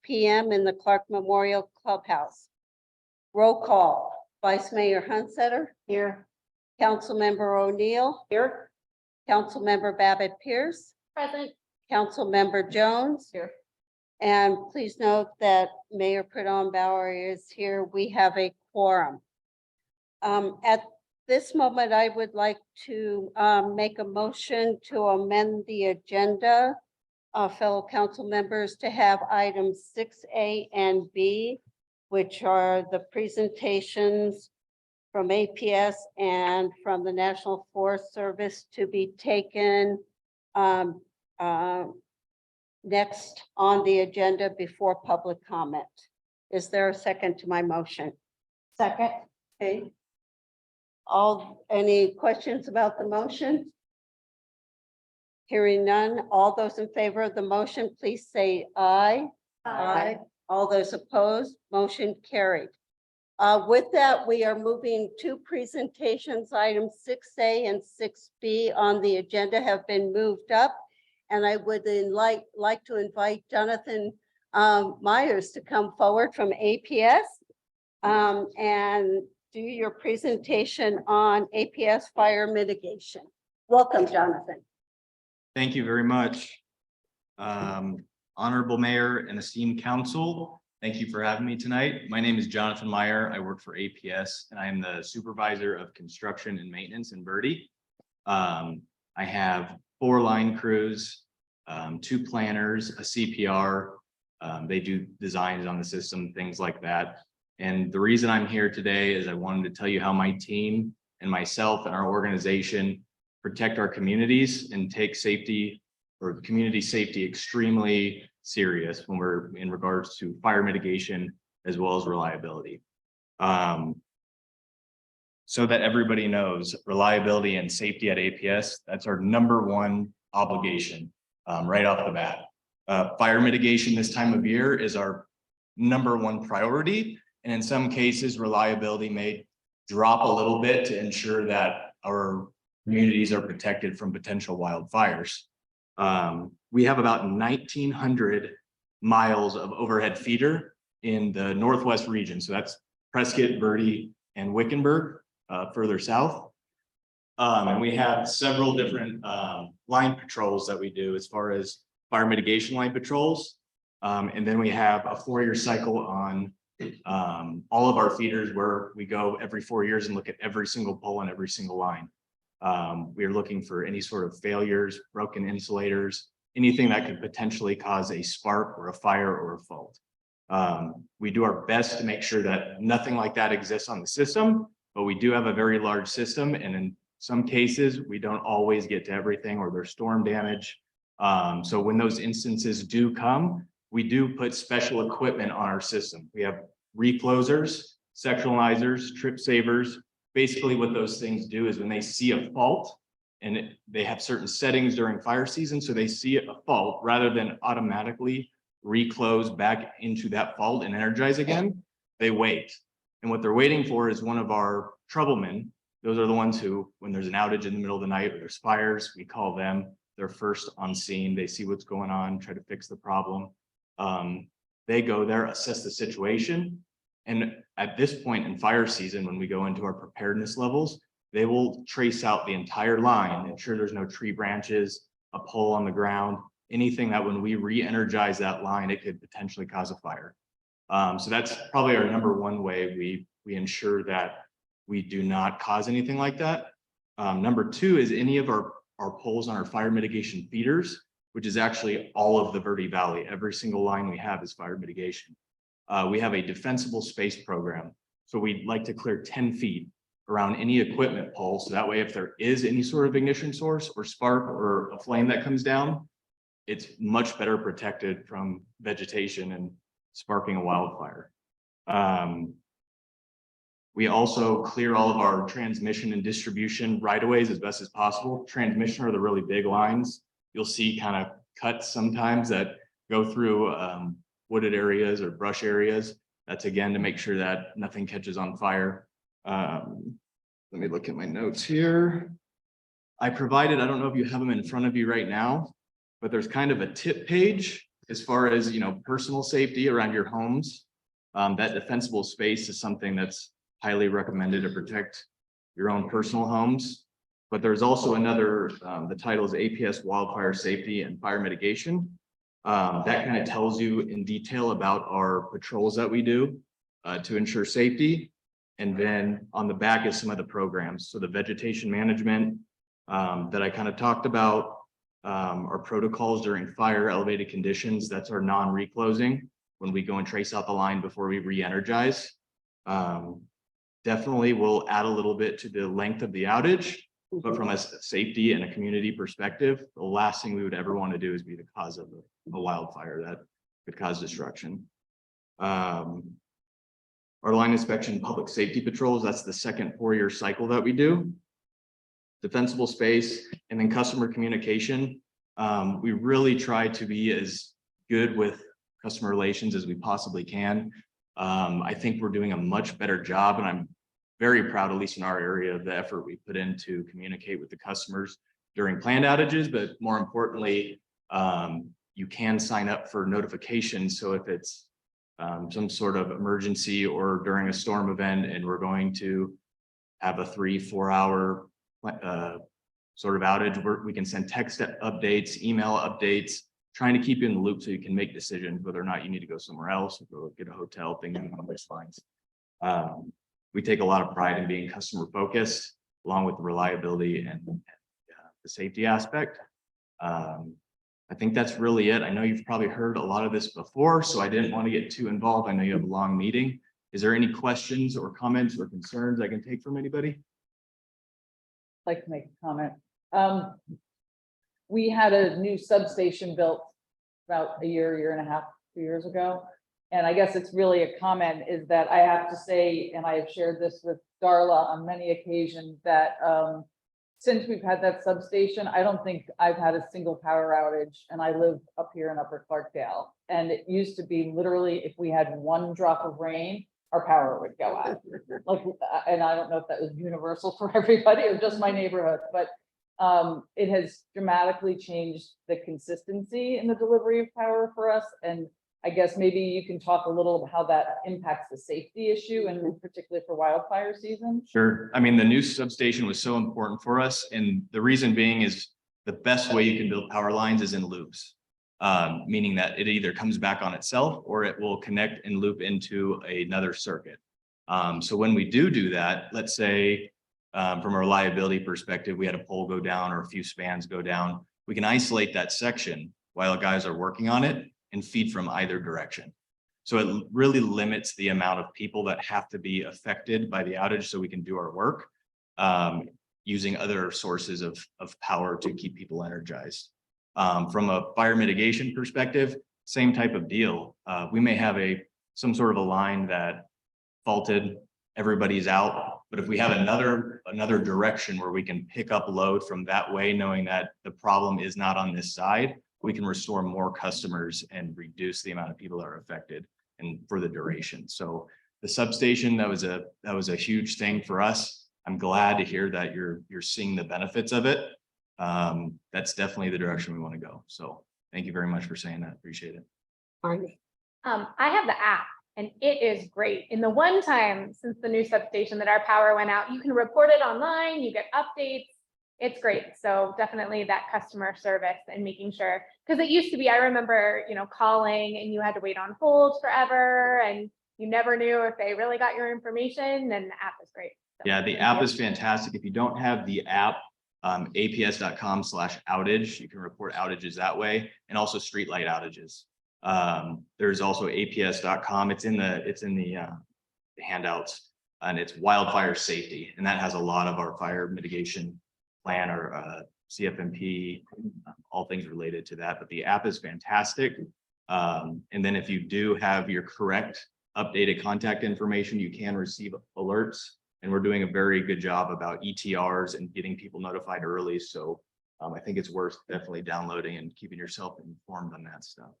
p.m. in the Clark Memorial Clubhouse. Roll call, Vice Mayor Hunsetter. Here. Councilmember O'Neill. Here. Councilmember Babbitt Pierce. Present. Councilmember Jones. Here. And please note that Mayor Pradon Bauer is here. We have a quorum. At this moment, I would like to make a motion to amend the agenda, fellow council members, to have items 6A and B, which are the presentations from APS and from the National Forest Service, to be taken next on the agenda before public comment. Is there a second to my motion? Second. Okay. Any questions about the motion? Hearing none, all those in favor of the motion, please say aye. Aye. All those opposed, motion carried. With that, we are moving to presentations. Items 6A and 6B on the agenda have been moved up. And I would then like to invite Jonathan Myers to come forward from APS and do your presentation on APS fire mitigation. Welcome, Jonathan. Thank you very much. Honorable Mayor and esteemed council, thank you for having me tonight. My name is Jonathan Meyer. I work for APS and I am the supervisor of construction and maintenance in Verde. I have 4 line crews, 2 planners, a CPR. They do designs on the system, things like that. And the reason I'm here today is I wanted to tell you how my team and myself and our organization protect our communities and take safety or community safety extremely serious when we're in regards to fire mitigation as well as reliability. So that everybody knows, reliability and safety at APS, that's our #1 obligation right off the bat. Fire mitigation this time of year is our #1 priority. And in some cases, reliability may drop a little bit to ensure that our communities are protected from potential wildfires. We have about 1,900 miles of overhead feeder in the Northwest region. So that's Prescott, Verde, and Wickenburg further south. And we have several different line patrols that we do as far as fire mitigation line patrols. And then we have a 4-year cycle on all of our feeders where we go every 4 years and look at every single pole and every single line. We are looking for any sort of failures, broken insulators, anything that could potentially cause a spark or a fire or a fault. We do our best to make sure that nothing like that exists on the system, but we do have a very large system. And in some cases, we don't always get to everything or there's storm damage. So when those instances do come, we do put special equipment on our system. We have reclosers, sectionalizers, trip savers. Basically what those things do is when they see a fault and they have certain settings during fire season. So they see a fault rather than automatically reclose back into that fault and energize again, they wait. And what they're waiting for is one of our troublemen. Those are the ones who, when there's an outage in the middle of the night or there's fires, we call them. They're first on scene. They see what's going on, try to fix the problem. They go there, assess the situation. And at this point in fire season, when we go into our preparedness levels, they will trace out the entire line, ensure there's no tree branches, a pole on the ground, anything that when we re-energize that line, it could potentially cause a fire. So that's probably our #1 way we ensure that we do not cause anything like that. #2 is any of our poles on our fire mitigation feeders, which is actually all of the Verde Valley. Every single line we have is fire mitigation. We have a defensible space program. So we'd like to clear 10 feet around any equipment pole. So that way, if there is any sort of ignition source or spark or a flame that comes down, it's much better protected from vegetation and sparking a wildfire. We also clear all of our transmission and distribution right-of-ways as best as possible. Transmission are the really big lines. You'll see kind of cuts sometimes that go through wooded areas or brush areas. That's again to make sure that nothing catches on fire. Let me look at my notes here. I provided, I don't know if you have them in front of you right now, but there's kind of a tip page as far as, personal safety around your homes, that defensible space is something that's highly recommended to protect your own personal homes. But there's also another, the title is APS Wildfire Safety and Fire Mitigation. That kind of tells you in detail about our patrols that we do to ensure safety. And then on the back is some of the programs. So the vegetation management that I kind of talked about, our protocols during fire elevated conditions, that's our non-reclosing when we go and trace out the line before we re-energize. Definitely will add a little bit to the length of the outage, but from a safety and a community perspective, the last thing we would ever want to do is be the cause of a wildfire that could cause destruction. Our line inspection public safety patrols, that's the second 4-year cycle that we do. Defensible space, and then customer communication. We really try to be as good with customer relations as we possibly can. I think we're doing a much better job, and I'm very proud, at least in our area, of the effort we put in to communicate with the customers during planned outages, but more importantly, you can sign up for notifications. So if it's some sort of emergency or during a storm event, and we're going to have a 3-4 hour sort of outage, where we can send text updates, email updates, trying to keep you in the loop so you can make decisions whether or not you need to go somewhere else or go get a hotel, things along those lines. We take a lot of pride in being customer focused, along with the reliability and the safety aspect. I think that's really it. I know you've probably heard a lot of this before, so I didn't want to get too involved. I know you have a long meeting. Is there any questions or comments or concerns I can take from anybody? I'd like to make a comment. We had a new substation built about a year and a half, 2 years ago. And I guess it's really a comment is that I have to say, and I have shared this with Darla on many occasions, that since we've had that substation, I don't think I've had a single power outage, and I live up here in Upper Clarkdale. And it used to be literally, if we had one drop of rain, our power would go out. Like, and I don't know if that was universal for everybody or just my neighborhood, but it has dramatically changed the consistency in the delivery of power for us. And I guess maybe you can talk a little about how that impacts the safety issue, and particularly for wildfire season. Sure. I mean, the new substation was so important for us. And the reason being is the best way you can build power lines is in loops, meaning that it either comes back on itself or it will connect and loop into another circuit. So when we do that, let's say from a reliability perspective, we had a pole go down or a few spans go down, we can isolate that section while guys are working on it and feed from either direction. So it really limits the amount of people that have to be affected by the outage so we can do our work using other sources of power to keep people energized. From a fire mitigation perspective, same type of deal. We may have some sort of a line that faulted, everybody's out, but if we have another direction where we can pick up load from that way, knowing that the problem is not on this side, we can restore more customers and reduce the amount of people that are affected and for the duration. So the substation, that was a huge thing for us. I'm glad to hear that you're seeing the benefits of it. That's definitely the direction we want to go. So thank you very much for saying that. Appreciate it. I have the app and it is great. In the one time since the new substation that our power went out, you can report it online, you get updates. It's great. So definitely that customer service and making sure, because it used to be, I remember, calling and you had to wait on hold forever and you never knew if they really got your information, and the app is great. So, Yeah, the app is fantastic. If you don't have the app, aps.com/outage, you can report outages that way, and also streetlight outages. There's also aps.com. It's in the handouts, and it's wildfire safety, and that has a lot of our fire mitigation plan or CFMP, all things related to that. But the app is fantastic. And then if you do have your correct updated contact information, you can receive alerts. And we're doing a very good job about ETRs and getting people notified early. So I think it's worth definitely downloading and keeping yourself informed on that stuff.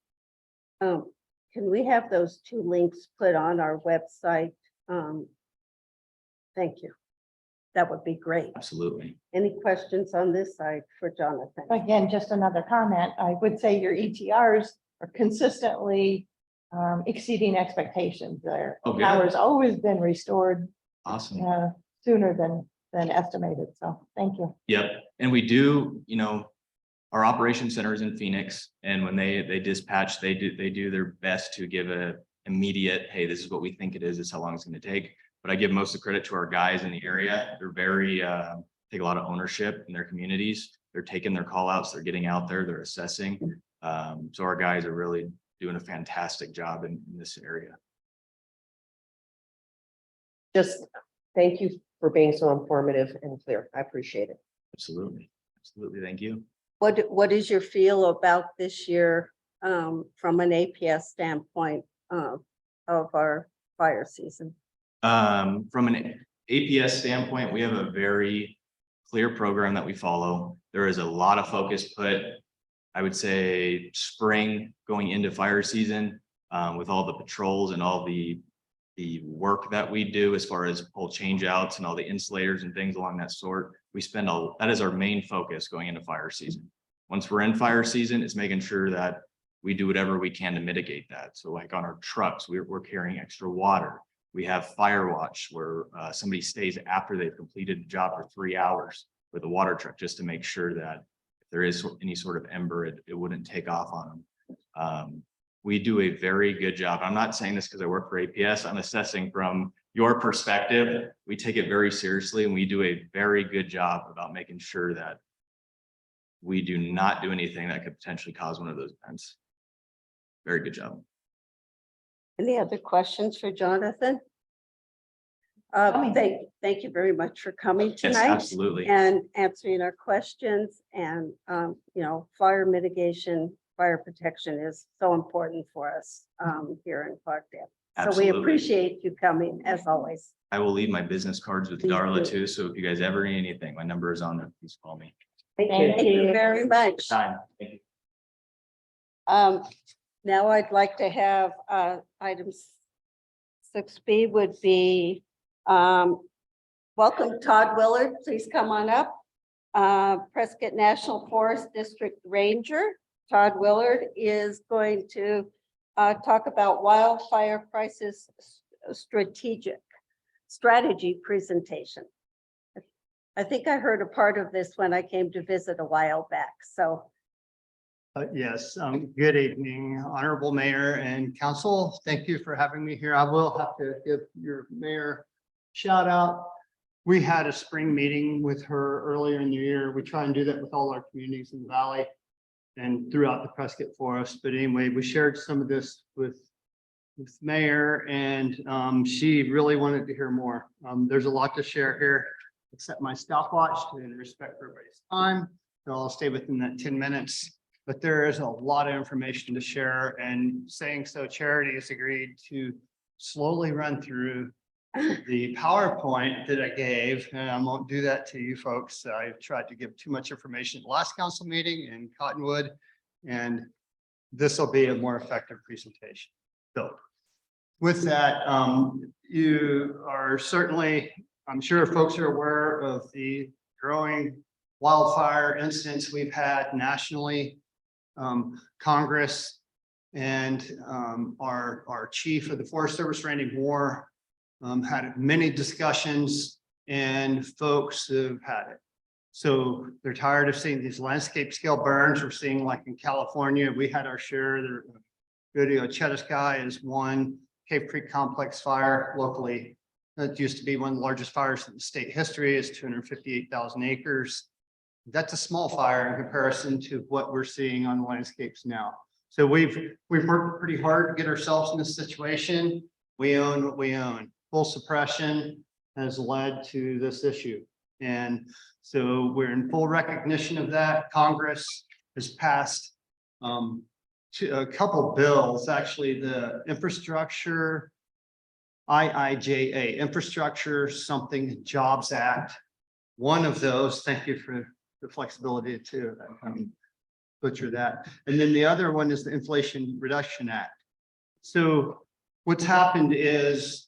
Can we have those 2 links put on our website? Thank you. That would be great. Absolutely. Any questions on this side for Jonathan? Again, just another comment. I would say your ETRs are consistently exceeding expectations. Their Oh, good. power's always been restored Awesome. sooner than estimated. So thank you. Yep, and we do, our operation center is in Phoenix, and when they dispatch, they do their best to give a immediate, hey, this is what we think it is, this is how long it's gonna take. But I give most of the credit to our guys in the area. They're very, take a lot of ownership in their communities. They're taking their call outs, they're getting out there, they're assessing. So our guys are really doing a fantastic job in this area. Just thank you for being so informative and clear. I appreciate it. Absolutely, absolutely, thank you. What is your feel about this year from an APS standpoint of our fire season? From an APS standpoint, we have a very clear program that we follow. There is a lot of focus put, I would say, spring going into fire season, with all the patrols and all the work that we do as far as pole change outs and all the insulators and things along that sort. We spend that is our main focus going into fire season. Once we're in fire season, it's making sure that we do whatever we can to mitigate that. So like on our trucks, we're carrying extra water. We have fire watch where somebody stays after they've completed the job for 3 hours with a water truck, just to make sure that if there is any sort of ember, it wouldn't take off on them. We do a very good job. I'm not saying this because I work for APS. I'm assessing from your perspective. We take it very seriously, and we do a very good job about making sure that we do not do anything that could potentially cause one of those events. Very good job. Any other questions for Jonathan? Thank you very much for coming Yes, tonight absolutely. and answering our questions. And fire mitigation, fire protection is so important for us here in Clarkdale. So we Absolutely. appreciate you coming, as always. I will leave my business cards with Please Darla do. too. So if you guys ever need anything, my number is on there. Please call me. Thank you very much. Time. Thank you. Now I'd like to have items 6B would be welcome Todd Willard. Please come on up. Prescott National Forest District Ranger. Todd Willard is going to talk about wildfire crisis strategy presentation. I think I heard a part of this when I came to visit a while back, so. Yes, good evening, Honorable Mayor and Council. Thank you for having me here. I will have to give your mayor a shout out. We had a spring meeting with her earlier in the year. We try and do that with all our communities in the valley and throughout the Prescott Forest. But anyway, we shared some of this with Mayor, and she really wanted to hear more. There's a lot to share here, except my stopwatch in respect for everybody's time. So I'll stay within that 10 minutes. But there is a lot of information to share, and saying so, Charity has agreed to slowly run through the PowerPoint that I gave, and I won't do that to you folks. I tried to give too much information at the last council meeting in Cottonwood, and this will be a more effective presentation. So with that, you are certainly, I'm sure folks are aware of the growing wildfire incidents we've had nationally. Congress and our chief of the Forest Service, Randy Moore, had many discussions, and folks have had it. So they're tired of seeing these landscape scale burns. We're seeing, like in California, we had our share. The video Chetasky is one. Cave Creek Complex fire locally. That used to be one of the largest fires in the state history. Is 258,000 acres. That's a small fire in comparison to what we're seeing on the landscapes now. So we've worked pretty hard to get ourselves in this situation. We own what we own. Full suppression has led to this issue. And so we're in full recognition of that. Congress has passed a couple bills, actually, the infrastructure, IIJA, Infrastructure Something Jobs Act. One of those, thank you for the flexibility to butcher that. And then the other one is the Inflation Reduction Act. So what's happened is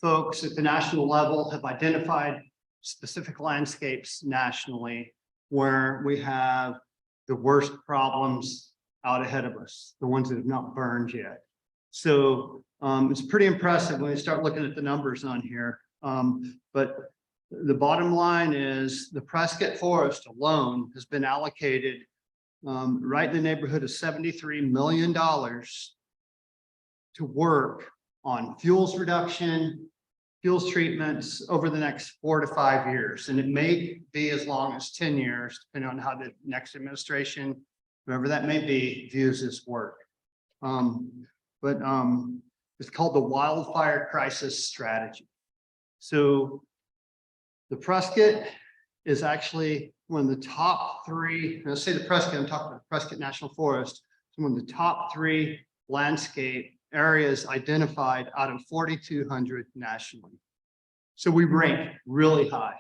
folks at the national level have identified specific landscapes nationally where we have the worst problems out ahead of us, the ones that have not burned yet. So it's pretty impressive when you start looking at the numbers on here. But the bottom line is the Prescott Forest alone has been allocated right in the neighborhood of $73 million to work on fuels reduction, fuels treatments over the next 4 to 5 years. And it may be as long as 10 years, depending on how the next administration, whoever that may be, views this work. But it's called the Wildfire Crisis Strategy. So the Prescott is actually one of the top 3, let's say the Prescott, I'm talking about the Prescott National Forest, it's one of the top 3 landscape areas identified out of 4,200 nationally. So we rank really high.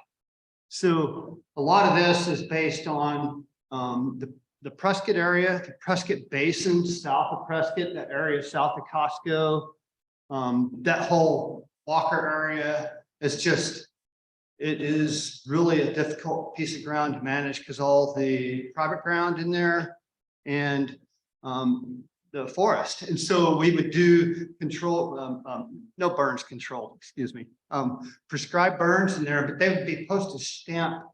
So a lot of this is based on the Prescott area, the Prescott Basin, south of Prescott, that area south of Costco, that whole Walker area is just, it is really a difficult piece of ground to manage because all the private ground in there and the forest. And so we would do control, no burns control, excuse me, prescribed burns in there, but they would be postage stamp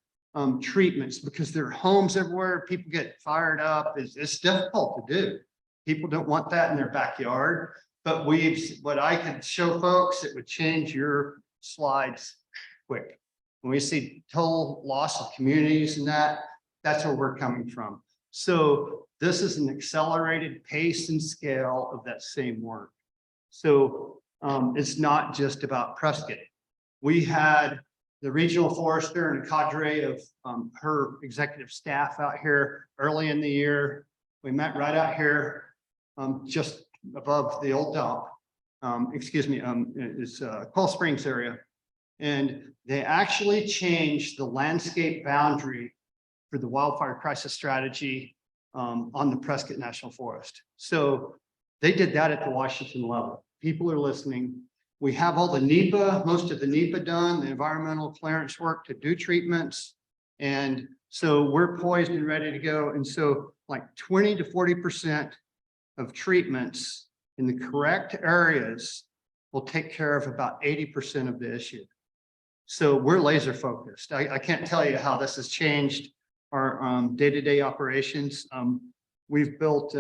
treatments because there are homes everywhere. People get fired up. It's difficult to do. People don't want that in their backyard. But what I could show folks, it would change your slides quick. When we see total loss of communities and that's where we're coming from. So this is an accelerated pace and scale of that same work. So it's not just about Prescott. We had the regional forester and a cadre of her executive staff out here early in the year. We met right out here just above the old dump. It's Coal Springs area. And they actually changed the landscape boundary for the wildfire crisis strategy on the Prescott National Forest. So they did that at the Washington level. People are listening. We have all the NEPA, most of the NEPA done, the environmental clearance work to do treatments. And so we're poised and ready to go. And so like 20 to 40% of treatments in the correct areas will take care of about 80% of the issue. So we're laser focused. I can't tell you how this has changed our day-to-day operations. We've built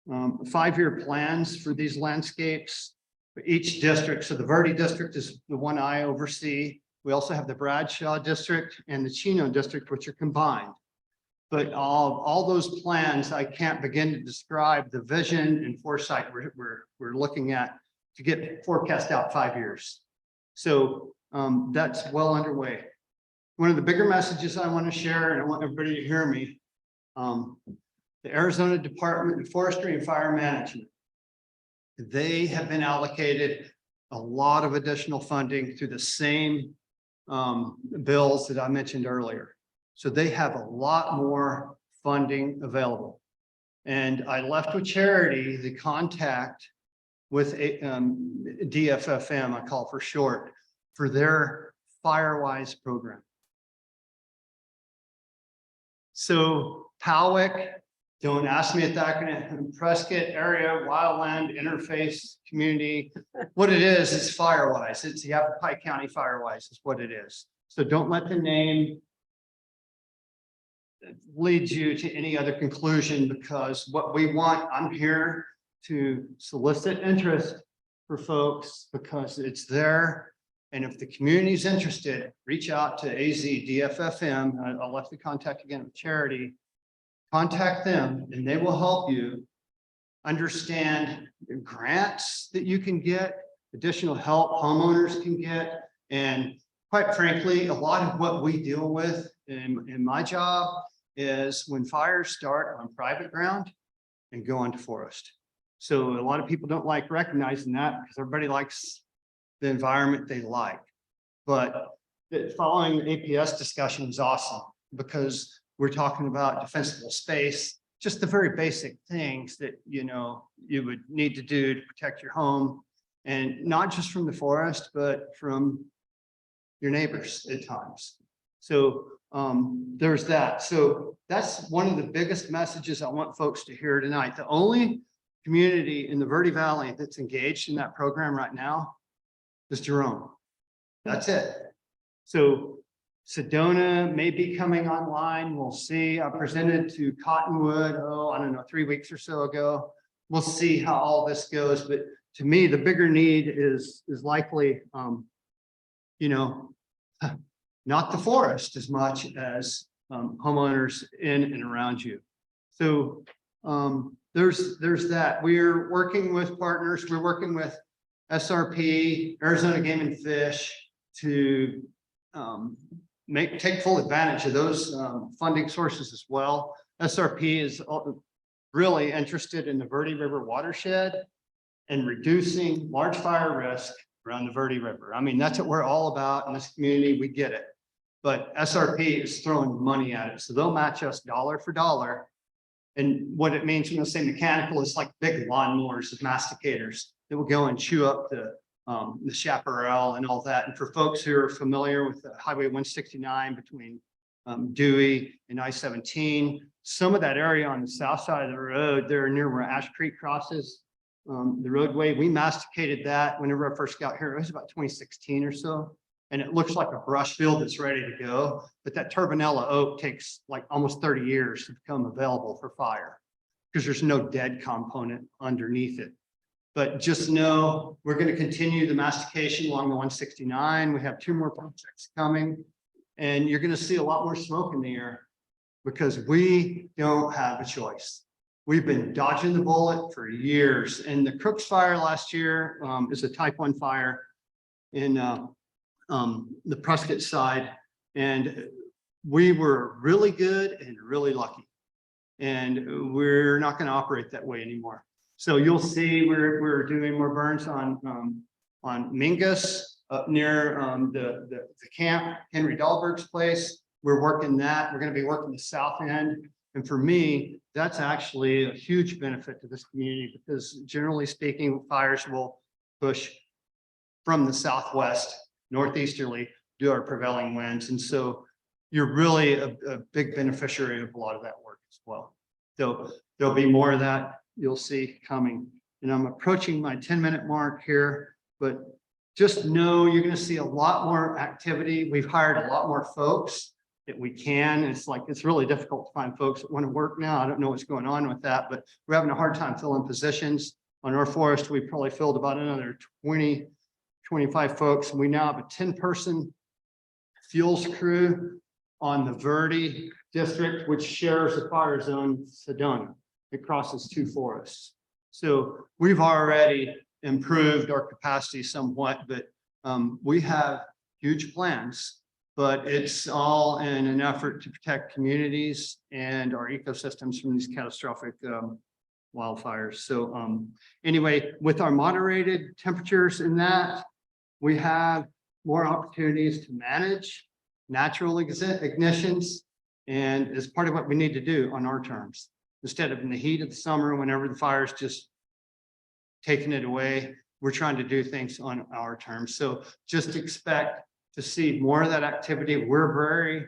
5-year plans for these landscapes for each district. So the Verde district is the one I oversee. We also have the Bradshaw district and the Chino district, which are combined. But all those plans, I can't begin to describe the vision and foresight we're looking at to get forecast out 5 years. So that's well underway. One of the bigger messages I want to share, and I want everybody to hear me, the Arizona Department of Forestry and Fire Management, they have been allocated a lot of additional funding through the same bills that I mentioned earlier. So they have a lot more funding available. And I left with Charity the contact with DFFM, I call for short, for their FireWise program. So Powwick, don't ask me if that's going to Prescott area, wildland interface community. What it is FireWise. It's the Yavapai County FireWise is what it is. So don't let the name lead you to any other conclusion, because what we want, I'm here to solicit interest for folks because it's there. And if the community is interested, reach out to AZ DFFM. I'll left the contact again with Charity. Contact them and they will help you understand the grants that you can get, additional help homeowners can get. And quite frankly, a lot of what we deal with in my job is when fires start on private ground and go onto forest. So a lot of people don't like recognizing that because everybody likes the environment they like. But following the APS discussion is awesome because we're talking about defensible space, just the very basic things that you would need to do to protect your home, and not just from the forest, but from your neighbors at times. So there's that. So that's one of the biggest messages I want folks to hear tonight. The only community in the Verde Valley that's engaged in that program right now is Jerome. That's it. So Sedona may be coming online. We'll see. I presented to Cottonwood, I don't know, 3 weeks or so ago. We'll see how all this goes. But to me, the bigger need is likely, you know, not the forest as much as homeowners in and around you. So there's that. We're working with partners. We're working with SRP, Arizona Game and Fish, to take full advantage of those funding sources as well. SRP is really interested in the Verde River watershed and reducing large fire risk around the Verde River. I mean, that's what we're all about in this community. We get it. But SRP is throwing money at it. So they'll match us dollar for dollar. And what it means when I say mechanical is like big lawnmowers with masticators that will go and chew up the chaparral and all that. And for folks who are familiar with the Highway 169 between Dewey and I-17, some of that area on the south side of the road there near where Ash Creek crosses the roadway, we masticated that whenever I first got here. It was about 2016 or so. And it looks like a brush field that's ready to go. But that Turbinella oak takes like almost 30 years to become available for fire because there's no dead component underneath it. But just know we're going to continue the mastication along the 169. We have 2 more projects coming, and you're going to see a lot more smoke in the air because we don't have a choice. We've been dodging the bullet for years. And the Crooks fire last year is a type 1 fire in the Prescott side. And we were really good and really lucky. And we're not going to operate that way anymore. So you'll see we're doing more burns on Mingus up near the camp, Henry Dahlberg's place. We're working that. We're going to be working the south end. And for me, that's actually a huge benefit to this community because generally speaking, fires will push from the southwest, northeasterly, due to our prevailing winds. And so you're really a big beneficiary of a lot of that work as well. So there'll be more of that you'll see coming. And I'm approaching my 10-minute mark here, but just know you're going to see a lot more activity. We've hired a lot more folks that we can. It's really difficult to find folks that want to work now. I don't know what's going on with that, but we're having a hard time filling positions. On our forest, we probably filled about another 20, 25 folks. And we now have a 10-person fuels crew on the Verde district, which shares the fire zone Sedona. It crosses 2 forests. So we've already improved our capacity somewhat, but we have huge plans, but it's all in an effort to protect communities and our ecosystems from these catastrophic wildfires. So anyway, with our moderated temperatures in that, we have more opportunities to manage natural ignitions. And as part of what we need to do on our terms, instead of in the heat of the summer, whenever the fire's just taking it away, we're trying to do things on our terms. So just expect to see more of that activity. We're very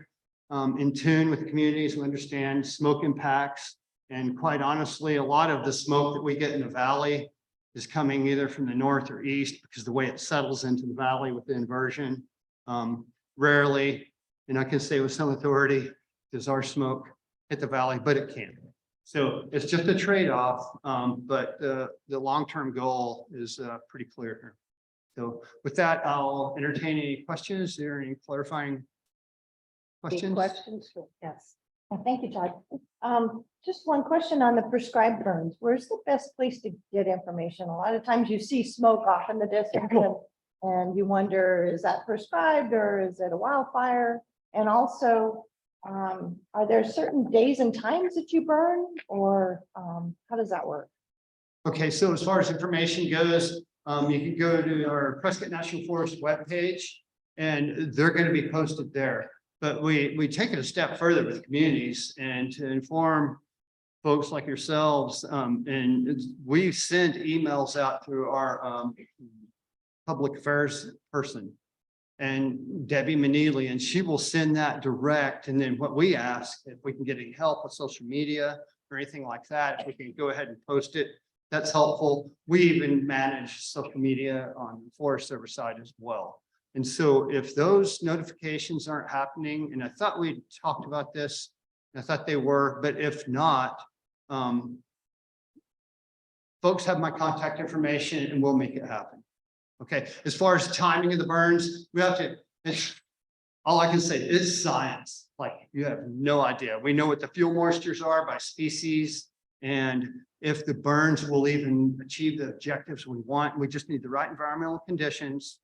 in tune with communities who understand smoke impacts. And quite honestly, a lot of the smoke that we get in the valley is coming either from the north or east because the way it settles into the valley with the inversion. Rarely, and I can say with some authority, does our smoke hit the valley, but it can. So it's just a trade-off, but the long-term goal is pretty clear here. So with that, I'll entertain any questions. Is there any clarifying Any questions? questions? Yes. Thank you, Todd. Just one question on the prescribed burns. Where's the best place to get information? A lot of times you see smoke off in the distance and you wonder, is that prescribed or is it a wildfire? And also, are there certain days and times that you burn or how does that work? Okay, so as far as information goes, you can go to our Prescott National Forest webpage and they're going to be posted there. But we take it a step further with communities and to inform folks like yourselves. And we send emails out through our public affairs person. and Debbie Manili, and she will send that direct. And then what we ask, if we can get any help with social media or anything like that, if we can go ahead and post it, that's helpful. We even manage social media on the Forest Service side as well. And so if those notifications aren't happening, and I thought we talked about this, I thought they were, but if not, folks have my contact information and we'll make it happen. Okay, as far as timing of the burns, we have to, all I can say is science. Like, you have no idea. We know what the fuel moistures are by species, and if the burns will even achieve the objectives we want. We just need the right environmental conditions,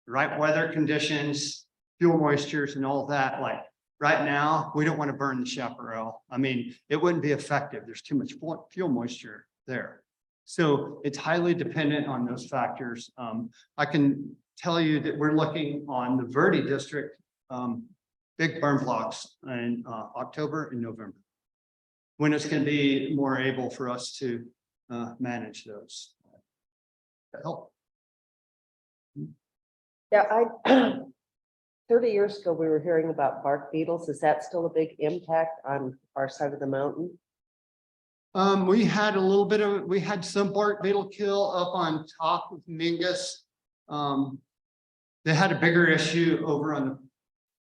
the right weather conditions, fuel moistures and all that. Like right now, we don't want to burn the chaparral. I mean, it wouldn't be effective. There's too much fuel moisture there. So it's highly dependent on those factors. I can tell you that we're looking on the Verde district, big burn blocks in October and November, when it's going to be more able for us to manage those. That help? Yeah, 30 years ago, we were hearing about bark beetles. Is that still a big impact on our side of the mountain? We had a little bit of, we had some bark beetle kill up on top of Mingus. They had a bigger issue over on the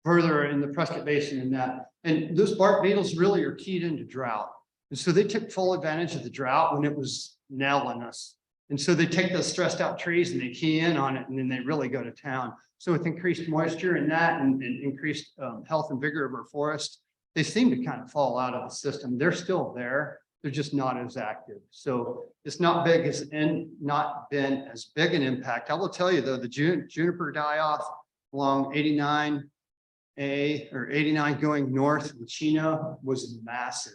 further in the Prescott Basin and that. And those bark beetles really are keyed into drought. And so they took full advantage of the drought when it was nailing us. And so they take those stressed out trees and they key in on it, and then they really go to town. So with increased moisture and that and increased health and vigor of our forest, they seem to kind of fall out of the system. They're still there. They're just not as active. So it's not big as and not been as big an impact. I will tell you though, the juniper die-off along 89A or 89 going north of Chino was massive.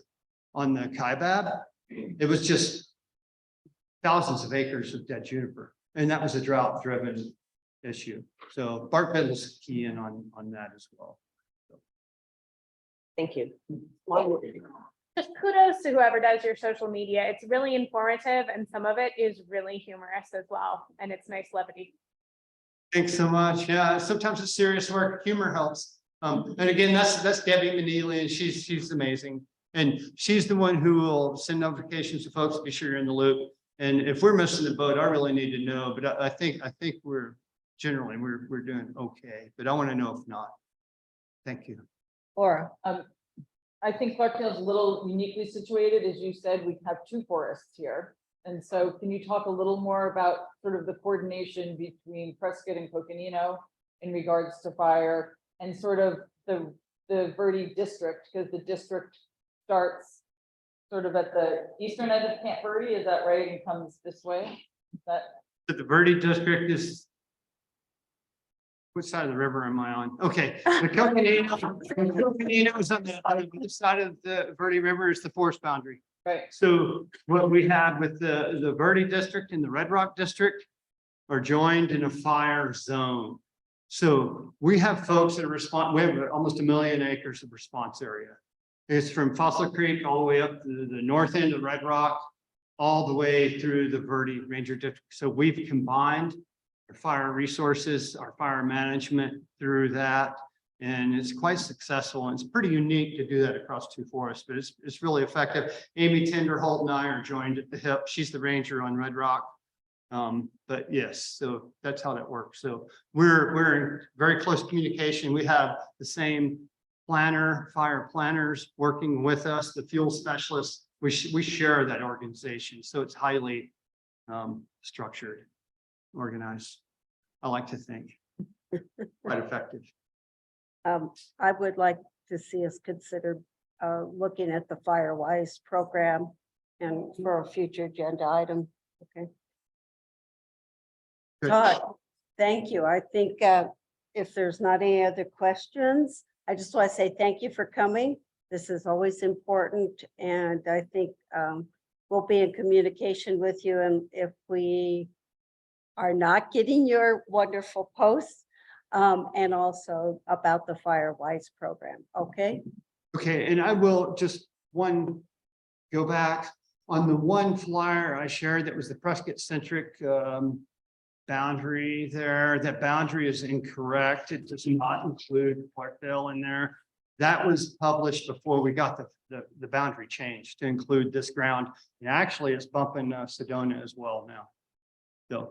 On the Kaibab, it was just thousands of acres of dead juniper. And that was a drought driven issue. So bark beetles key in on that as well. Thank you. Just kudos to whoever does your social media. It's really informative and some of it is really humorous as well. And it's nice levity. Thanks so much. Yeah, sometimes it's serious work. Humor helps. And again, that's Debbie Manili, and she's amazing. And she's the one who will send notifications to folks, be sure you're in the loop. And if we're missing the boat, I really need to know. But I think we're generally we're doing okay. But I want to know if not. Thank you. Laura. I think Clarksdale is a little uniquely situated. As you said, we have two forests here. And so can you talk a little more about sort of the coordination between Prescott and Coconino in regards to fire and sort of the Verde district, because the district starts sort of at the eastern end of Camp Verde, is that right? And comes this way? Is that But the Verde district is. Which side of the river am I on? Okay, the Coconino is on the other side of the Verde River is the forest boundary. right? So what we have with the Verde district and the Red Rock district are joined in a fire zone. So we have folks that respond, we have almost 1 million acres of response area. It's from Fossil Creek all the way up to the north end of Red Rock, all the way through the Verde Ranger District. So we've combined our fire resources, our fire management through that. And it's quite successful. And it's pretty unique to do that across two forests, but it's really effective. Amy Tenderholt and I are joined at the hip. She's the ranger on Red Rock. But yes, so that's how that works. So we're in very close communication. We have the same fire planners working with us, the fuel specialists. We share that organization. So it's highly structured, organized. I like to think quite effective. I would like to see us consider looking at the Firewise program and for a future agenda item. Okay. Good. Todd, thank you. I think if there's not any other questions, I just want to say thank you for coming. This is always important, and I think we'll be in communication with you. And if we are not getting your wonderful posts, and also about the Firewise program, okay? Okay, and I will just go back on the one flyer I shared that was the Prescott centric boundary there. That boundary is incorrect. It does not include Clarkdale in there. That was published before we got the boundary change to include this ground. And actually, it's bumping Sedona as well now. So,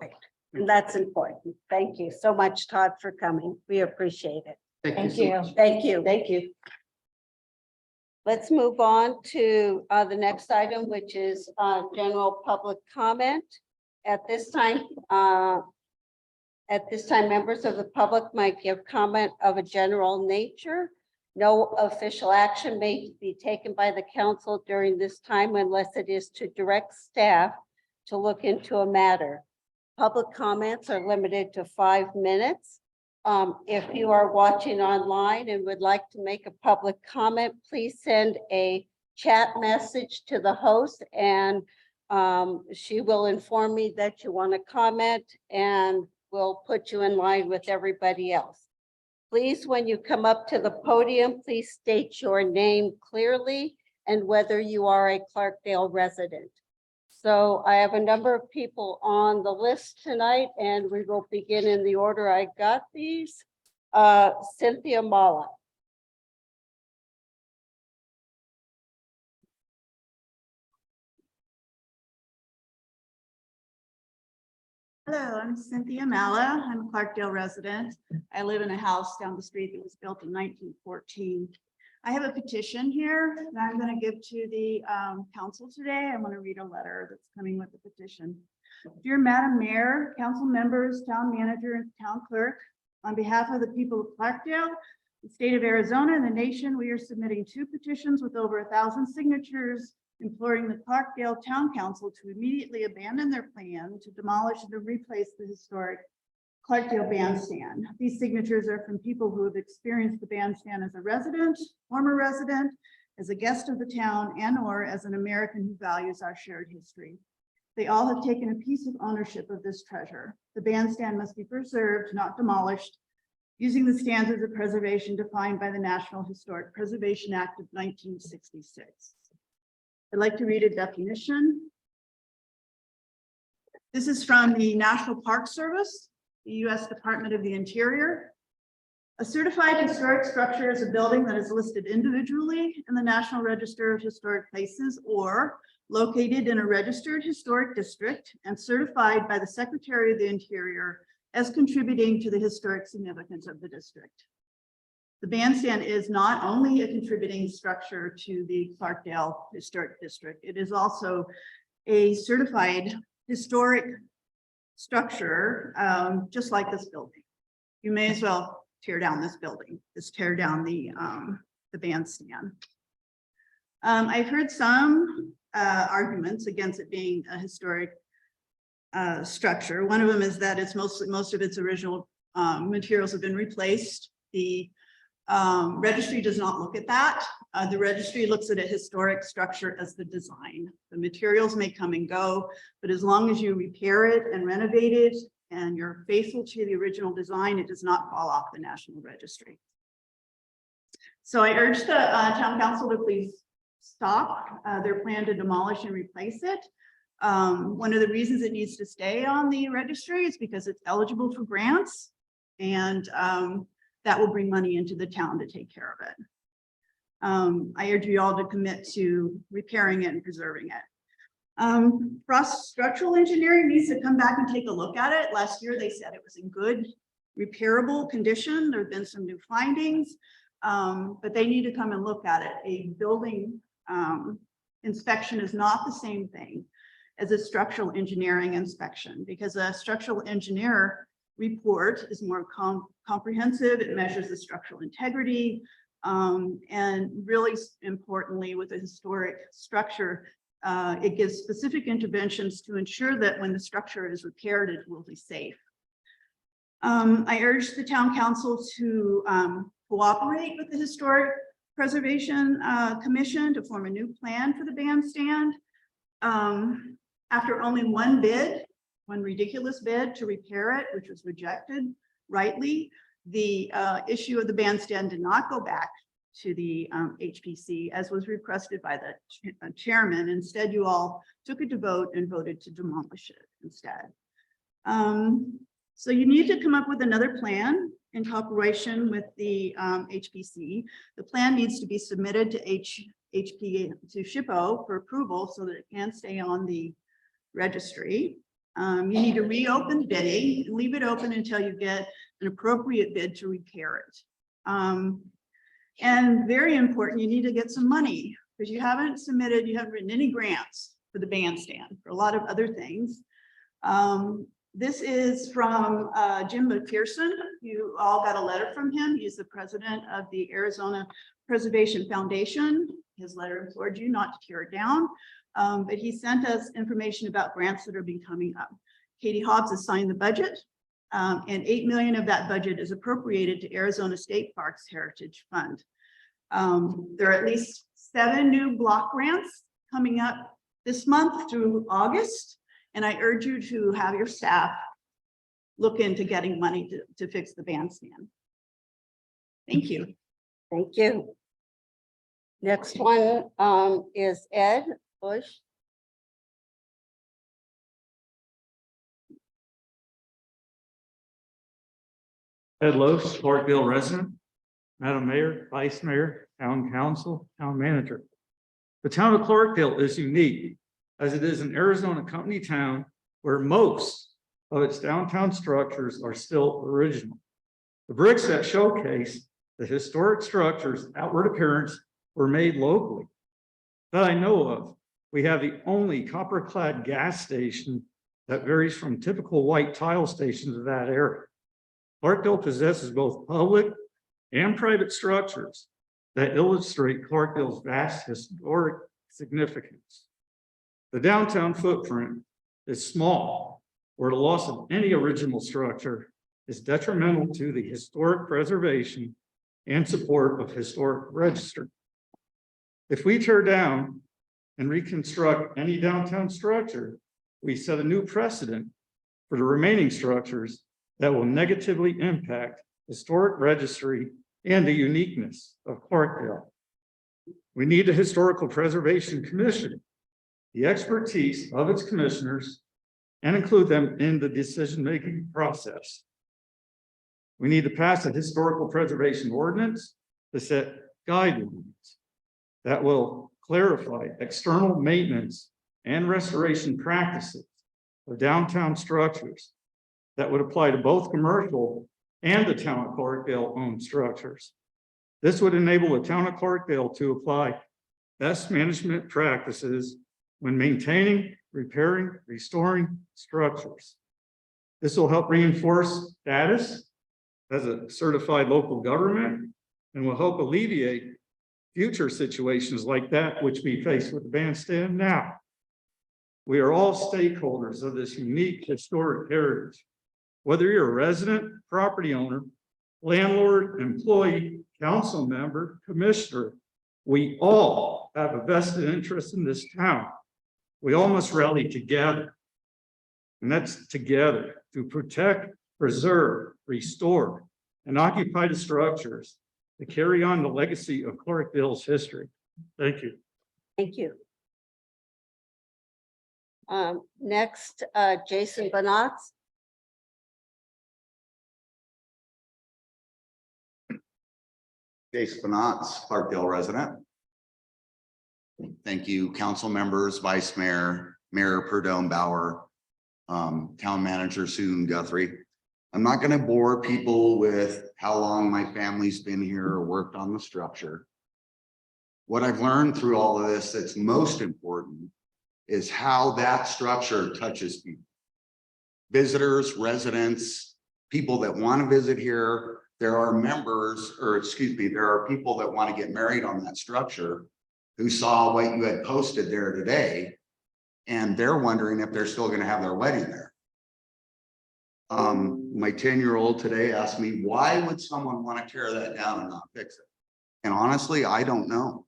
And that's important. Thank you so much, Todd, for coming. We appreciate it. Thank so you. much. Thank you. Thank you. Let's move on to the next item, which is general public comment. At this time, members of the public might give comment of a general nature. No official action may be taken by the council during this time unless it is to direct staff to look into a matter. Public comments are limited to 5 minutes. If you are watching online and would like to make a public comment, please send a chat message to the host and she will inform me that you want to comment and we'll put you in line with everybody else. Please, when you come up to the podium, please state your name clearly and whether you are a Clarkdale resident. So I have a number of people on the list tonight and we will begin in the order I got these. Cynthia Mala. Hello, I'm Cynthia Mala. I'm a Clarkdale resident. I live in a house down the street that was built in 1914. I have a petition here that I'm going to give to the council today. I want to read a letter that's coming with the petition. Dear Madam Mayor, council members, town manager, and town clerk, on behalf of the people of Clarkdale, the state of Arizona, and the nation, we are submitting 2 petitions with over 1,000 signatures imploring the Clarkdale Town Council to immediately abandon their plan to demolish and replace the historic Clarkdale Bandstand. These signatures are from people who have experienced the bandstand as a resident, former resident, as a guest of the town, and or as an American who values our shared history. They all have taken a piece of ownership of this treasure. The bandstand must be preserved, not demolished, using the standards of preservation defined by the National Historic Preservation Act of 1966. I'd like to read a definition. This is from the National Park Service, the U.S. Department of the Interior. A certified historic structure is a building that is listed individually in the National Register of Historic Places or located in a registered historic district and certified by the Secretary of the Interior as contributing to the historic significance of the district. The bandstand is not only a contributing structure to the Clarkdale Historic District, it is also a certified historic structure, just like this building. You may as well tear down this building, just tear down the bandstand. I've heard some arguments against it being a historic structure. One of them is that it's most of its original materials have been replaced. The registry does not look at that. The registry looks at a historic structure as the design. The materials may come and go, but as long as you repair it and renovate it and you're faithful to the original design, it does not fall off the National Registry. So I urge the town council to please stop their plan to demolish and replace it. One of the reasons it needs to stay on the registry is because it's eligible for grants, and that will bring money into the town to take care of it. I urge you all to commit to repairing it and preserving it. Frost Structural Engineering needs to come back and take a look at it. Last year, they said it was in good repairable condition. There have been some new findings, but they need to come and look at it. A building inspection is not the same thing as a structural engineering inspection, because a structural engineer report is more comprehensive. It measures the structural integrity, and really importantly, with a historic structure, it gives specific interventions to ensure that when the structure is repaired, it will be safe. I urge the town council to cooperate with the Historic Preservation Commission to form a new plan for the bandstand. After only one ridiculous bid to repair it, which was rejected rightly, the issue of the bandstand did not go back to the HPC as was requested by the chairman. Instead, you all took it to vote and voted to demolish it instead. So you need to come up with another plan in cooperation with the HPC. The plan needs to be submitted to HP to SHPO for approval so that it can stay on the registry. You need to reopen bidding, leave it open until you get an appropriate bid to repair it. And very important, you need to get some money because you haven't written any grants for the bandstand, for a lot of other things. This is from Jim McPherson. You all got a letter from him. He's the president of the Arizona Preservation Foundation. His letter implored you not to tear it down, but he sent us information about grants that are being coming up. Katie Hobbs has signed the budget, and $8 million of that budget is appropriated to Arizona State Parks Heritage Fund. There are at least 7 new block grants coming up this month through August. And I urge you to have your staff look into getting money to fix the bandstand. Thank you. Thank you. Next one is Ed Bush. Ed Los, Clarkville resident, Madam Mayor, Vice Mayor, Town Council, Town Manager. The town of Clarkville is unique as it is an Arizona company town where most of its downtown structures are still original. The bricks that showcase the historic structure's outward appearance were made locally. That I know of, we have the only copper-clad gas station that varies from typical white tile stations of that era. Clarkville possesses both public and private structures that illustrate Clarkville's vast historic significance. The downtown footprint is small, where the loss of any original structure is detrimental to the historic preservation and support of historic registry. If we tear down and reconstruct any downtown structure, we set a new precedent for the remaining structures that will negatively impact historic registry and the uniqueness of Clarkville. We need a Historical Preservation Commission, the expertise of its commissioners, and include them in the decision-making process. We need to pass a historical preservation ordinance to set guidelines that will clarify external maintenance and restoration practices of downtown structures that would apply to both commercial and the town of Clarkville owned structures. This would enable the town of Clarkville to apply best management practices when maintaining, repairing, restoring structures. This will help reinforce status as a certified local government and will help alleviate future situations like that which we face with the bandstand now. We are all stakeholders of this unique historic heritage. Whether you're a resident, property owner, landlord, employee, council member, commissioner, we all have a vested interest in this town. We all must rally together. And that's together to protect, preserve, restore, and occupy the structures to carry on the legacy of Clarkville's history. Thank you. Thank you. Next, Jason Banatz. Jason Banatz, Clarkdale resident. Thank you, council members, vice mayor, Mayor Perdome Bauer, town manager Susan Guthrie. I'm not going to bore people with how long my family's been here or worked on the structure. What I've learned through all of this that's most important is how that structure touches people. Visitors, residents, people that want to visit here. There are members, or excuse me, there are people that want to get married on that structure who saw what you had posted there today, and they're wondering if they're still going to have their wedding there. My 10-year-old today asked me, why would someone want to tear that down and not fix it? And honestly, I don't know.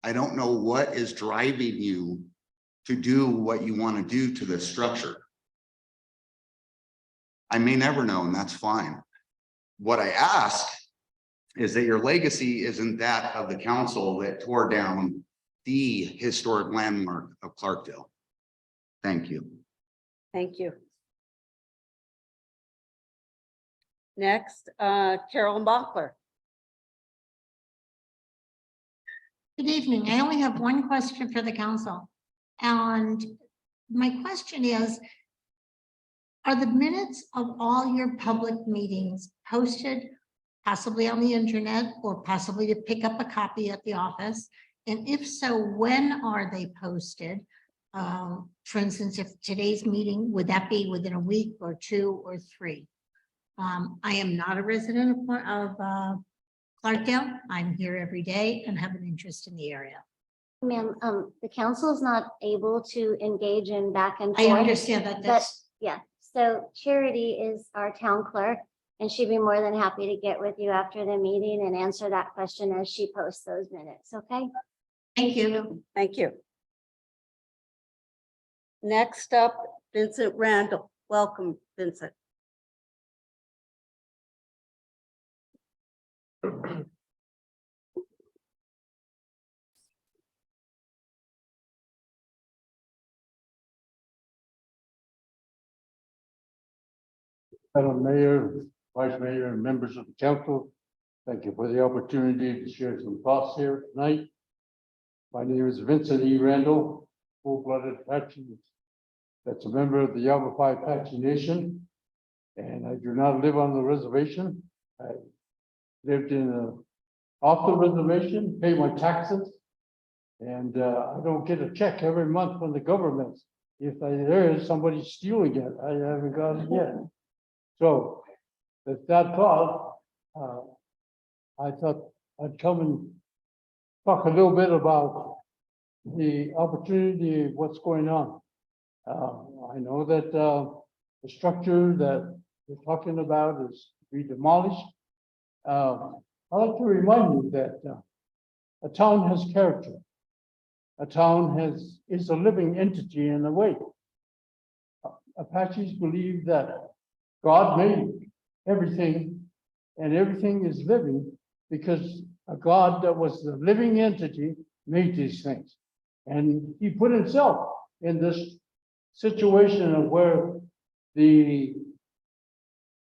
I don't know what is driving you to do what you want to do to this structure. I may never know, and that's fine. What I ask is that your legacy isn't that of the council that tore down the historic landmark of Clarkdale. Thank you. Thank you. Next, Carolyn Bachler. Good evening. I only have one question for the council. And my question is, are the minutes of all your public meetings posted possibly on the internet or possibly to pick up a copy at the office? And if so, when are they posted? For instance, if today's meeting, would that be within a week or 2 or 3? I am not a resident of Clarkdale. I'm here every day and have an interest in the area. Ma'am, the council is not able to engage in back and forth. I understand that. That's Yeah, so Charity is our town clerk, and she'd be more than happy to get with you after the meeting and answer that question as she posts those minutes, okay? Thank you. Thank you. Next up, Vincent Randall. Welcome, Vincent. Madam Mayor, Vice Mayor, and members of the council, thank you for the opportunity to share some thoughts here tonight. My name is Vincent E. Randall, full-blooded Apache. That's a member of the Yavapai Apache Nation. And I do not live on the reservation. I lived off the reservation, pay my taxes. And I don't get a check every month from the government. If there is somebody stealing it, I haven't got it yet. So with that thought, I thought I'd come and talk a little bit about the opportunity, what's going on. I know that the structure that we're talking about is to be demolished. I'd like to remind you that a town has character. A town is a living entity in a way. Apaches believe that God made everything, and everything is living because a God that was the living entity made these things. And he put himself in this situation of where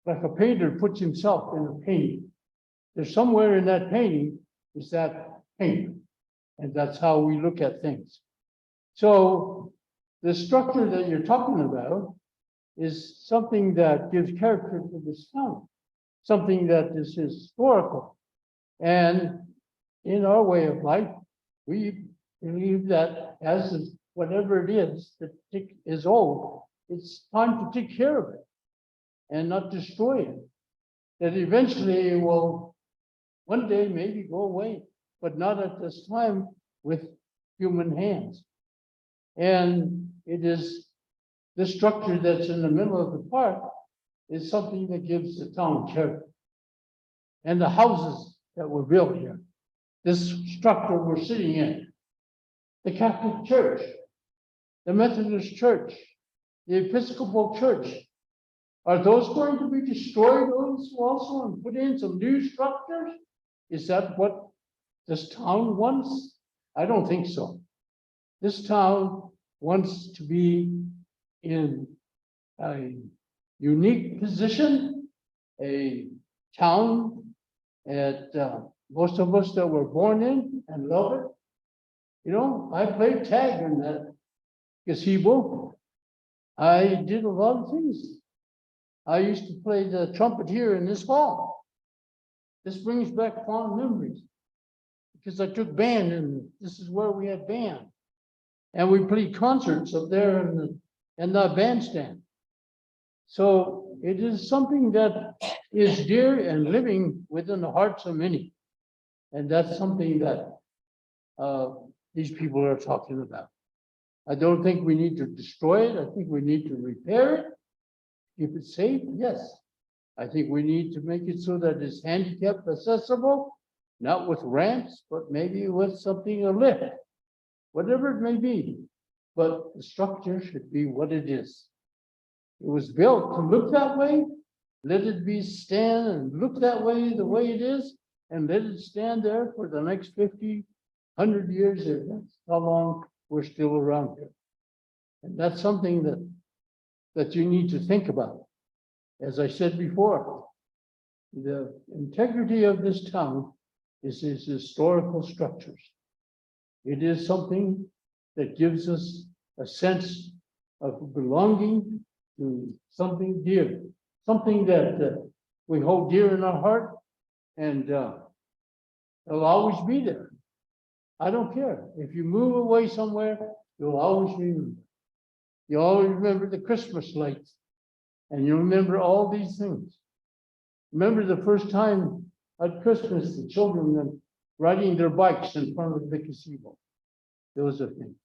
like a painter puts himself in a painting. There's somewhere in that painting is that paint. And that's how we look at things. So the structure that you're talking about is something that gives character to this town, something that is historical. And in our way of life, we believe that as is, whatever it is that is old, it's time to take care of it and not destroy it. That eventually it will one day maybe go away, but not at this time with human hands. And it is the structure that's in the middle of the park is something that gives the town character. And the houses that were built here, this structure we're sitting in, the Catholic Church, the Methodist Church, the Episcopal Church, are those going to be destroyed also and put in some new structures? Is that what this town wants? I don't think so. This town wants to be in a unique position, a town that most of us that were born in and love it. You know, I played tag in that gazebo. I did a lot of things. I used to play the trumpet here in this hall. This brings back fond memories because I took band and this is where we had band. And we played concerts up there in the bandstand. So it is something that is dear and living within the hearts of many. And that's something that these people are talking about. I don't think we need to destroy it. I think we need to repair it. Keep it safe, yes. I think we need to make it so that it's handicap accessible, not with ramps, but maybe with something, a lift, whatever it may be. But the structure should be what it is. It was built to look that way. Let it be stand and look that way, the way it is, and let it stand there for the next 50, 100 years, if that's how long we're still around here. And that's something that you need to think about. As I said before, the integrity of this town is its historical structures. It is something that gives us a sense of belonging to something dear, something that we hold dear in our heart, and it'll always be there. I don't care. If you move away somewhere, you'll always remember. You always remember the Christmas lights, and you remember all these things. Remember the first time at Christmas, the children were riding their bikes in front of the gazebo. Those are things.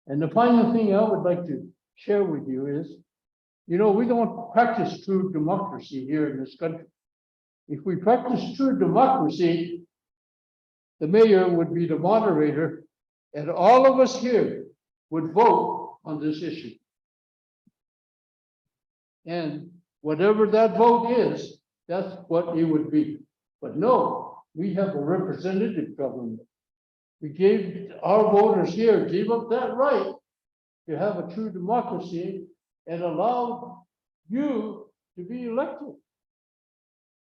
And the final thing I would like to share with you is, you know, we don't practice true democracy here in this country. If we practice true democracy, the mayor would be the moderator, and all of us here would vote on this issue. And whatever that vote is, that's what it would be. But no, we have a representative government. We gave our voters here, gave up that right to have a true democracy and allowed you to be elected.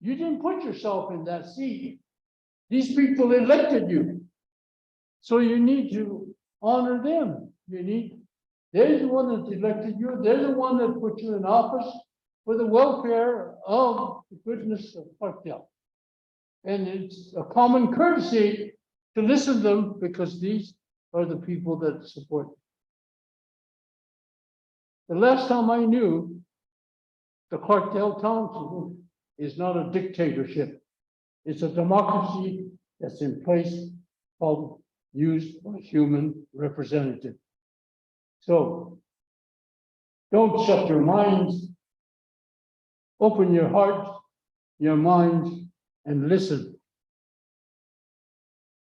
You didn't put yourself in that seat. These people elected you. So you need to honor them. They're the one that elected you. They're the one that put you in office for the welfare of the goodness of Parkdale. And it's a common courtesy to listen to them because these are the people that support you. The last time I knew, the Clarkdale Council is not a dictatorship. It's a democracy that's in place called used by human representative. So don't shut your minds. Open your hearts, your minds, and listen.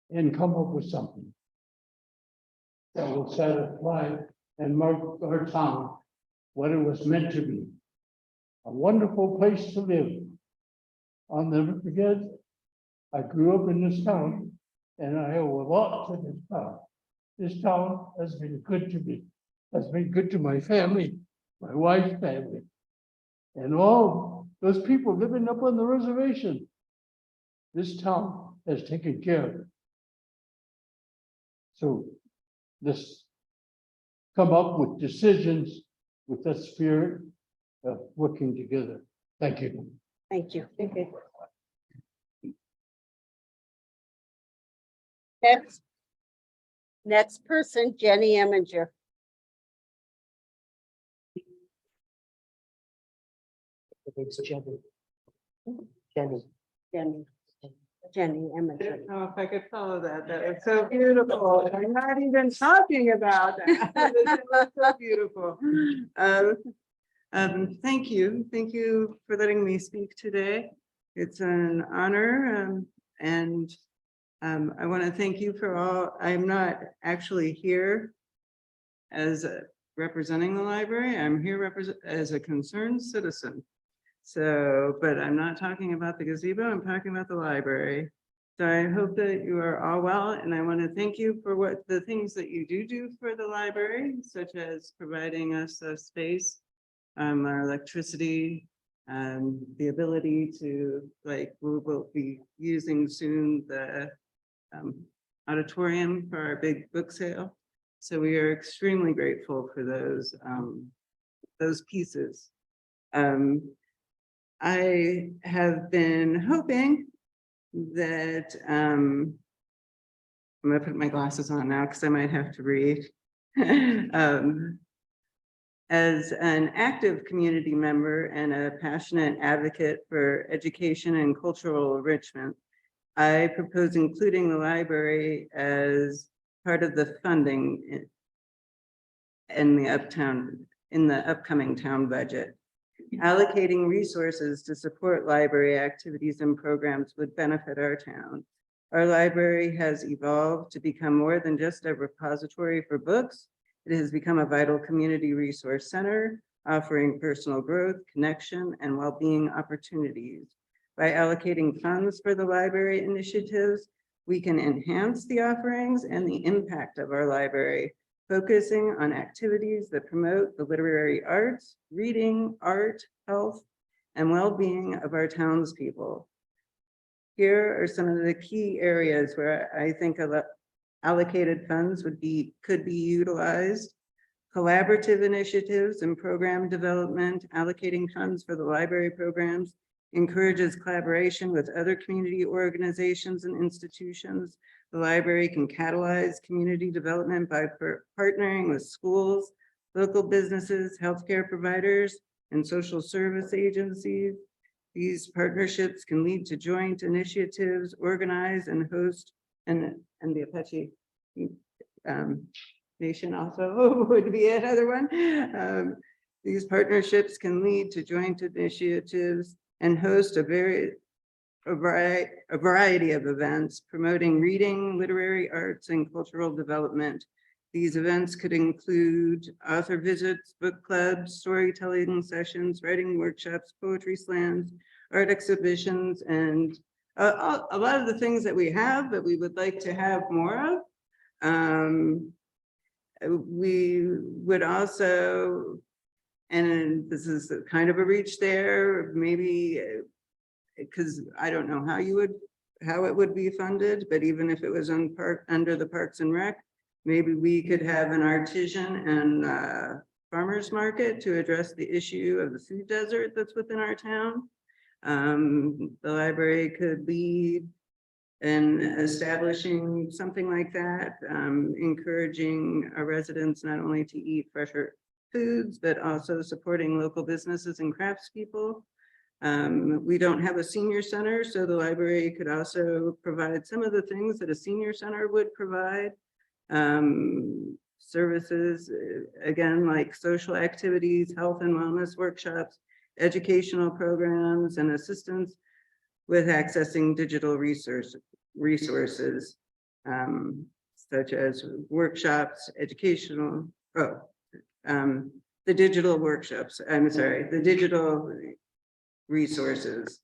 And come up with something that will satisfy and mark our town what it was meant to be. A wonderful place to live. I'll never forget, I grew up in this town and I owe a lot to this town. This town has been good to me, has been good to my family, my wife's family, and all those people living up on the reservation. This town has taken care of it. So let's come up with decisions with that spirit of working together. Thank you. Thank you. Okay. Next person, Jenny Eminger. It's Jenny. Jenny. Jenny Eminger. Oh, if I could follow that, that was so beautiful. I'm not even talking about that. It was so beautiful. Thank you for letting me speak today. It's an honor, and I want to thank you for all. I'm not actually here as representing the library. I'm here as a concerned citizen. So, but I'm not talking about the gazebo, I'm talking about the library. So I hope that you are all well, and I want to thank you for what the things that you do for the library, such as providing us a space, our electricity, the ability to, like, we will be using soon the auditorium for our big book sale. So we are extremely grateful for those pieces. I have been hoping that I'm gonna put my glasses on now because I might have to read. As an active community member and a passionate advocate for education and cultural enrichment, I propose including the library as part of the funding in the upcoming town budget. Allocating resources to support library activities and programs would benefit our town. Our library has evolved to become more than just a repository for books. It has become a vital community resource center, offering personal growth, connection, and well-being opportunities. By allocating funds for the library initiatives, we can enhance the offerings and the impact of our library, focusing on activities that promote the literary arts, reading, art, health, and well-being of our townspeople. Here are some of the key areas where I think allocated funds could be utilized. Collaborative initiatives and program development, allocating funds for the library programs encourages collaboration with other community organizations and institutions. The library can catalyze community development by partnering with schools, local businesses, healthcare providers, and social service agencies. These partnerships can lead to joint initiatives, organize and host, and the Apache Nation also would be another one. These partnerships can lead to joint initiatives and host a variety of events promoting reading, literary arts, and cultural development. These events could include author visits, book clubs, storytelling sessions, writing workshops, poetry slams, art exhibitions, and a lot of the things that we have that we would like to have more of. We would also, and this is kind of a reach there, maybe because I don't know how it would be funded, but even if it was under the Parks and Rec, maybe we could have an artisan and farmers market to address the issue of the food desert that's within our town. The library could lead in establishing something like that, encouraging our residents not only to eat fresher foods, but also supporting local businesses and craftspeople. We don't have a senior center, so the library could also provide some of the things that a senior center would provide. Services, again, like social activities, health and wellness workshops, educational programs, and assistance with accessing digital resources, such as workshops, educational, the digital workshops, the digital resources.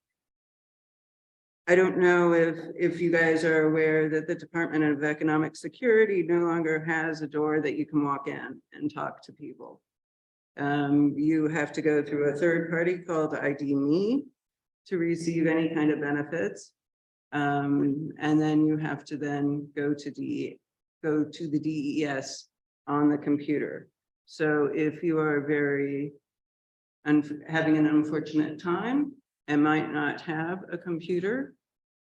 I don't know if you guys are aware that the Department of Economic Security no longer has a door that you can walk in and talk to people. You have to go through a third party called ID.me to receive any kind of benefits. And then you have to then go to the DES on the computer. So if you are having an unfortunate time and might not have a computer,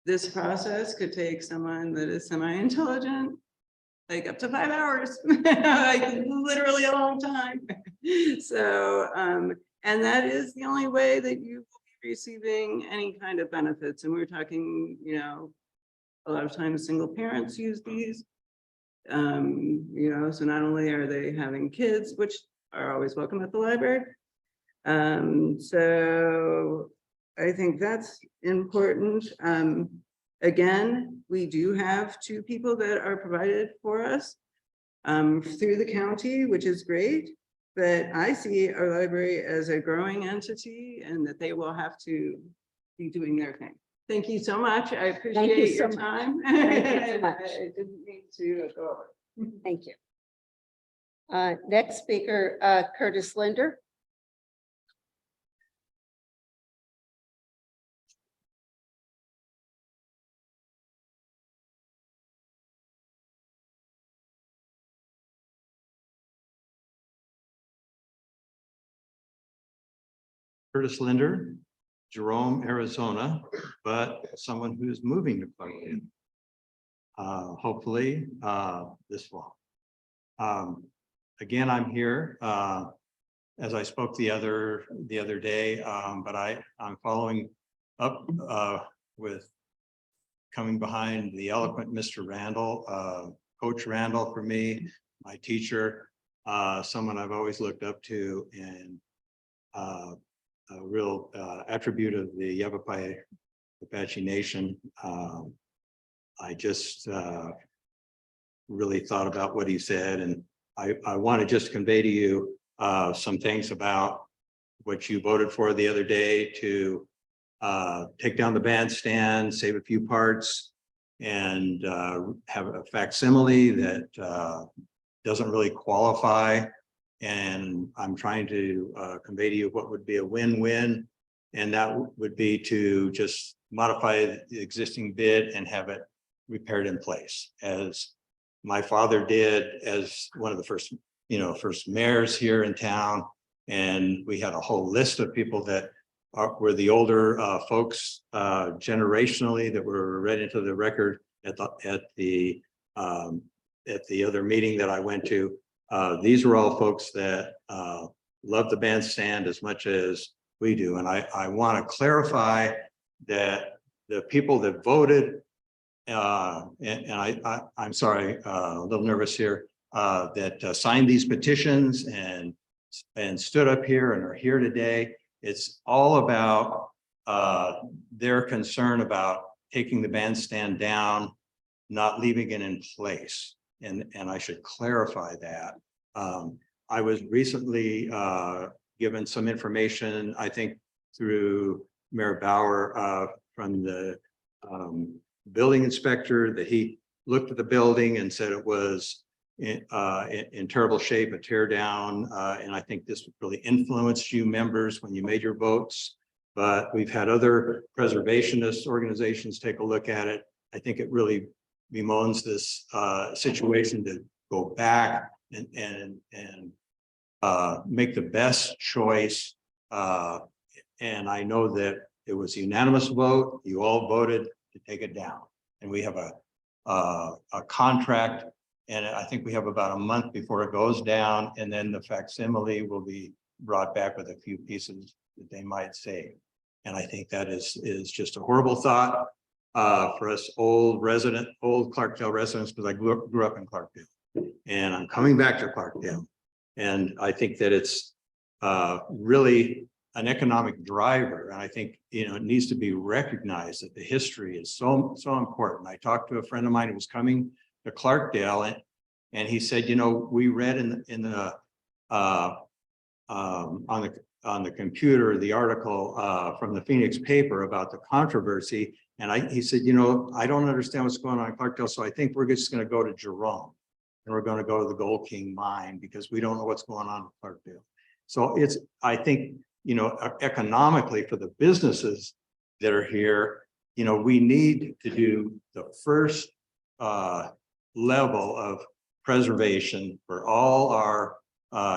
this process could take someone that is semi-intelligent, like up to 5 hours, like literally a long time. So, and that is the only way that you will be receiving any kind of benefits. And we're talking, a lot of times single parents use these. So not only are they having kids, which are always welcome at the library. So I think that's important. Again, we do have 2 people that are provided for us through the county, which is great. But I see our library as a growing entity and that they will have to be doing their thing. Thank you so much. I appreciate your time. Thank you so much. I didn't mean to go over. Thank you. Next speaker, Curtis Linder. Curtis Linder, Jerome, Arizona, but someone who's moving to Clarkdale. Hopefully this fall. Again, I'm here as I spoke the other day, but I'm following up with coming behind the eloquent Mr. Randall, Coach Randall for me, my teacher, someone I've always looked up to, and a real attribute of the Yavapai Apache Nation. I just really thought about what he said, and I want to just convey to you some things about what you voted for the other day to take down the bandstand, save a few parts, and have a facsimile that doesn't really qualify. And I'm trying to convey to you what would be a win-win And that would be to just modify the existing bid and have it repaired in place, as my father did as one of the first, first mayors here in town. And we had a whole list of people that were the older folks generationally that were read into the record at the other meeting that I went to. These were all folks that love the bandstand as much as we do. And I want to clarify that the people that voted, I'm sorry, a little nervous here, that signed these petitions and stood up here and are here today. It's all about their concern about taking the bandstand down, not leaving it in place. And I should clarify that. I was recently given some information, I think through Mayor Bauer from the building inspector, that he looked at the building and said it was in terrible shape, a tear down. And I think this really influenced you members when you made your votes. But we've had other preservationist organizations take a look at it. I think it really bemoans this situation to go back and make the best choice. And I know that it was a unanimous vote. You all voted to take it down. And we have a contract, and I think we have about a month before it goes down, and then the facsimile will be brought back with a few pieces that they might save. And I think that is just a horrible thought for us old Clarkdale residents, because I grew up in Clarkdale, and I'm coming back to Clarkdale. And I think that it's really an economic driver. And I think, it needs to be recognized that the history is so important. I talked to a friend of mine who was coming to Clarkdale, and he said, we read on the computer, the article from the Phoenix paper about the controversy. And he said, I don't understand what's going on in Clarkdale. So I think we're just going to go to Jerome, and we're going to go to the Gold King mine, because we don't know what's going on in Clarkdale. So I think, economically for the businesses that are here, we need to do the first level of preservation for all our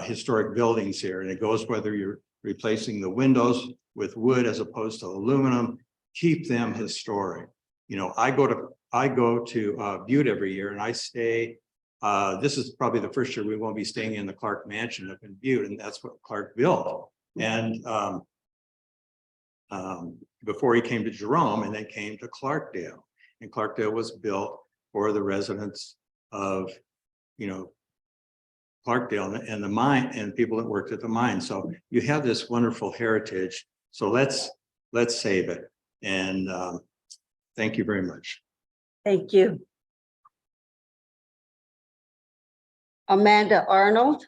historic buildings here. And it goes whether you're replacing the windows with wood as opposed to aluminum, keep them historic. I go to Butte every year, and I stay. This is probably the first year we won't be staying in the Clark Mansion up in Butte, and that's what Clark built. And before he came to Jerome, and then came to Clarkdale, and Clarkdale was built for the residents of, Clarkdale and the mine and people that worked at the mine. So you have this wonderful heritage. So let's save it. And thank you very much. Thank you. Amanda Arnold.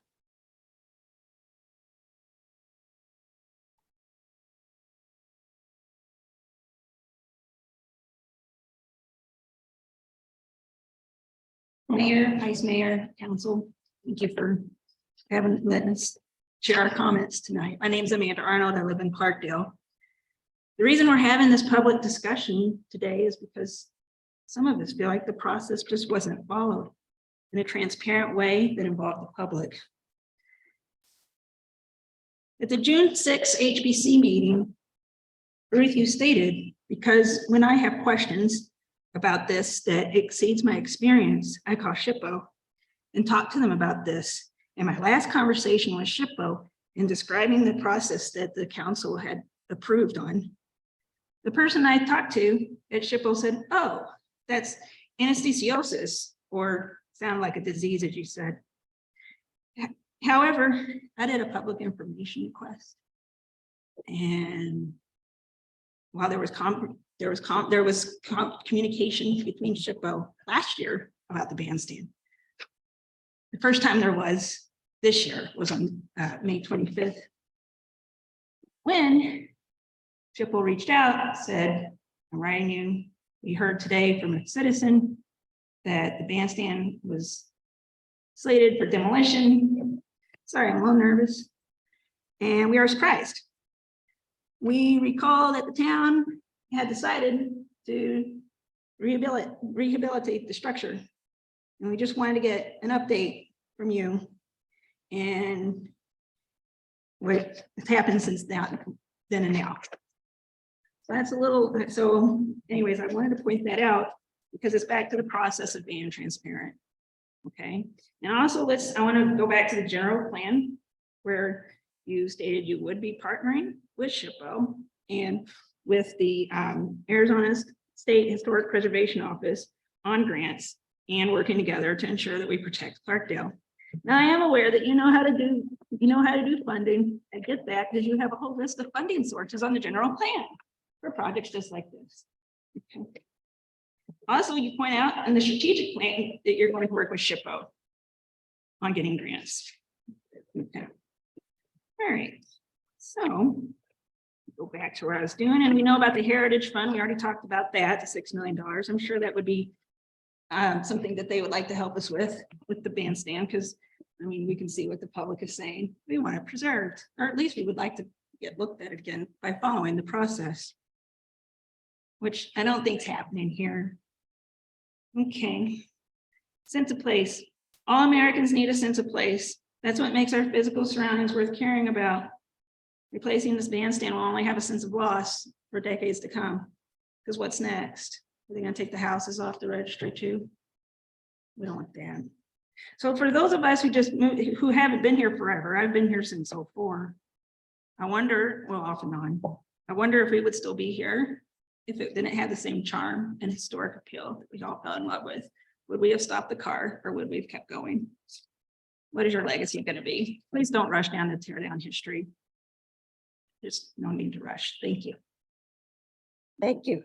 Mayor, Vice Mayor, Council, thank you for letting us share our comments tonight. My name is Amanda Arnold. I live in Clarkdale. The reason we're having this public discussion today is because some of us feel like the process just wasn't followed in a transparent way that involved the public. At the June 6 HBC meeting, Ruth, you stated, because when I have questions about this that exceeds my experience, I call SHPO and talk to them about this. In my last conversation with SHPO in describing the process that the council had approved on, the person I talked to at SHPO said, oh, that's anesthesiosis, or sound like a disease, as you said. However, I did a public information request. And while there was communication between SHPO last year about the bandstand, the first time there was this year was on May 25th, when SHPO reached out, said, I'm writing you. We heard today from a citizen that the bandstand was slated for demolition. Sorry, I'm a little nervous. And we are surprised. we recall that the town had decided to rehabilitate the structure. And we just wanted to get an update from you. And what has happened since then and now. So that's a little, so anyways, I wanted to point that out because it's back to the process of being transparent. Okay, now also I want to go back to the general plan where you stated you would be partnering with SHPO and with the Arizona State Historic Preservation Office on grants and working together to ensure that we protect Clarkdale. Now, I am aware that you know how to do funding. I get that because you have a whole list of funding sources on the general plan for projects just like this. Okay. Also, you point out in the strategic plan that you're going to work with SHPO on getting grants. Okay. All right. So go back to where I was doing, and we know about the Heritage Fund. We already talked about that, the $6 million. I'm sure that would be something that they would like to help us with the bandstand, because I mean, we can see what the public is saying. We want it preserved, or at least we would like to get looked at again by following the process, which I don't think is happening here. Okay. Sense of place. All Americans need a sense of place. That's what makes our physical surroundings worth caring about. Replacing this bandstand will only have a sense of loss for decades to come. Because what's next? Are they going to take the houses off the registry too? We don't want that. So for those of us who just moved, who haven't been here forever, I've been here since 2004. I wonder, well, off and on, I wonder if we would still be here if it didn't have the same charm and historic appeal that we all fell in love with. Would we have stopped the car or would we have kept going? What is your legacy going to be? Please don't rush down to tear down history. There's no need to rush. Thank you. Thank you.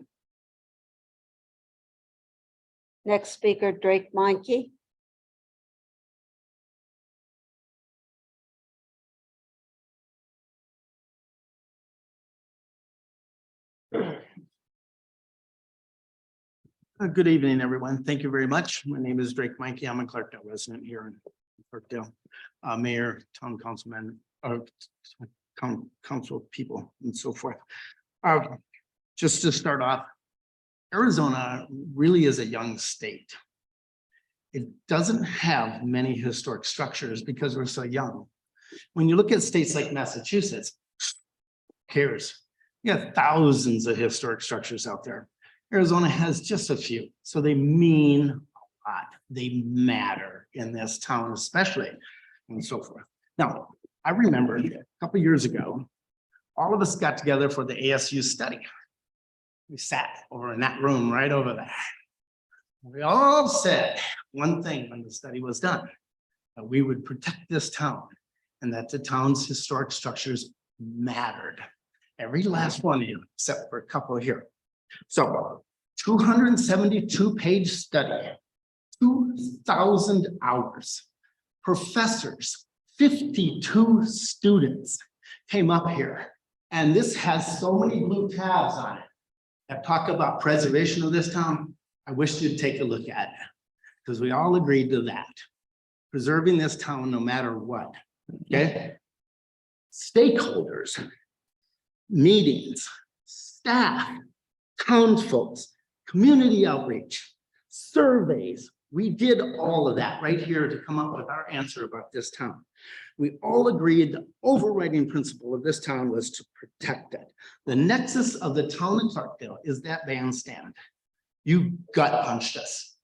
Next speaker, Drake Meinke. Good evening, everyone. Thank you very much. My name is Drake Meinke. I'm a Clarkdale resident here in Clarkdale. Mayor, town councilman, council people and so forth. Just to start off, Arizona really is a young state. It doesn't have many historic structures because we're so young. When you look at states like Massachusetts, who cares? You have thousands of historic structures out there. Arizona has just a few, so they mean a lot. They matter in this town, especially, and so forth. Now, I remember a couple years ago, all of us got together for the ASU study. We sat over in that room right over there. We all said one thing when the study was done, that we would protect this town and that the town's historic structures mattered. Every last one of you, except for a couple here. So 272-page study, 2,000 hours, professors, 52 students came up here. And this has so many blue tabs on it that talk about preservation of this town. I wish you'd take a look at it because we all agreed to that. Preserving this town no matter what, okay? Stakeholders, meetings, staff, townsfolk, community outreach, surveys. We did all of that right here to come up with our answer about this town. We all agreed the overriding principle of this town was to protect it. The nexus of the town of Clarkdale is that bandstand. You gut punched us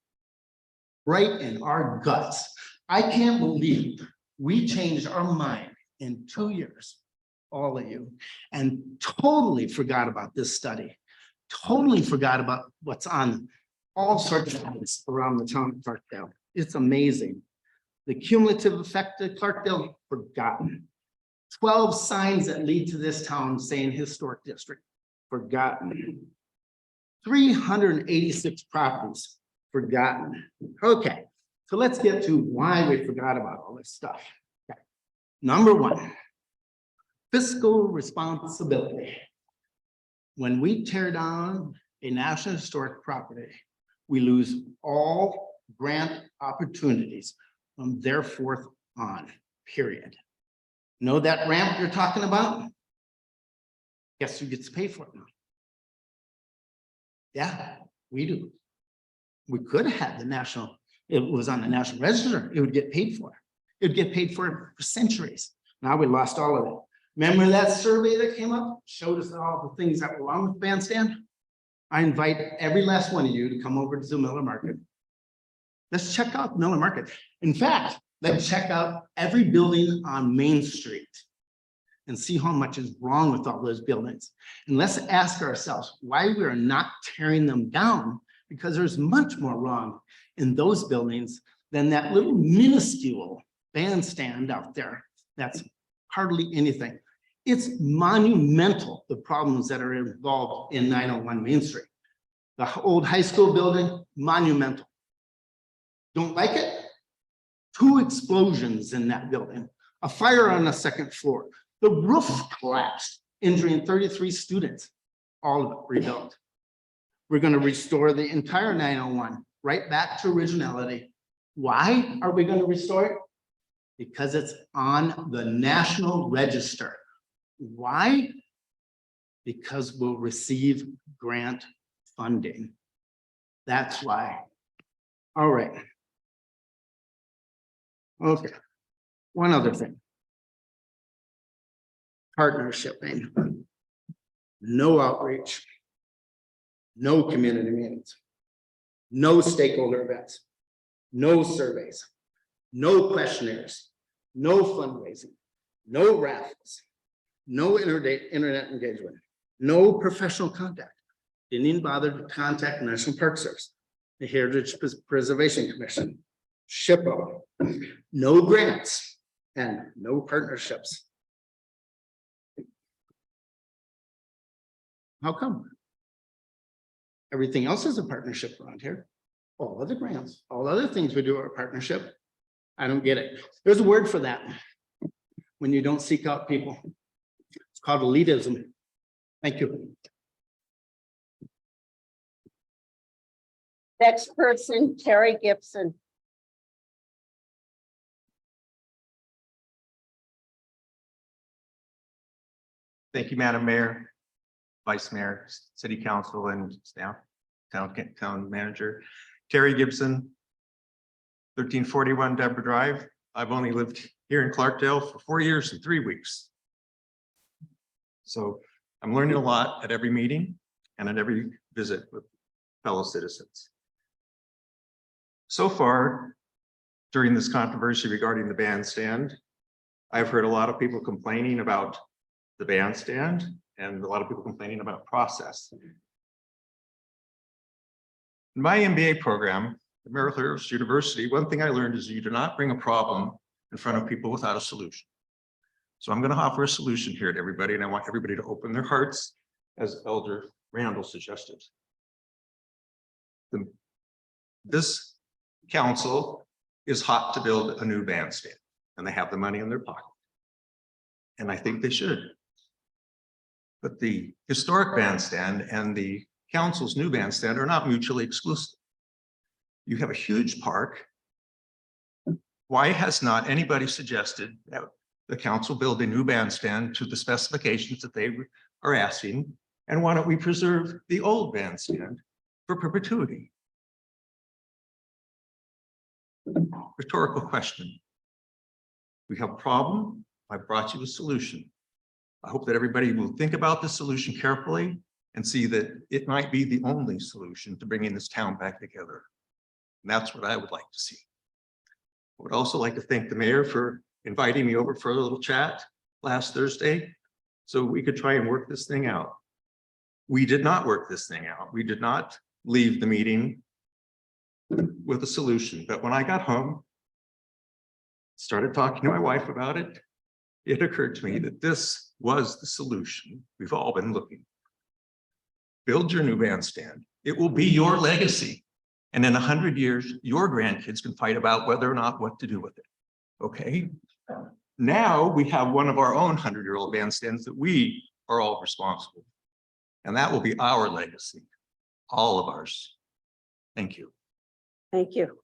right in our guts. I can't believe we changed our mind in 2 years, all of you, and totally forgot about this study. Totally forgot about what's on all sorts of things around the town of Clarkdale. It's amazing. The cumulative effect of Clarkdale, forgotten. 12 signs that lead to this town saying historic district, forgotten. 386 properties, forgotten. Okay, so let's get to why we forgot about all this stuff. Okay. Number one, fiscal responsibility. When we tear down a national historic property, we lose all grant opportunities from thereforth on, period. Know that ramp you're talking about? Guess who gets paid for it now? Yeah, we do. We could have had the national, it was on the National Register, it would get paid for. It would get paid for centuries. Now we lost all of it. Remember that survey that came up, showed us all the things that were wrong with the bandstand? I invite every last one of you to come over to Miller Market. Let's check out Miller Market. In fact, let's check out every building on Main Street and see how much is wrong with all those buildings. And let's ask ourselves why we are not tearing them down, because there's much more wrong in those buildings than that little minuscule bandstand out there. That's hardly anything. It's monumental, the problems that are involved in 901 Main Street. The old high school building, monumental. Don't like it? 2 explosions in that building, a fire on the 2nd floor. The roof collapsed, injuring 33 students, all of it rebuilt. We're going to restore the entire 901 right back to originality. Why are we going to restore it? Because it's on the National Register. Why? Because we'll receive grant funding. That's why. All right. Okay. One other thing. Partnershiping. No outreach. No community meetings. No stakeholder events. No surveys. No questionnaires. No fundraising. No raffles. No internet engagement. No professional contact. Didn't even bother to contact the National Park Service, the Heritage Preservation Commission, SHPO. No grants and no partnerships. How come? Everything else is a partnership around here. All other grants, all other things we do are a partnership. I don't get it. There's a word for that. When you don't seek out people. It's called elitism. Thank you. Next person, Terry Gibson. Thank you, Madam Mayor, Vice Mayor, City Council, and staff, Town Manager. Terry Gibson, 1341 Deborah Drive. I've only lived here in Clarkdale for 4 years and 3 weeks. So I'm learning a lot at every meeting and at every visit with fellow citizens. So far, during this controversy regarding the bandstand, I've heard a lot of people complaining about the bandstand and a lot of people complaining about process. In my MBA program at Marist University, one thing I learned is you do not bring a problem in front of people without a solution. So I'm going to offer a solution here to everybody, and I want everybody to open their hearts, as Elder Randall suggested. This council is hot to build a new bandstand, and they have the money in their pocket. And I think they should. But the historic bandstand and the council's new bandstand are not mutually exclusive. You have a huge park. Why has not anybody suggested that the council build a new bandstand to the specifications that they are asking? And why don't we preserve the old bandstand for perpetuity? Rhetorical question. We have a problem. I brought you a solution. I hope that everybody will think about this solution carefully and see that it might be the only solution to bringing this town back together. And that's what I would like to see. I would also like to thank the mayor for inviting me over for a little chat last Thursday so we could try and work this thing out. We did not work this thing out. We did not leave the meeting with a solution. But when I got home, started talking to my wife about it, it occurred to me that this was the solution we've all been looking for. Build your new bandstand. It will be your legacy. And in 100 years, your grandkids can fight about whether or not what to do with it. Okay. Now we have one of our own 100-year-old bandstands that we are all responsible for. And that will be our legacy, all of ours. Thank you. Thank you.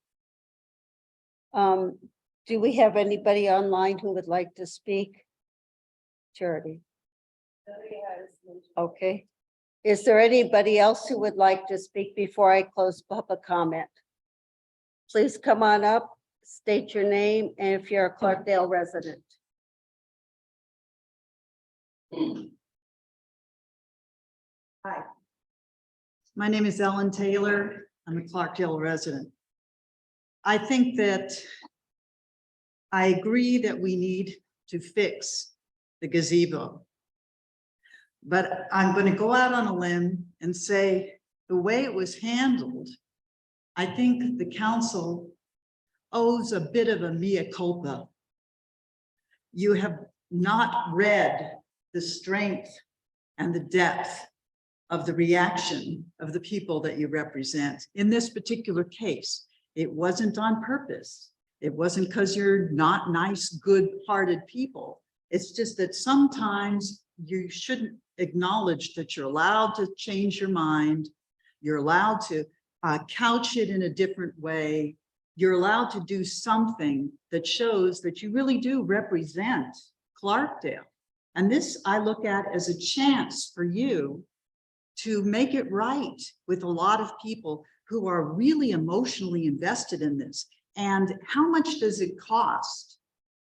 Do we have anybody online who would like to speak? Charity. Nobody has Okay. Is there anybody else who would like to speak before I close public comment? Please come on up, state your name, and if you're a Clarkdale resident. Hi. My name is Ellen Taylor. I'm a Clarkdale resident. I think that I agree that we need to fix the gazebo. But I'm going to go out on a limb and say the way it was handled, I think the council owes a bit of a mea culpa. You have not read the strength and the depth of the reaction of the people that you represent. In this particular case, it wasn't on purpose. It wasn't because you're not nice, good-hearted people. It's just that sometimes you shouldn't acknowledge that you're allowed to change your mind. You're allowed to couch it in a different way. You're allowed to do something that shows that you really do represent Clarkdale. And this I look at as a chance for you to make it right with a lot of people who are really emotionally invested in this. And how much does it cost?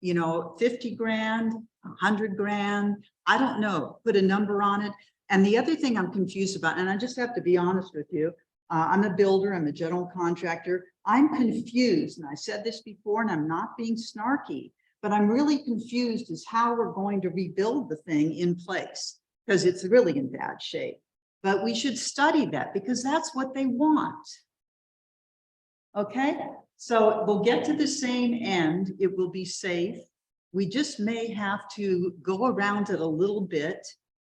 You know, 50 grand, 100 grand, I don't know, put a number on it. And the other thing I'm confused about, and I just have to be honest with you, I'm a builder, I'm a general contractor. I'm confused, and I said this before, and I'm not being snarky, but I'm really confused as how we're going to rebuild the thing in place, because it's really in bad shape. But we should study that because that's what they want. Okay, so we'll get to the same end. It will be safe. We just may have to go around it a little bit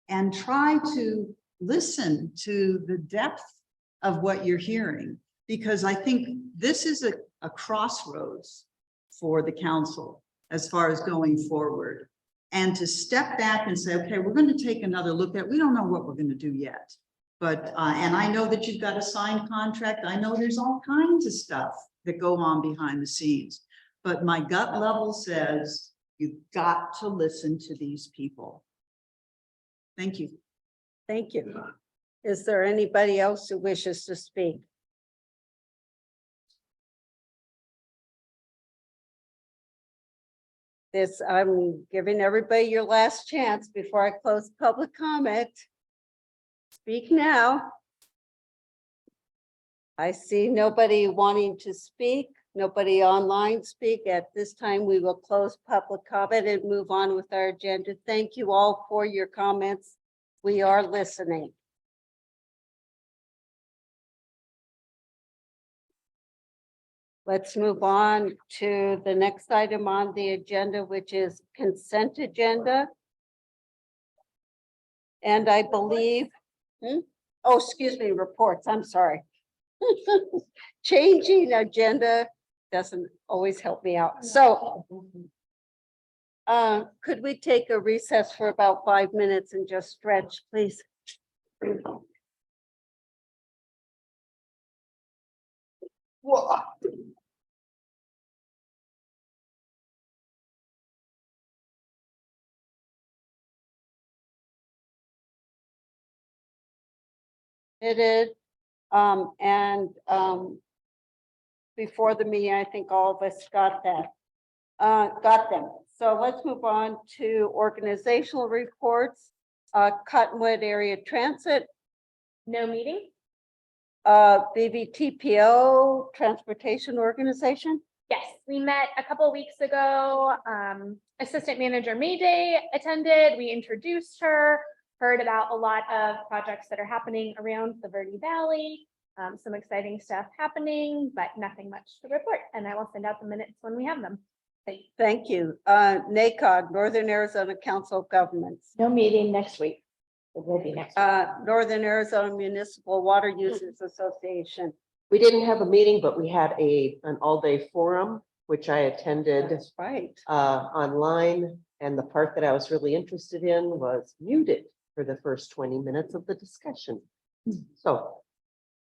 and try to listen to the depth of what you're hearing, because I think this is a crossroads for the council as far as going forward. And to step back and say, okay, we're going to take another look at, we don't know what we're going to do yet. But, and I know that you've got a signed contract. I know there's all kinds of stuff that go on behind the scenes. But my gut level says you've got to listen to these people. Thank you. Thank you. Is there anybody else who wishes to speak? I'm giving everybody your last chance before I close public comment. Speak now. I see nobody wanting to speak, nobody online speak. At this time, we will close public comment and move on with our agenda. Thank you all for your comments. We are listening. Let's move on to the next item on the agenda, which is consent agenda. And I believe, oh, excuse me, reports, I'm sorry. Changing agenda doesn't always help me out. So could we take a recess for about 5 minutes and just stretch, please? Whoa. Before the meeting, I think all of us got that, got them. So let's move on to organizational reports. Cottonwood Area Transit. No meeting? BVTPO Transportation Organization. Yes, we met a couple of weeks ago. Assistant Manager Mayday attended. We introduced her, heard about a lot of projects that are happening around the Verde Valley. Some exciting stuff happening, but nothing much to report. And I will send out the minutes when we have them. Thank you. NACOG, Northern Arizona Council of Governments. No meeting next week. It will be next week. Northern Arizona Municipal Water Users Association. We didn't have a meeting, but we had an all-day forum, which I attended. That's right. Online, and the part that I was really interested in was muted for the first 20 minutes of the discussion. So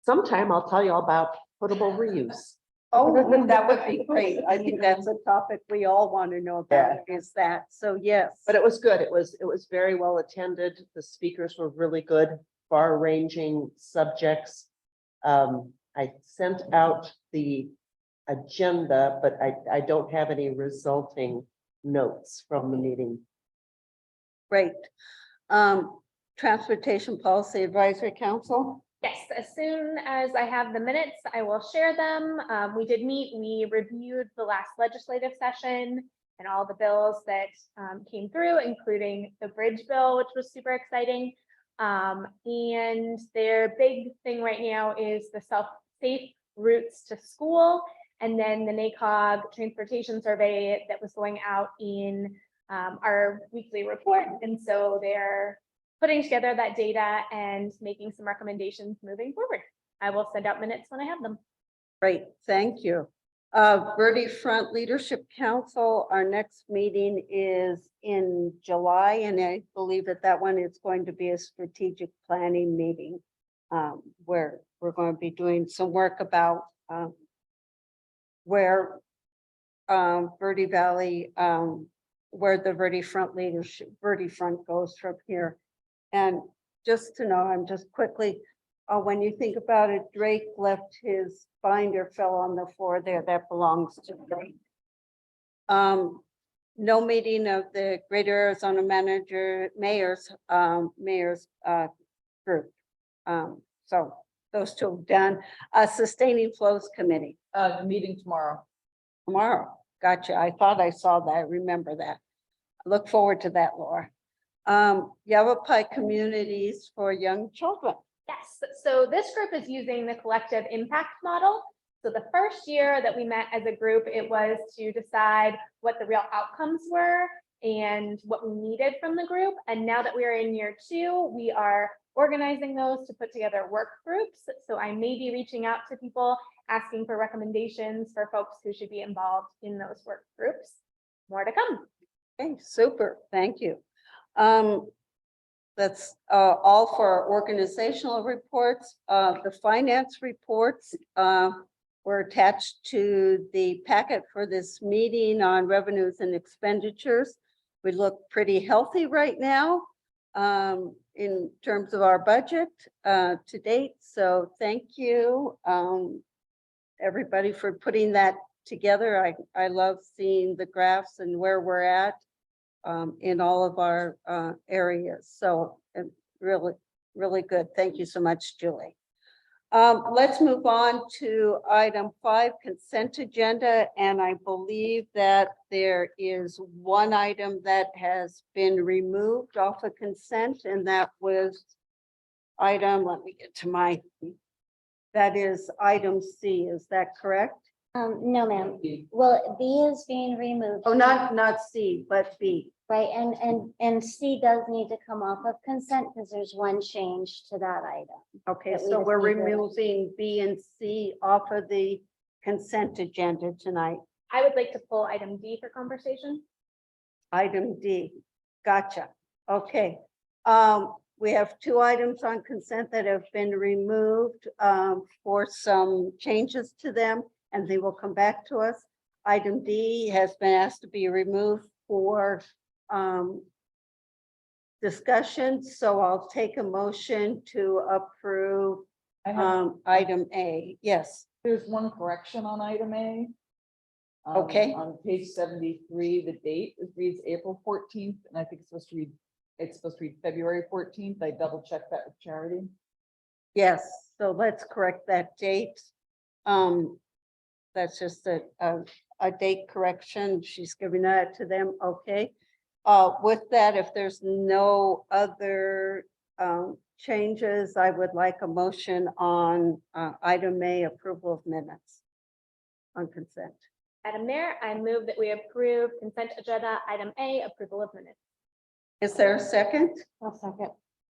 sometime I'll tell you all about potable reuse. Oh, that would be great. I think that's a topic we all want to know about, is that, so yes. But it was good. It was very well attended. The speakers were really good, far-ranging subjects. I sent out the agenda, but I don't have any resulting notes from the meeting. Great. Transportation Policy Advisory Council. Yes, as soon as I have the minutes, I will share them. We did meet, we reviewed the last legislative session and all the bills that came through, including the bridge bill, which was super exciting. And their big thing right now is the safe routes to school, and then the NACOG transportation survey that was going out in our weekly report. And so they're putting together that data and making some recommendations moving forward. I will send out minutes when I have them. Great, thank you. Verde Front Leadership Council, our next meeting is in July, and I believe that one is going to be a strategic planning meeting, where we're going to be doing some work about where Verde Valley, where the Verde Front goes from here. And just to know, I'm just quickly, when you think about it, Drake left his binder, fell on the floor there, that belongs to Drake. No meeting of the Greater Arizona Mayor's group. So those two done. Sustaining Flows Committee. Meeting tomorrow. Tomorrow, gotcha. I thought I saw that. I remember that. I look forward to that, Laura. Yavapai Communities for Young Children. Yes, so this group is using the collective impact model. So the first year that we met as a group, it was to decide what the real outcomes were and what we needed from the group. And now that we are in year 2, we are organizing those to put together work groups. So I may be reaching out to people asking for recommendations for folks who should be involved in those work groups. More to come. Okay, super, thank you. That's all for our organizational reports. The finance reports were attached to the packet for this meeting on revenues and expenditures. We look pretty healthy right now in terms of our budget to date. So thank you, everybody, for putting that together. I love seeing the graphs and where we're at in all of our areas. So really, really good. Thank you so much, Julie. Let's move on to item 5, consent agenda. And I believe that there is one item that has been removed off of consent, and that was item, let me get to that is item C. Is that correct? No, ma'am. Well, B is being removed. Oh, not C, but B. Right, and C does need to come off of consent because there's one change to that item. Okay, that we so just we're need to- removing B and C off of the consent agenda tonight. I would like to pull item D for conversation. Item D, gotcha. Okay. We have 2 items on consent that have been removed for some changes to them, and they will come back to us. Item D has been asked to be removed for discussion, so I'll take a motion to approve I have, item A. Yes, there's one correction on item A. Okay. On page 73, the date reads April 14th, and I think it's supposed to read February 14th. I double checked that with Charity. yes, so let's correct that date. That's just a date correction. She's giving that to them. Okay. With that, if there's no other changes, I would like a motion on item A, approval of minutes on consent. Madam Mayor, I move that we approve consent agenda item A, approval of minutes. Is there a second? I'll second.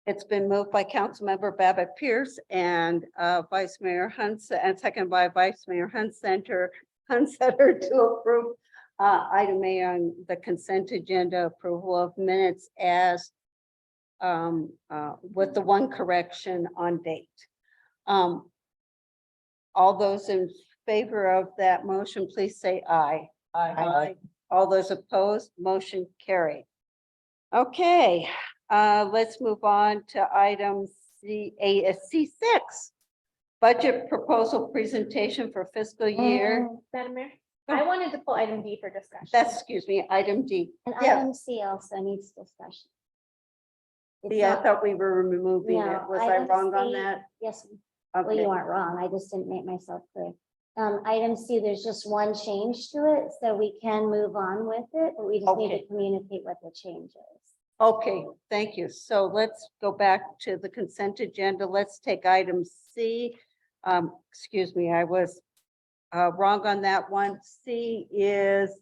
It's been moved by Councilmember Babbitt Pierce and Vice Mayor Hunt, and second by Vice Mayor Hunsetter to approve item A on the consent agenda, approval of minutes as with the one correction on date. All those in favor of that motion, please say aye. Aye. All those opposed, motion carried. Okay, let's move on to item C6. Budget proposal presentation for fiscal year. Madam Mayor, I wanted to pull item D for discussion. That's, excuse me, item D. And Yeah. item C also needs discussion. It's Yeah, I not- thought we were removing it. No, Was I item wrong on C- that? Yes, well, Okay. you aren't wrong. I just didn't make myself clear. Item C, there's just one change to it, so we can move on with it, but we just need Okay. to communicate what the change is. Okay, thank you. So let's go back to the consent agenda. Let's take item C. Excuse me, I was wrong on that one. C is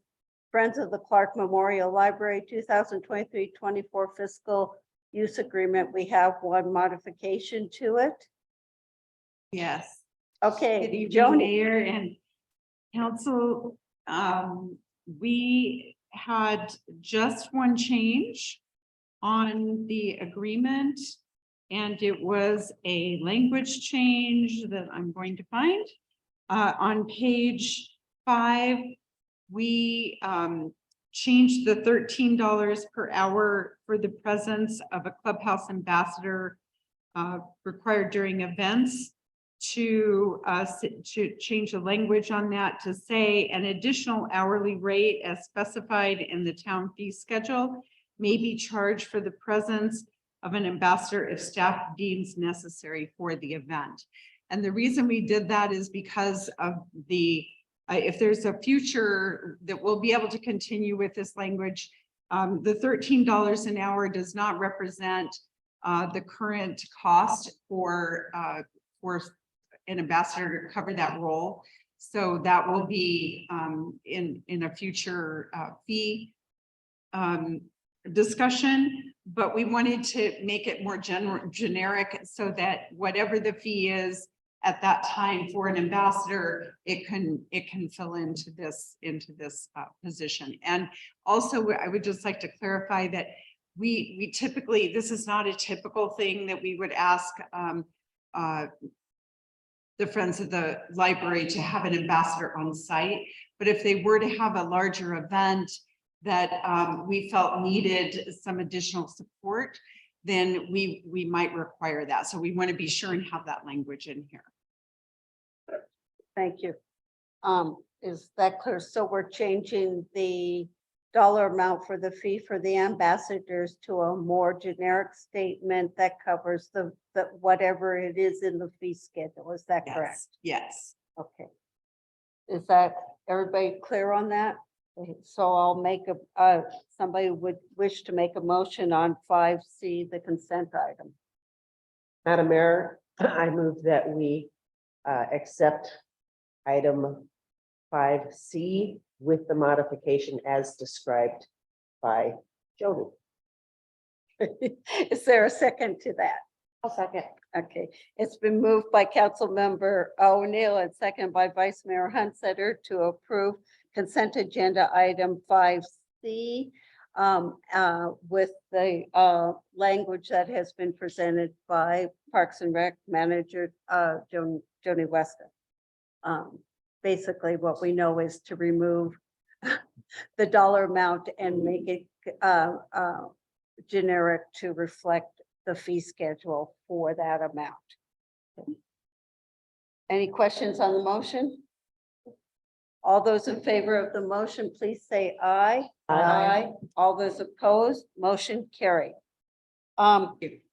Friends of the Clark Memorial Library 2023-24 fiscal use agreement. We have one modification to it. Yes. Okay, Good evening, Joni. Mayor and Council. We had just one change on the agreement. And it was a language change that I'm going to find. On page 5, we changed the $13 per hour for the presence of a clubhouse ambassador required during events to change the language on that to say an additional hourly rate as specified in the town fee schedule may be charged for the presence of an ambassador if staff deems necessary for the event. And the reason we did that is because of the, if there's a future that we'll be able to continue with this language, the $13 an hour does not represent the current cost for an ambassador to cover that role. So that will be in a future fee discussion, but we wanted to make it more generic so that whatever the fee is at that time for an ambassador, it can fill into this position. And also, I would just like to clarify that we typically, this is not a typical thing that we would ask the Friends of the Library to have an ambassador on site. But if they were to have a larger event that we felt needed some additional support, then we might require that. So we want to be sure and have that language in here. Thank you. Is that clear? So we're changing the dollar amount for the fee for the ambassadors to a more generic statement that covers the whatever it is in the fee schedule. Is that correct? Yes. Okay. Is that everybody clear on that? So I'll make somebody would wish to make a motion on 5C, the consent item. Madam Mayor, I move that we accept item 5C with the modification as described by Jody. Is there a second to that? I'll second. Okay, it's been moved by Councilmember O'Neill and second by Vice Mayor Hunsetter to approve consent agenda item 5C with the language that has been presented by Parks and Rec Manager Joni Weston. Basically, what we know is to remove the dollar amount and make it generic to reflect the fee schedule for that amount. Any questions on the motion? All those in favor of the motion, please say aye. Aye. All those opposed, motion carried.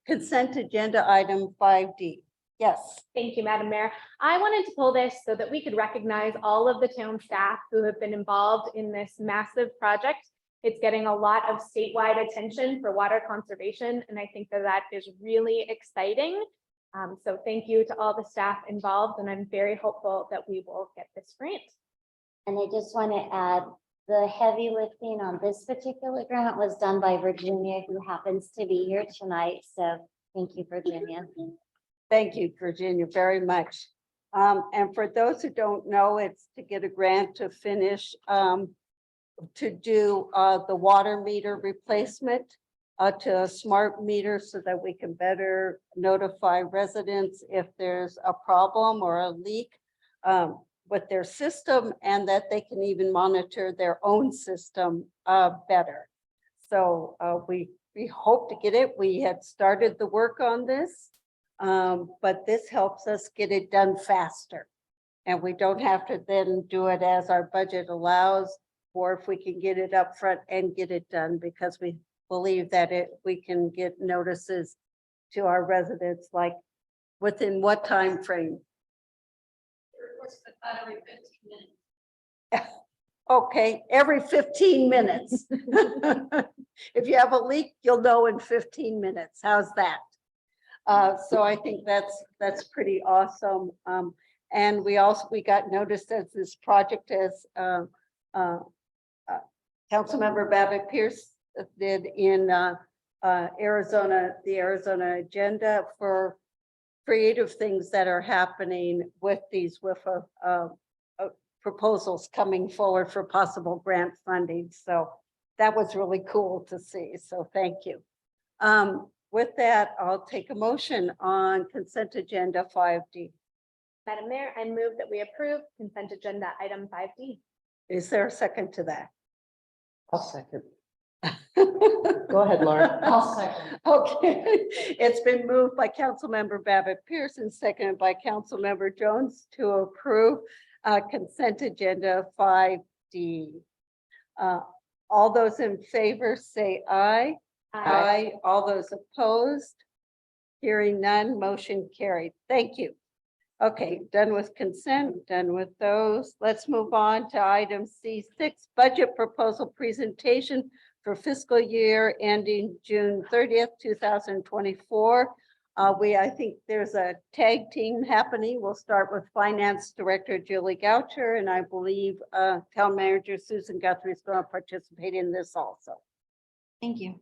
Consent agenda item 5D. Yes. Thank you, Madam Mayor. I wanted to pull this so that we could recognize all of the town staff who have been involved in this massive project. It's getting a lot of statewide attention for water conservation, and I think that is really exciting. So thank you to all the staff involved, and I'm very hopeful that we will get this grant. And I just want to add, the heavy lifting on this particular grant was done by Virginia, who happens to be here tonight. So thank you, Virginia. Thank you, Virginia, very much. And for those who don't know, it's to get a grant to finish to do the water meter replacement to a smart meter so that we can better notify residents if there's a problem or a leak. with their system and that they can even monitor their own system better. So we hope to get it. We had started the work on this, but this helps us get it done faster. And we don't have to then do it as our budget allows, or if we can get it up front and get it done, because we believe that we can get notices to our residents, like within what time frame? Okay, every 15 minutes. If you have a leak, you'll know in 15 minutes. How's that? So I think that's pretty awesome. And we got noticed as this project as Councilmember Babbitt Pierce did in Arizona, the Arizona agenda for creative things that are happening with these WIFA proposals coming forward for possible grant funding. So that was really cool to see. So thank you. With that, I'll take a motion on consent agenda 5D. Madam Mayor, I move that we approve consent agenda item 5D. Is there a second to that? I'll second. Go ahead, Laura. I'll second. Okay, it's been moved by Councilmember Babbitt Pierce and seconded by Councilmember Jones to approve consent agenda 5D. All those in favor say aye. Aye. All those opposed? Hearing none, motion carried. Thank you. Okay, done with consent, done with those. Let's move on to item C6, budget proposal presentation for fiscal year ending June 30th, 2024. I think there's a tag team happening. We'll start with Finance Director Julie Goucher, and I believe Town Manager Susan Guthrie is going to participate in this also. Thank you.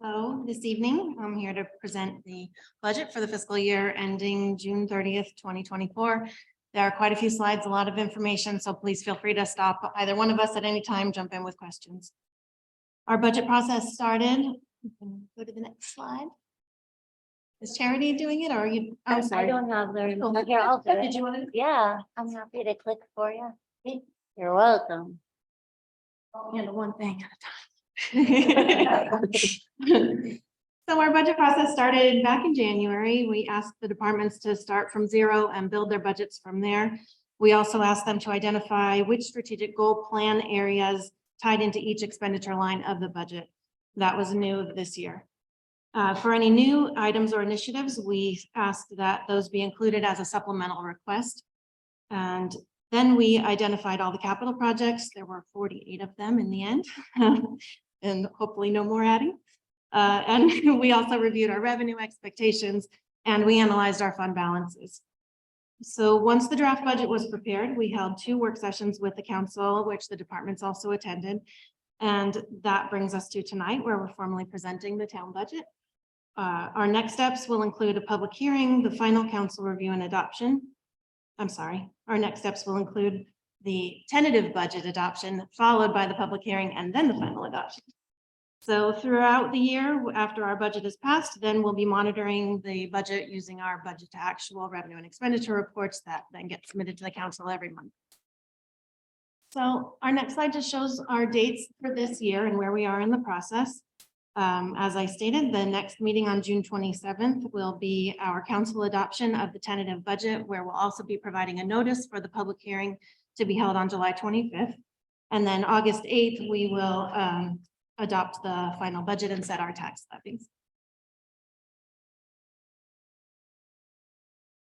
So this evening, I'm here to present the budget for the fiscal year ending June 30th, 2024. There are quite a few slides, a lot of information, so please feel free to stop either one of us at any time, jump in with questions. Our budget process started. You can go to the next slide. Is Charity doing it or are you? Oh, I sorry. don't have their, here, I'll do it. Did you want to? Yeah, I'm happy to click for you. You're welcome. I'll handle one thing at a time. So our budget process started back in January. We asked the departments to start from zero and build their budgets from there. We also asked them to identify which strategic goal plan areas tied into each expenditure line of the budget. That was new this year. For any new items or initiatives, we asked that those be included as a supplemental request. And then we identified all the capital projects. There were 48 of them in the end. And hopefully no more adding. And we also reviewed our revenue expectations and we analyzed our fund balances. So once the draft budget was prepared, we held 2 work sessions with the council, which the departments also attended. And that brings us to tonight, where we're formally presenting the town budget. Our next steps will include a public hearing, the final council review and adoption. Our next steps will include the tentative budget adoption, followed by the public hearing and then the final adoption. So throughout the year, after our budget is passed, then we'll be monitoring the budget using our budget to actual revenue and expenditure reports that then get submitted to the council every month. So our next slide just shows our dates for this year and where we are in the process. As I stated, the next meeting on June 27th will be our council adoption of the tentative budget, where we'll also be providing a notice for the public hearing to be held on July 25th. And then August 8th, we will adopt the final budget and set our tax levies.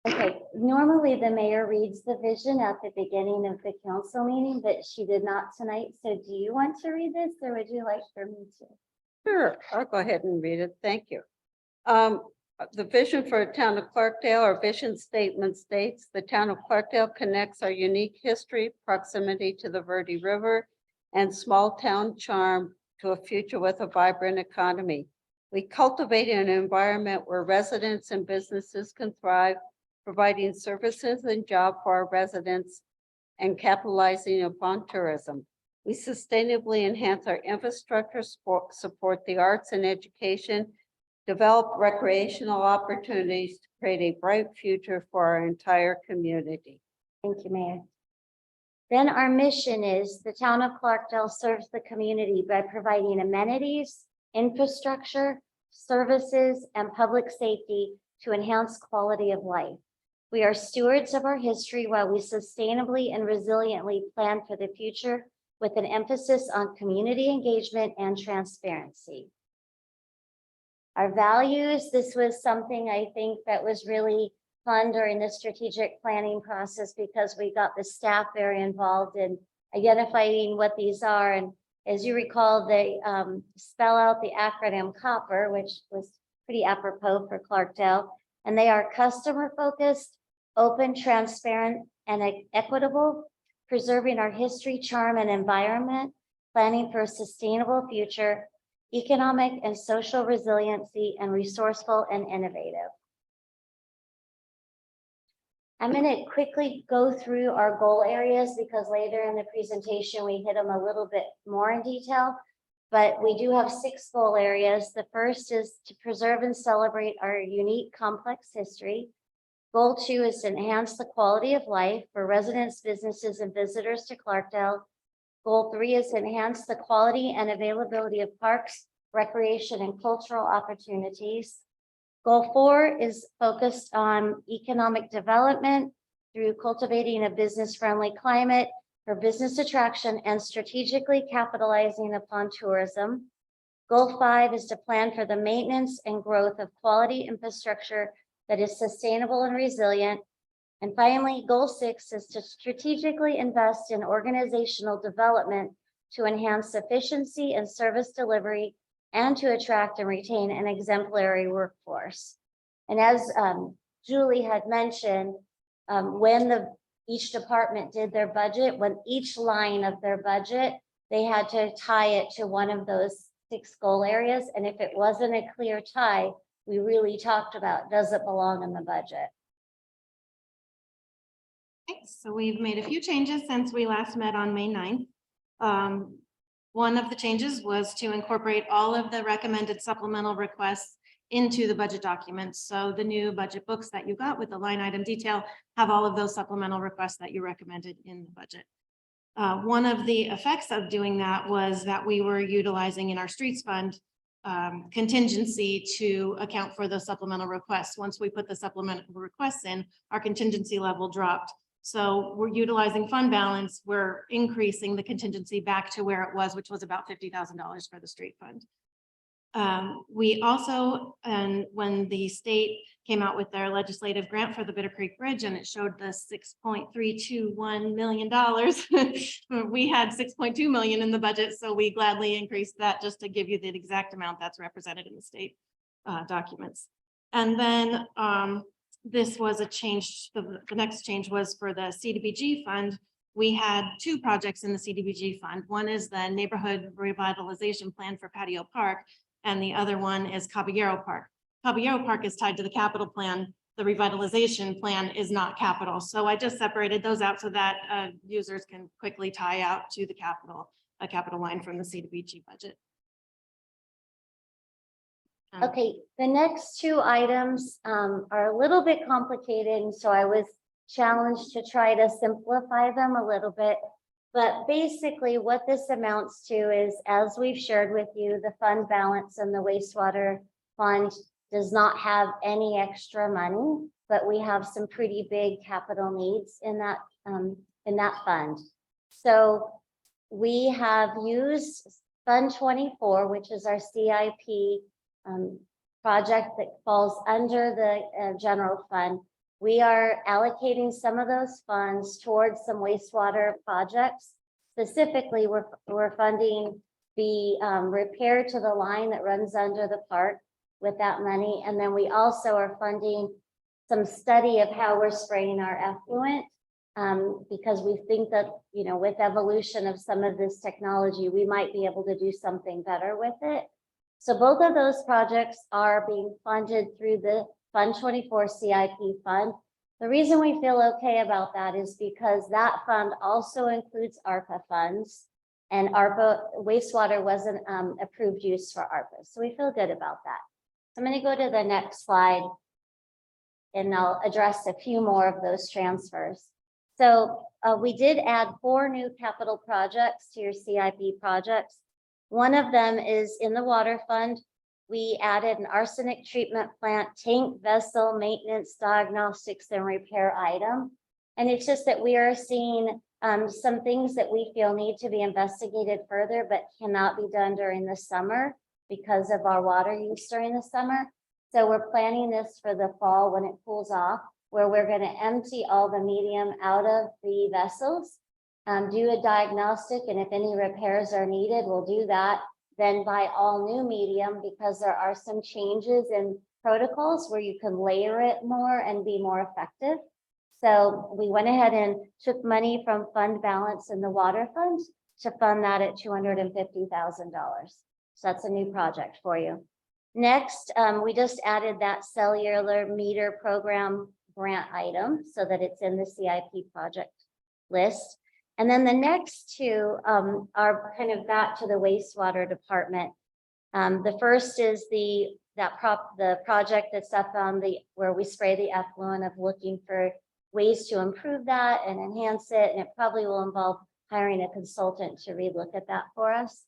Okay, normally the mayor reads the vision at the beginning of the council meeting, but she did not tonight. So do you want to read this or would you like for me to? Sure, I'll go ahead and read it. Thank you. The vision for the town of Clarkdale, our vision statement states, the town of Clarkdale connects our unique history, proximity to the Verde River, and small town charm to a future with a vibrant economy. We cultivate an environment where residents and businesses can thrive, providing services and jobs for our residents and capitalizing upon tourism. We sustainably enhance our infrastructure, support the arts and education, develop recreational opportunities to create a bright future for our entire community. Thank you, Mayor. Then our mission is the town of Clarkdale serves the community by providing amenities, infrastructure, services, and public safety to enhance quality of life. We are stewards of our history while we sustainably and resiliently plan for the future with an emphasis on community engagement and transparency. Our values, this was something I think that was really fun during the strategic planning process because we got the staff very involved in identifying what these are. And as you recall, they spell out the acronym COPPER, which was pretty apropos for Clarkdale. And they are customer focused, open, transparent, and equitable, preserving our history, charm, and environment, planning for a sustainable future, economic and social resiliency, and resourceful and innovative. I'm going to quickly go through our goal areas because later in the presentation, we hit them a little bit more in detail, but we do have 6 goal areas. The first is to preserve and celebrate our unique complex history. Goal 2 is to enhance the quality of life for residents, businesses, and visitors to Clarkdale. Goal 3 is to enhance the quality and availability of parks, recreation, and cultural opportunities. Goal 4 is focused on economic development through cultivating a business-friendly climate for business attraction and strategically capitalizing upon tourism. Goal 5 is to plan for the maintenance and growth of quality infrastructure that is sustainable and resilient. And finally, Goal 6 is to strategically invest in organizational development to enhance efficiency and service delivery and to attract and retain an exemplary workforce. And as Julie had mentioned, when each department did their budget, when each line of their budget, they had to tie it to one of those 6 goal areas. And if it wasn't a clear tie, we really talked about, does it belong in the budget? Okay, so we've made a few changes since we last met on May 9th. One of the changes was to incorporate all of the recommended supplemental requests into the budget documents. So the new budget books that you got with the line item detail have all of those supplemental requests that you recommended in the budget. One of the effects of doing that was that we were utilizing in our streets fund contingency to account for the supplemental requests. Once we put the supplemental requests in, our contingency level dropped. So we're utilizing fund balance. We're increasing the contingency back to where it was, which was about $50,000 for the street fund. We also, and when the state came out with their legislative grant for the Bitter Creek Bridge and it showed the $6.321 million, we had $6.2 million in the budget. So we gladly increased that just to give you the exact amount that's represented in the state documents. And then this was a change. The next change was for the CDBG fund. We had 2 projects in the CDBG fund. One is the neighborhood revitalization plan for Patio Park, and the other one is Caballero Park. Caballero Park is tied to the capital plan. The revitalization plan is not capital. So I just separated those out so that users can quickly tie out to the a capital line from the CDBG budget. Okay, the next 2 items are a little bit complicated, and so I was challenged to try to simplify them a little bit. But basically what this amounts to is, as we've shared with you, the fund balance and the wastewater fund does not have any extra money, but we have some pretty big capital needs in that fund. So we have used Fund 24, which is our CIP project that falls under the general fund. We are allocating some of those funds towards some wastewater projects. Specifically, we're funding the repair to the line that runs under the park with that money. And then we also are funding some study of how we're spraying our effluent because we think that, you know, with evolution of some of this technology, we might be able to do something better with it. So both of those projects are being funded through the Fund 24 CIP fund. The reason we feel okay about that is because that fund also includes ARPA funds, and ARPA wastewater wasn't approved use for ARPA. So we feel good about that. I'm going to go to the next slide. And I'll address a few more of those transfers. So we did add 4 new capital projects to your CIP projects. One of them is in the water fund. We added an arsenic treatment plant, tank vessel maintenance, diagnostics and repair item. And it's just that we are seeing some things that we feel need to be investigated further, but cannot be done during the summer because of our water use during the summer. So we're planning this for the fall when it cools off, where we're going to empty all the medium out of the vessels, do a diagnostic, and if any repairs are needed, we'll do that. Then buy all new medium because there are some changes in protocols where you can layer it more and be more effective. So we went ahead and took money from fund balance in the water fund to fund that at $250,000. So that's a new project for you. Next, we just added that cellular meter program grant item so that it's in the CIP project list. And then the next 2 are kind of back to the wastewater department. The first is the project that's up on where we spray the effluent, of looking for ways to improve that and enhance it. And it probably will involve hiring a consultant to relook at that for us.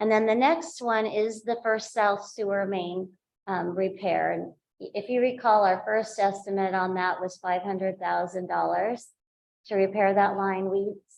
And then the next one is the First South sewer main repair. And if you recall, our first estimate on that was $500,000 to repair that line.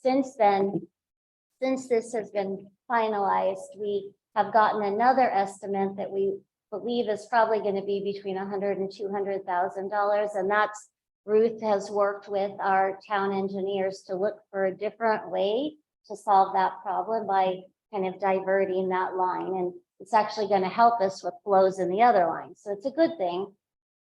Since this has been finalized, we have gotten another estimate that we believe is probably going to be between $100,000 and $200,000. And that's Ruth has worked with our town engineers to look for a different way to solve that problem by kind of diverting that line. And it's actually going to help us with flows in the other lines. So it's a good thing.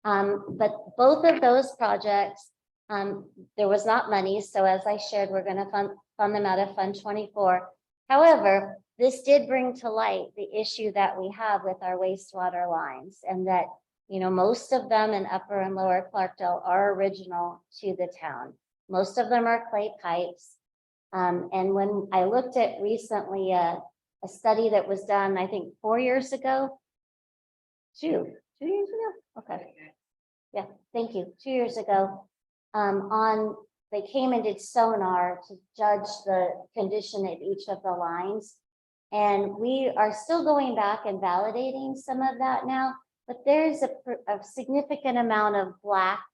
But both of those projects, there was not money. So as I shared, we're going to fund them out of Fund 24. However, this did bring to light the issue that we have with our wastewater lines, and that, you know, most of them in Upper and Lower Clarkdale are original to the town. Most of them are clay pipes. And when I looked at recently a study that was done, I think 4 years ago, 2 years ago. Okay. Yeah, thank you. 2 years ago, they came and did sonar to judge the condition of each of the lines. And we are still going back and validating some of that now, but there's a significant amount of black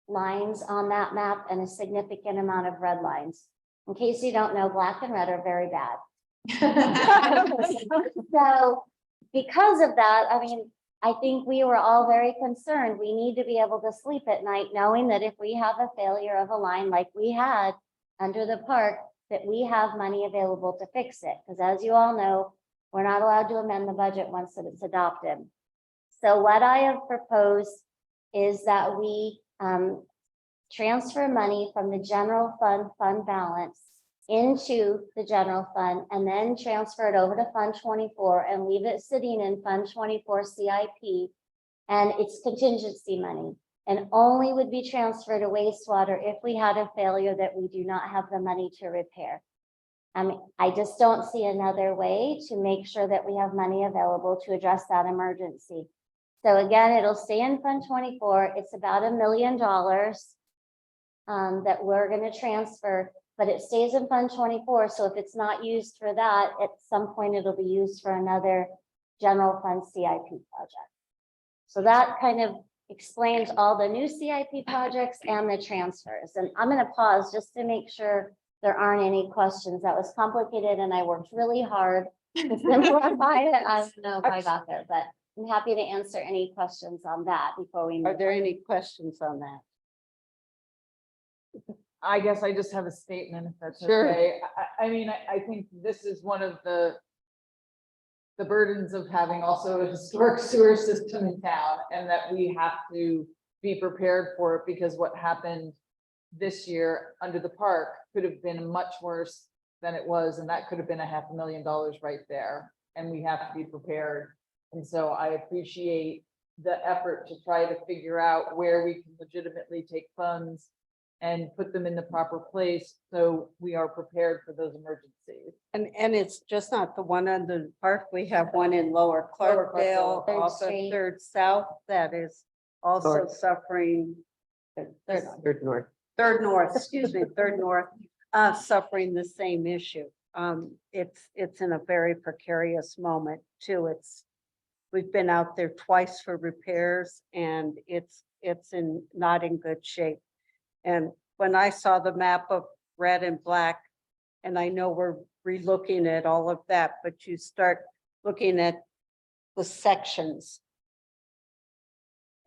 lines on that map and a significant amount of red lines. In case you don't know, black and red are very bad. So because of that, I mean, I think we were all very concerned. We need to be able to sleep at night knowing that if we have a failure of a line like we had under the park, that we have money available to fix it. Because as you all know, we're not allowed to amend the budget once that it's adopted. So what I have proposed is that we transfer money from the general fund balance into the general fund, and then transfer it over to Fund 24 and leave it sitting in Fund 24 CIP. And it's contingency money, and only would be transferred to wastewater if we had a failure that we do not have the money to repair. I mean, I just don't see another way to make sure that we have money available to address that emergency. So again, it'll stay in Fund 24. It's about $1 million that we're going to transfer, but it stays in Fund 24. So if it's not used for that, at some point it'll be used for another general fund CIP project. So that kind of explains all the new CIP projects and the transfers. And I'm going to pause just to make sure there aren't any questions. That was complicated and I worked really hard to simplify it. I don't know if I got there, but I'm happy to answer any questions on that before we move. Are there any questions on that? I guess I just have a statement, if that's Sure. okay. I mean, I think this is one of the burdens of having also a historic sewer system in town, and that we have to be prepared for it, because what happened this year under the park could have been much worse than it was, and that could have been $500,000 right there, and we have to be prepared. And so I appreciate the effort to try to figure out where we can legitimately take funds and put them in the proper place so we are prepared for those emergencies. And it's just not the one under the park. We have one in Lower Clarkdale, Third also Street. Third South, that is also North. suffering. Third North. Third North, excuse me, Third North, suffering the same issue. It's in a very precarious moment too. We've been out there twice for repairs and it's not in good shape. And when I saw the map of red and black, and I know we're relooking at all of that, but you start looking at the sections.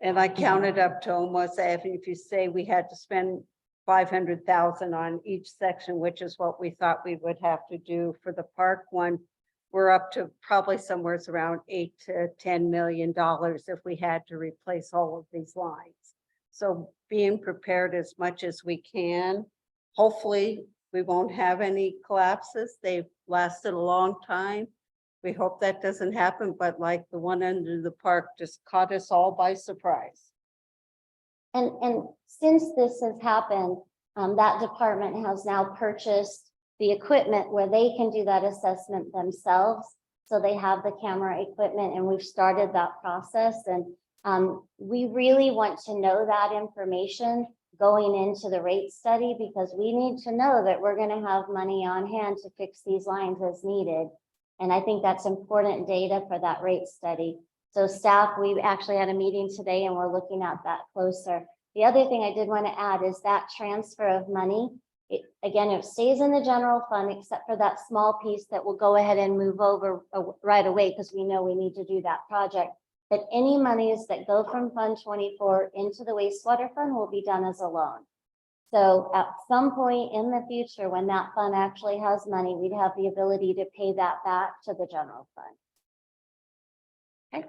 And I counted up to almost, if you say we had to spend 500,000 on each section, which is what we thought we would have to do for the park one, we're up to probably somewhere around $8 to $10 million if we had to replace all of these lines. So being prepared as much as we can. Hopefully, we won't have any collapses. They've lasted a long time. We hope that doesn't happen, but like the one under the park just caught us all by surprise. And since this has happened, that department has now purchased the equipment where they can do that assessment themselves. So they have the camera equipment and we've started that process. And we really want to know that information going into the rate study because we need to know that we're going to have money on hand to fix these lines as needed. And I think that's important data for that rate study. So staff, we actually had a meeting today and we're looking at that closer. The other thing I did want to add is that transfer of money. Again, it stays in the general fund, except for that small piece that will go ahead and move over right away because we know we need to do that project. But any monies that go from Fund 24 into the wastewater fund will be done as a loan. So at some point in the future, when that fund actually has money, we'd have the ability to pay that back to the general fund.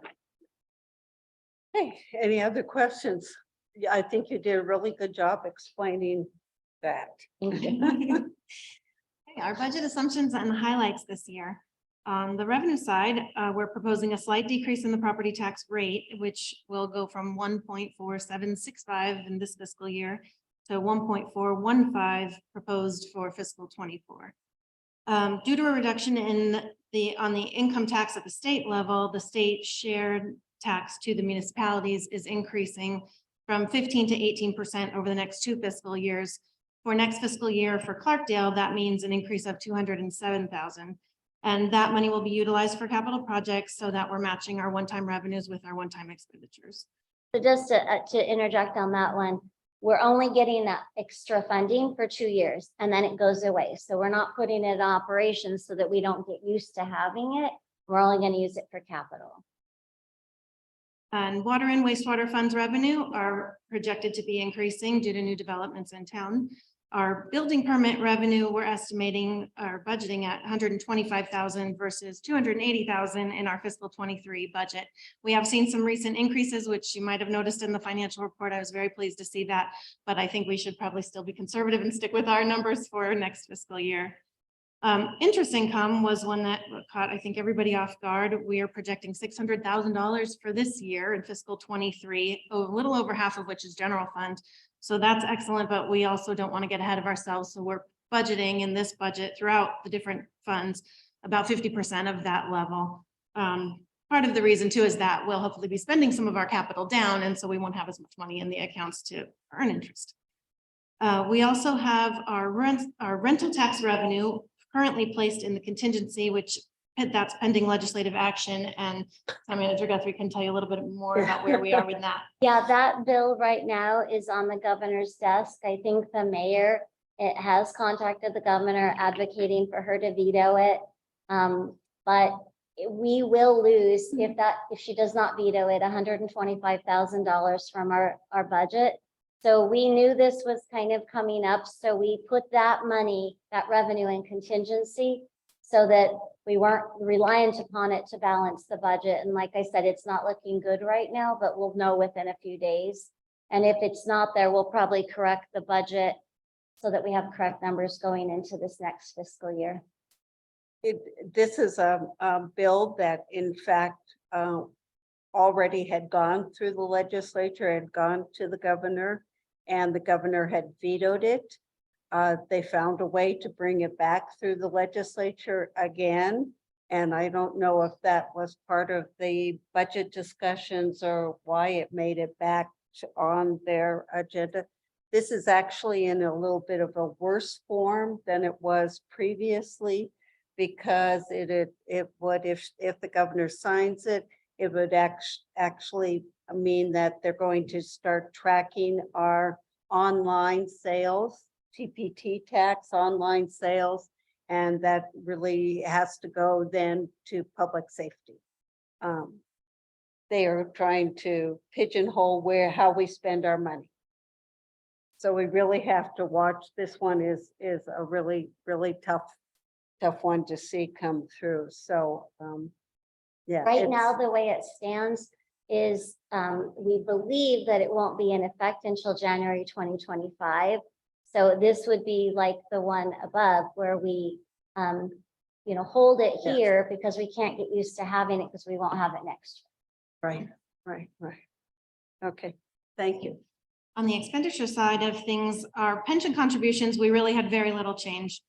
Hey, any other questions? Yeah, I think you did a really good job explaining that. Okay, our budget assumptions and highlights this year. On the revenue side, we're proposing a slight decrease in the property tax rate, which will go from 1.4765 in this fiscal year to 1.415 proposed for fiscal 24. Due to a reduction on the income tax at the state level, the state shared tax to the municipalities is increasing from 15 to 18% over the next 2 fiscal years. For next fiscal year for Clarkdale, that means an increase of 207,000. And that money will be utilized for capital projects so that we're matching our one-time revenues with our one-time expenditures. So just to interject on that one, we're only getting that extra funding for 2 years and then it goes away. So we're not putting it in operations so that we don't get used to having it. We're only going to use it for capital. And water and wastewater funds revenue are projected to be increasing due to new developments in town. Our building permit revenue, we're estimating or budgeting at 125,000 versus 280,000 in our fiscal 23 budget. We have seen some recent increases, which you might have noticed in the financial report. I was very pleased to see that, but I think we should probably still be conservative and stick with our numbers for next fiscal year. Interest income was one that caught, I think, everybody off guard. We are projecting $600,000 for this year in fiscal 23, a little over half of which is general fund. So that's excellent, but we also don't want to get ahead of ourselves. So we're budgeting in this budget throughout the different funds, about 50% of that level. Part of the reason too is that we'll hopefully be spending some of our capital down, and so we won't have as much money in the accounts to earn interest. We also have our rental tax revenue currently placed in the contingency, which that's pending legislative action, and Town Manager Guthrie can tell you a little bit more about where we are with that. Yeah, that bill right now is on the governor's desk. I think the mayor, it has contacted the governor advocating for her to veto it. But we will lose if she does not veto it, $125,000 from our budget. So we knew this was kind of coming up. So we put that money, that revenue in contingency so that we weren't reliant upon it to balance the budget. And like I said, it's not looking good right now, but we'll know within a few days. And if it's not there, we'll probably correct the budget so that we have correct numbers going into this next fiscal year. This is a bill that in fact already had gone through the legislature, had gone to the governor, and the governor had vetoed it. They found a way to bring it back through the legislature again. And I don't know if that was part of the budget discussions or why it made it back on their agenda. This is actually in a little bit of a worse form than it was previously, because it would, if the governor signs it, it would actually mean that they're going to start tracking our online sales, TPT tax, online sales, and that really has to go then to public safety. They are trying to pigeonhole how we spend our money. So we really have to watch. This one is a really, really tough one to see come through. So, yeah. Right now, the way it stands is, we believe that it won't be in effect until January 2025. So this would be like the one above where we, hold it Yes. here because we can't get used to having it because we won't have it next Right. Okay, thank you. On the expenditure side of things, our pension contributions, we really had very little change.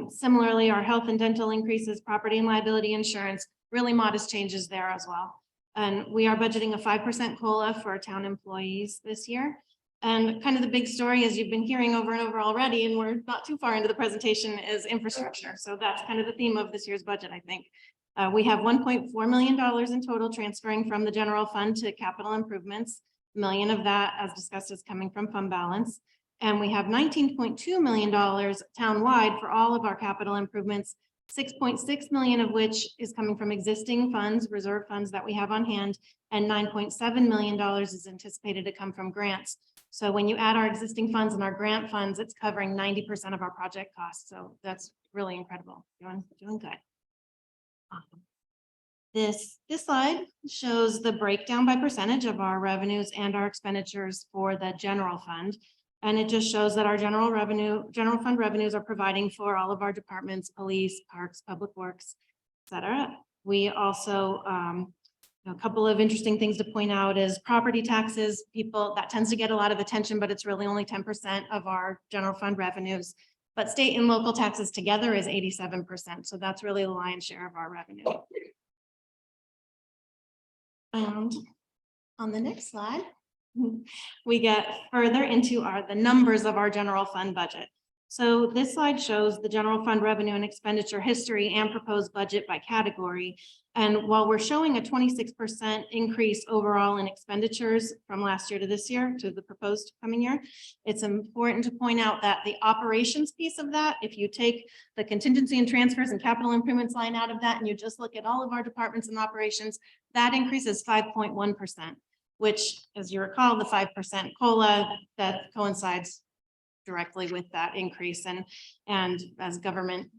Similarly, our health and dental increases, property and liability insurance, really modest changes there as well. And we are budgeting a 5% COLA for our town employees this year. And kind of the big story, as you've been hearing over and over already, and we're not too far into the presentation, is infrastructure. So that's kind of the theme of this year's budget, I think. We have $1.4 million in total transferring from the general fund to capital improvements. $1 million of that, as discussed, is coming from fund balance. And we have $19.2 million townwide for all of our capital improvements, 6.6 million of which is coming from existing funds, reserve funds that we have on hand, and $9.7 million is anticipated to come from grants. So when you add our existing funds and our grant funds, it's covering 90% of our project costs. So that's really incredible. Doing good. This slide shows the breakdown by percentage of our revenues and our expenditures for the general fund. And it just shows that our general fund revenues are providing for all of our departments, police, parks, public works, et cetera. We also, a couple of interesting things to point out is property taxes. That tends to get a lot of attention, but it's really only 10% of our general fund revenues. But state and local taxes together is 87%. So that's really the lion's share of our revenue. And on the next slide, we get further into the numbers of our general fund budget. So this slide shows the general fund revenue and expenditure history and proposed budget by category. And while we're showing a 26% increase overall in expenditures from last year to this year to the proposed coming year, it's important to point out that the operations piece of that, if you take the contingency and transfers and capital improvements line out of that, and you just look at all of our departments and operations, that increase is 5.1%, which, as you recall, the 5% COLA that coincides directly with that increase. And as government,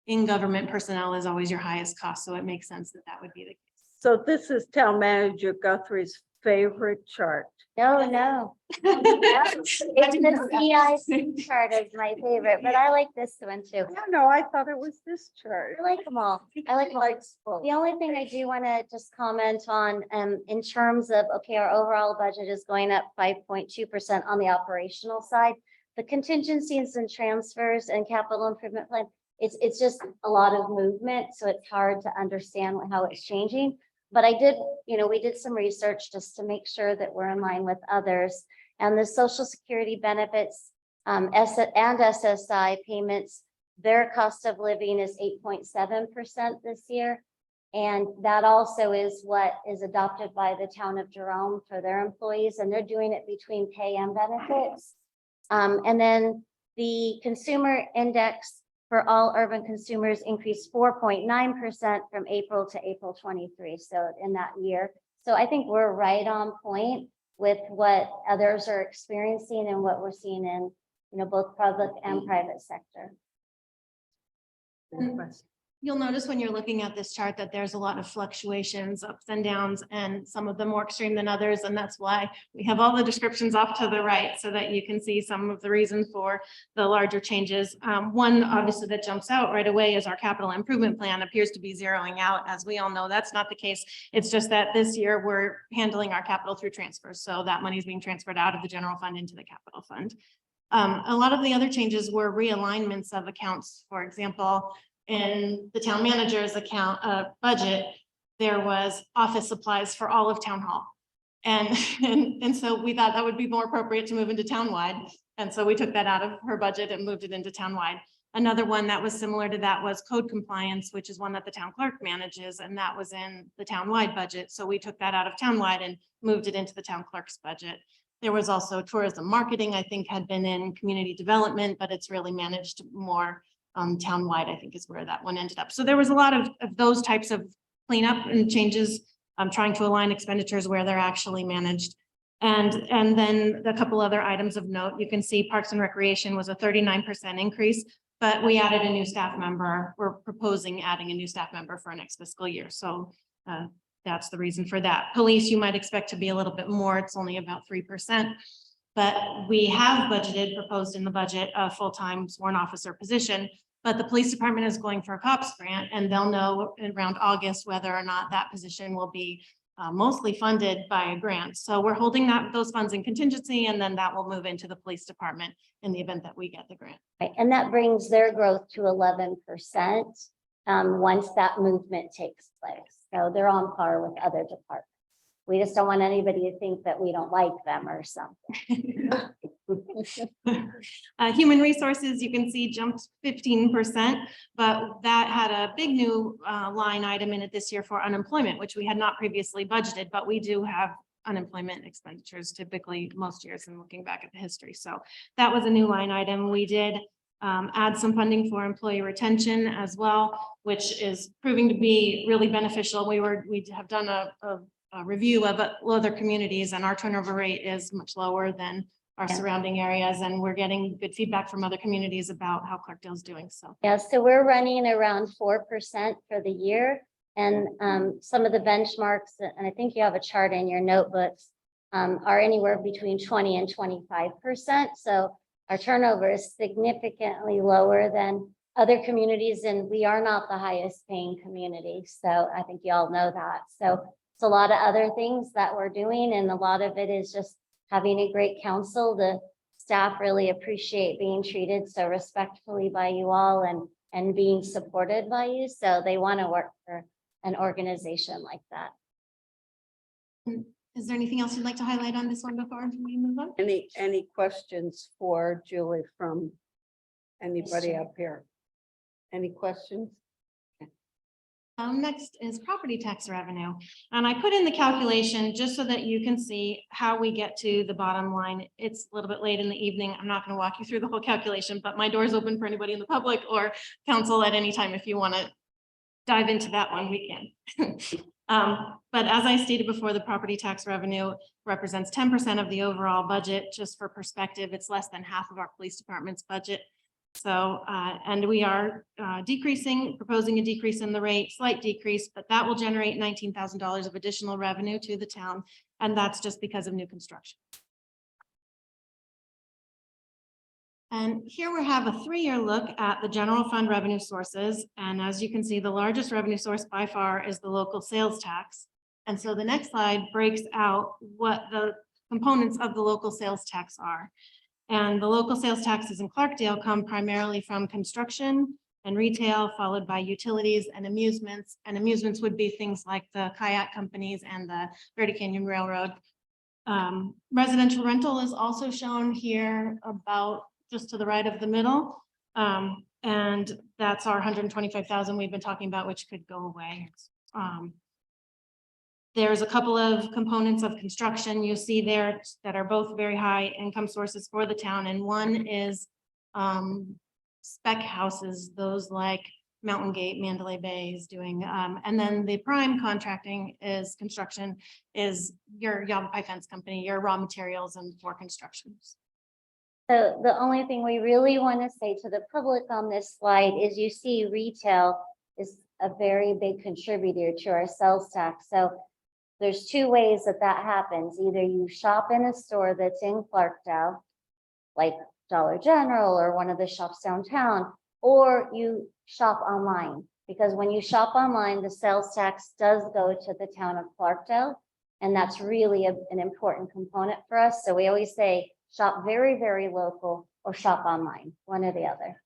in government, personnel is always your highest cost. So it makes sense that that would be the case. So this is Town Manager Guthrie's favorite chart. No. It's the CI chart is my favorite, but I like this one too. No, I thought it was this chart. I like them all. I like them all. The only thing I do want to just comment on, in terms of, okay, our overall budget is going up 5.2% on the operational side. The contingencies and transfers and capital improvement plan, it's just a lot of movement. So it's hard to understand how it's changing. But I did, we did some research just to make sure that we're in line with others. And the Social Security benefits and SSI payments, their cost of living is 8.7% this year. And that also is what is adopted by the town of Jerome for their employees, and they're doing it between pay and benefits. And then the consumer index for all urban consumers increased 4.9% from April to April 23. So in that year. So I think we're right on point with what others are experiencing and what we're seeing in, both public and private sector. You'll notice when you're looking at this chart that there's a lot of fluctuations, ups and downs, and some of them more extreme than others. And that's why we have all the descriptions off to the right so that you can see some of the reason for the larger changes. One obviously that jumps out right away is our capital improvement plan appears to be zeroing out. As we all know, that's not the case. It's just that this year we're handling our capital through transfers. So that money is being transferred out of the general fund into the capital fund. A lot of the other changes were realignments of accounts. For example, in the town manager's account budget, there was office supplies for all of town hall. And so we thought that would be more appropriate to move into townwide. And so we took that out of her budget and moved it into townwide. Another one that was similar to that was code compliance, which is one that the town clerk manages, and that was in the townwide budget. So we took that out of townwide and moved it into the town clerk's budget. There was also tourism marketing, I think had been in community development, but it's really managed more townwide, I think is where that one ended up. So there was a lot of those types of cleanup and changes. Trying to align expenditures where they're actually managed. And then a couple other items of note, you can see Parks and Recreation was a 39% increase, but we added a new staff member. We're proposing adding a new staff member for next fiscal year. So that's the reason for that. Police, you might expect to be a little bit more. It's only about 3%. But we have budgeted, proposed in the budget, a full-time sworn officer position. But the police department is going for a COPS grant, and they'll know around August whether or not that position will be mostly funded by a grant. So we're holding those funds in contingency, and then that will move into the police department in the event that we get the grant. Right, and that brings their growth to 11% once that movement takes place. So they're on par with other departments. We just don't want anybody to think that we don't like them or something. Human resources, you can see jumped 15%, but that had a big new line item in it this year for unemployment, which we had not previously budgeted, but we do have unemployment expenditures typically most years and looking back at the history. So that was a new line item. We did add some funding for employee retention as well, which is proving to be really beneficial. We have done a review of other communities, and our turnover rate is much lower than our surrounding areas, and we're getting good feedback from other communities about how Clarkdale's doing. So yeah, so we're running around 4% for the year, and some of the benchmarks, and I think you have a chart in your notebooks, are anywhere between 20 and 25%. So our turnover is significantly lower than other communities, and we are not the highest paying community. So I think you all know that. So it's a lot of other things that we're doing, and a lot of it is just having a great council. The staff really appreciate being treated so respectfully by you all and being supported by you. So they want to work for an organization like that. is there anything else you'd like to highlight on this one before we move on? Any questions for Julie from anybody up here? Any questions? Next is property tax revenue. And I put in the calculation just so that you can see how we get to the bottom line. It's a little bit late in the evening. I'm not going to walk you through the whole calculation, but my door is open for anybody in the public or council at any time. If you want to dive into that one, we can. But as I stated before, the property tax revenue represents 10% of the overall budget. Just for perspective, it's less than half of our police department's budget. So, and we are proposing a decrease in the rate, slight decrease, but that will generate $19,000 of additional revenue to the town. And that's just because of new construction. And here we have a 3-year look at the general fund revenue sources. And as you can see, the largest revenue source by far is the local sales tax. And so the next slide breaks out what the components of the local sales tax are. And the local sales taxes in Clarkdale come primarily from construction and retail, followed by utilities and amusements. And amusements would be things like the kayak companies and the Verde Canyon Railroad. Residential rental is also shown here about just to the right of the middle. And that's our 125,000 we've been talking about, which could go away. There's a couple of components of construction you see there that are both very high income sources for the town. And one is spec houses, those like Mountain Gate, Mandalay Bay is doing. And then the prime contracting is construction, is your Yavapai Fence Company, your raw materials and for constructions. So the only thing we really want to say to the public on this slide is you see retail is a very big contributor to our sales tax. So there's two ways that that happens. Either you shop in a store that's in Clarkdale, like Dollar General or one of the shops downtown, or you shop online. Because when you shop online, the sales tax does go to the town of Clarkdale. And that's really an important component for us. So we always say, shop very, very local or shop online, one or the other.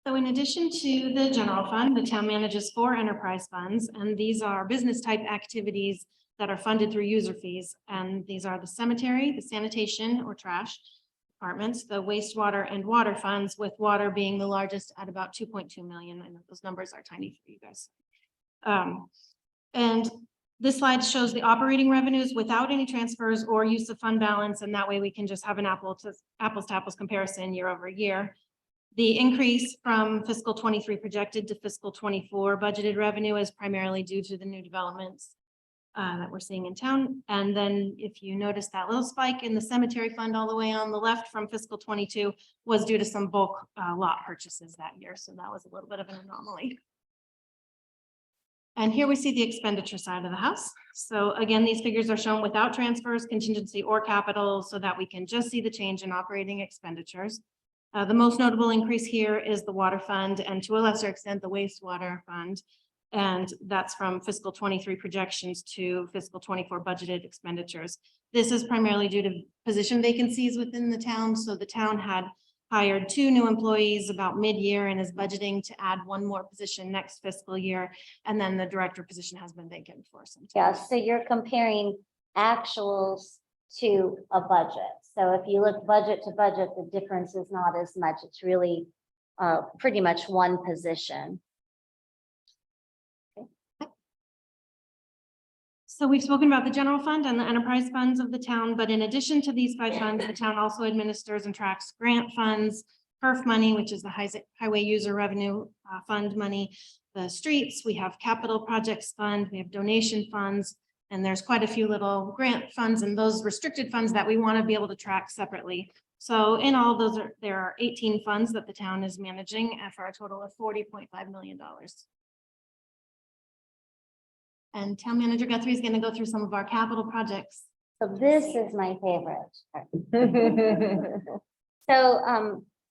So in addition to the general fund, the town manages 4 enterprise funds, and these are business type activities that are funded through user fees. And these are the cemetery, the sanitation or trash departments, the wastewater and water funds, with water being the largest at about 2.2 million. I know those numbers are tiny for you guys. And this slide shows the operating revenues without any transfers or use of fund balance. And that way we can just have an apples to apples comparison year over year. The increase from fiscal 23 projected to fiscal 24 budgeted revenue is primarily due to the new developments that we're seeing in town. And then if you notice that little spike in the cemetery fund all the way on the left from fiscal 22 was due to some bulk lot purchases that year. So that was a little bit of an anomaly. And here we see the expenditure side of the house. So again, these figures are shown without transfers, contingency, or capital, so that we can just see the change in operating expenditures. The most notable increase here is the water fund, and to a lesser extent, the wastewater fund. And that's from fiscal 23 projections to fiscal 24 budgeted expenditures. This is primarily due to position vacancies within the town. So the town had hired 2 new employees about mid-year and is budgeting to add 1 more position next fiscal year. And then the director position has been vacant for some time. Yeah, so you're comparing actuals to a budget. So if you look budget to budget, the difference is not as much. It's really pretty much one position. So we've spoken about the general fund and the enterprise funds of the town, but in addition to these 5 funds, the town also administers and tracks grant funds, HERF money, which is the highway user revenue fund money, the streets, we have capital projects fund, we have donation funds, and there's quite a few little grant funds and those restricted funds that we want to be able to track separately. So in all those, there are 18 funds that the town is managing for a total of $40.5 million. And Town Manager Guthrie is going to go through some of our capital projects. So this is my favorite. So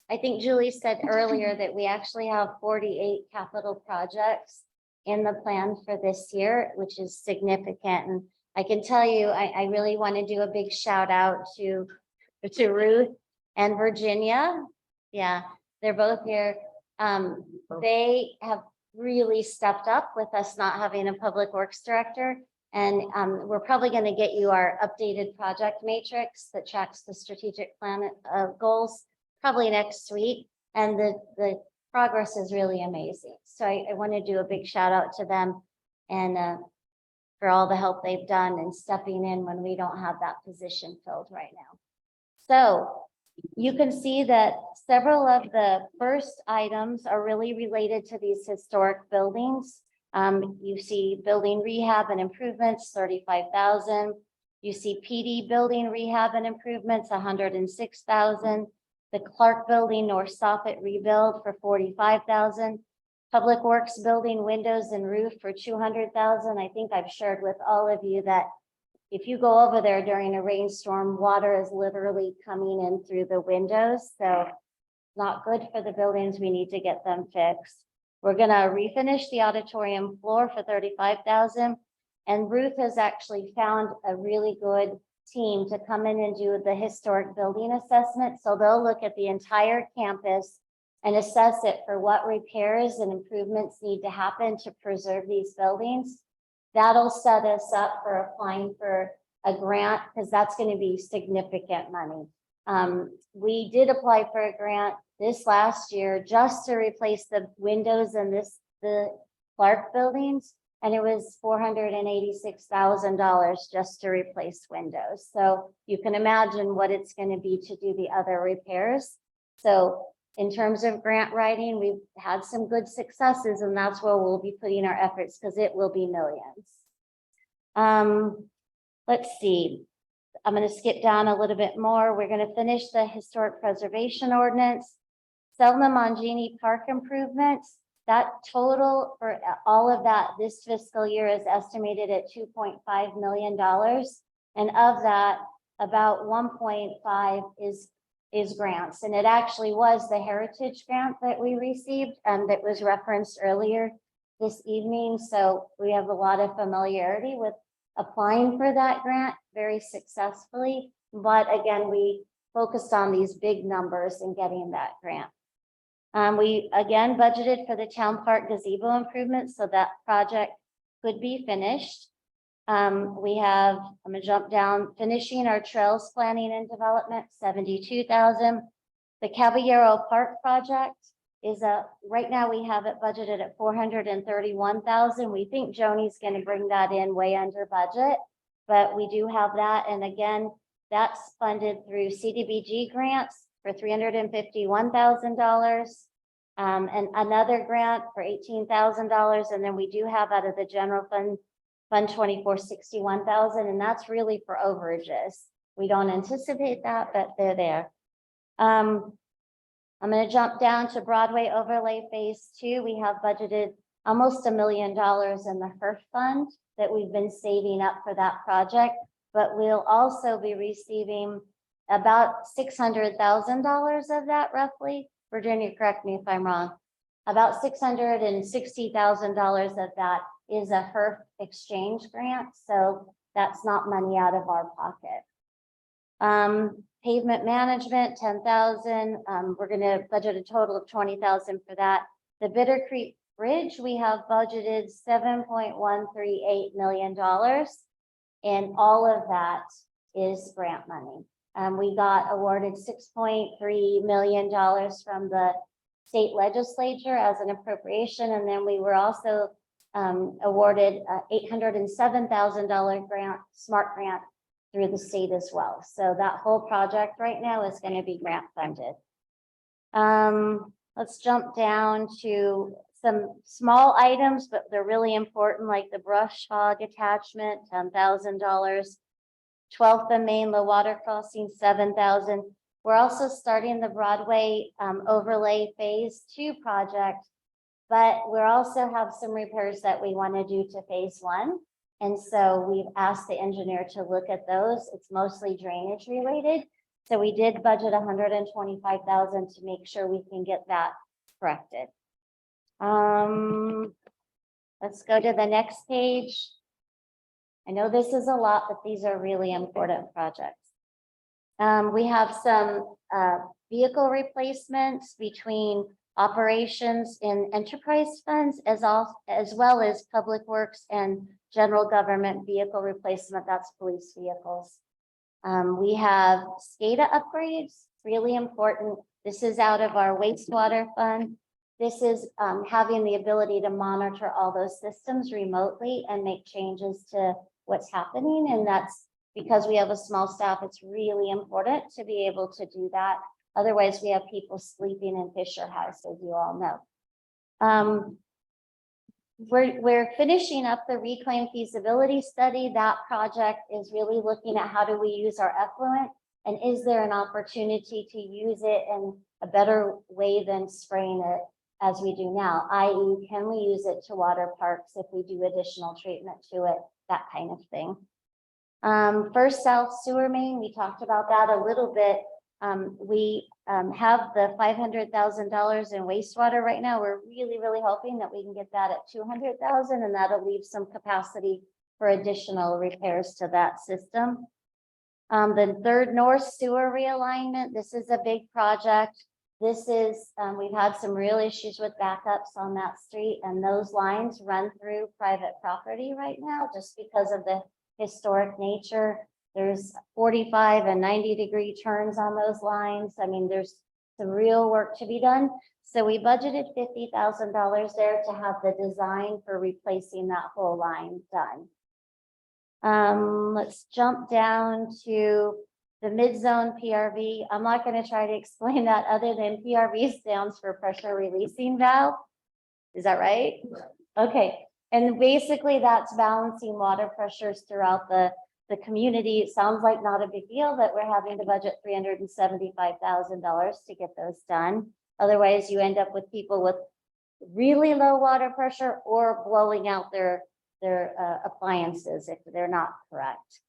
I think Julie said earlier that we actually have 48 capital projects in the plan for this year, which is significant. And I can tell you, I really want to do a big shout out to Ruth and Virginia. Yeah, they're both here. They have really stepped up with us not having a public works director. And we're probably going to get you our updated project matrix that tracks the strategic plan goals probably next week. And the progress is really amazing. So I want to do a big shout out to them and for all the help they've done and stepping in when we don't have that position filled right now. So you can see that several of the first items are really related to these historic buildings. You see building rehab and improvements, 35,000. You see PD building rehab and improvements, 106,000. The Clark Building North Soffit rebuild for 45,000. Public Works building windows and roof for 200,000. I think I've shared with all of you that if you go over there during a rainstorm, water is literally coming in through the windows. So not good for the buildings. We need to get them fixed. We're gonna refinish the auditorium floor for 35,000. And Ruth has actually found a really good team to come in and do the historic building assessment. So they'll look at the entire campus and assess it for what repairs and improvements need to happen to preserve these buildings. That'll set us up for applying for a grant because that's going to be significant money. We did apply for a grant this last year just to replace the windows in the Clark buildings. And it was $486,000 just to replace windows. So you can imagine what it's going to be to do the other repairs. So in terms of grant writing, we've had some good successes, and that's where we'll be putting our efforts because it will be millions. Let's see. I'm going to skip down a little bit more. We're going to finish the historic preservation ordinance. Selma Mangini Park improvements, that total for all of that this fiscal year is estimated at $2.5 million. And of that, about 1.5 is grants. And it actually was the Heritage Grant that we received that was referenced earlier this evening. So we have a lot of familiarity with applying for that grant very successfully. But again, we focused on these big numbers and getting that grant. We again budgeted for the town park gazebo improvements, so that project could be finished. We have, I'm gonna jump down, finishing our trails planning and development, 72,000. The Caballero Park project is right now we have it budgeted at 431,000. We think Joni's gonna bring that in way under budget, but we do have that. And again, that's funded through CDBG grants for $351,000. And another grant for $18,000. And then we do have out of the general fund, Fund 24, 61,000, and that's really for overages. We don't anticipate that, but they're there. I'm going to jump down to Broadway Overlay Phase 2. We have budgeted almost $1 million in the HERF fund that we've been saving up for that project, but we'll also be receiving about $600,000 of that roughly. Virginia, correct me if I'm wrong. About $660,000 of that is a HERF exchange grant, so that's not money out of our pocket. Pavement management, 10,000. We're going to budget a total of 20,000 for that. The Bitter Creek Bridge, we have budgeted $7.138 million, and all of that is grant money. We got awarded $6.3 million from the state legislature as an appropriation, and then we were also awarded $807,000 grant, SMART grant through the state as well. So that whole project right now is going to be grant funded. Let's jump down to some small items, but they're really important, like the brush hog attachment, $10,000. 12th and Main low water crossing, 7,000. We're also starting the Broadway overlay Phase 2 project, but we also have some repairs that we want to do to Phase 1. And so we've asked the engineer to look at those. It's mostly drainage related. So we did budget $125,000 to make sure we can get that corrected. Let's go to the next page. I know this is a lot, but these are really important projects. We have some vehicle replacements between operations in enterprise funds as well as public works and general government vehicle replacement. That's police vehicles. We have SCADA upgrades, really important. This is out of our wastewater fund. This is having the ability to monitor all those systems remotely and make changes to what's happening. And that's because we have a small staff. It's really important to be able to do that. Otherwise, we have people sleeping in Fisher House, as you all know. We're finishing up the reclaim feasibility study. That project is really looking at how do we use our effluent, and is there an opportunity to use it in a better way than spraying it as we do now, i.e. can we use it to water parks if we do additional treatment to it, that kind of thing. First South Sewer Main, we talked about that a little bit. We have the $500,000 in wastewater right now. We're really hoping that we can get that at $200,000, and that'll leave some capacity for additional repairs to that system. The Third North Sewer realignment. This is a big project. This is, we've had some real issues with backups on that street, and those lines run through private property right now just because of the historic nature. There's 45 and 90-degree turns on those lines. I mean, there's some real work to be done. So we budgeted $50,000 there to have the design for replacing that whole line done. Let's jump down to the mid-zone PRV. I'm not going to try to explain that other than PRV stands for pressure releasing valve. Is that right? Okay. And basically that's balancing water pressures throughout the community. It sounds like not a big deal, but we're having to budget $375,000 to get those done. Otherwise, you end up with people with really low water pressure or blowing out their appliances if they're not correct.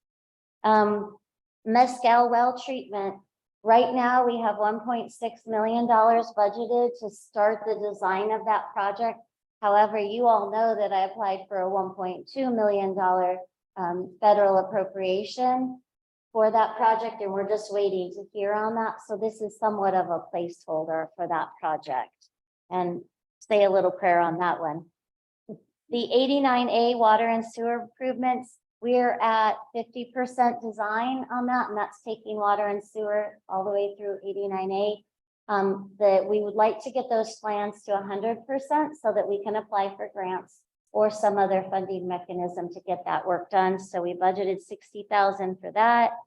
Mescal well treatment. Right now, we have $1.6 million budgeted to start the design of that project. However, you all know that I applied for a $1.2 million federal appropriation for that project, and we're just waiting to hear on that. So this is somewhat of a placeholder for that project. And say a little prayer on that one. The 89A water and sewer improvements, we're at 50% design on that, and that's taking water and sewer all the way through 89A. That we would like to get those plans to 100% so that we can apply for grants or some other funding mechanism to get that work done. So we budgeted $60,000 for that.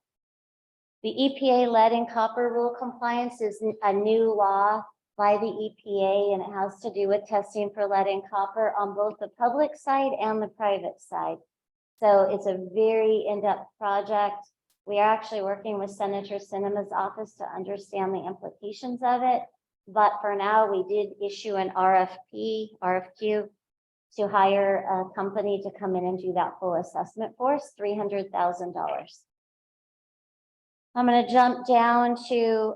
The EPA lead and copper rule compliance is a new law by the EPA, and it has to do with testing for lead and copper on both the public side and the private side. So it's a very in-depth project. We are actually working with Senator Sinema's office to understand the implications of it. But for now, we did issue an RFQ to hire a company to come in and do that full assessment for us, $300,000. I'm going to jump down to,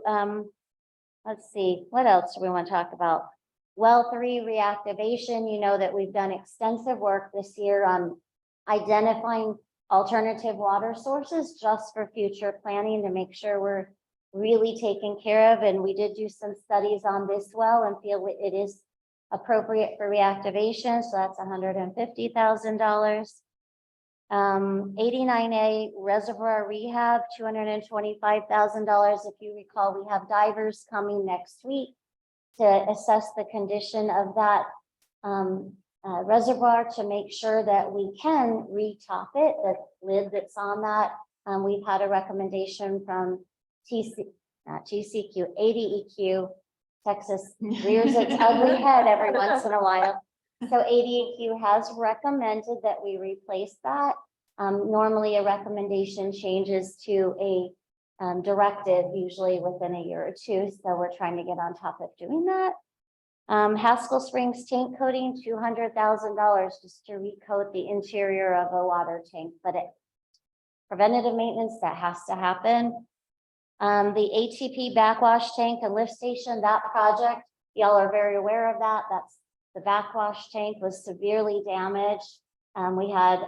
let's see, what else do we want to talk about? Well 3 reactivation. You know that we've done extensive work this year on identifying alternative water sources just for future planning to make sure we're really taken care of. And we did do some studies on this well and feel it is appropriate for reactivation. So that's $150,000. 89A reservoir rehab, $225,000. If you recall, we have divers coming next week to assess the condition of that reservoir to make sure that we can retop it, the lid that's on that. We've had a recommendation from ADEQ. Texas rears its ugly head every once in a while. So ADEQ has recommended that we replace that. Normally a recommendation changes to a directive, usually within a year or two. So we're trying to get on top of doing that. Haskell Springs tank coating, $200,000 just to recoat the interior of a water tank, but preventative maintenance, that has to happen. The ATP backwash tank and lift station, that project, y'all are very aware of that. That's the backwash tank was severely damaged. We had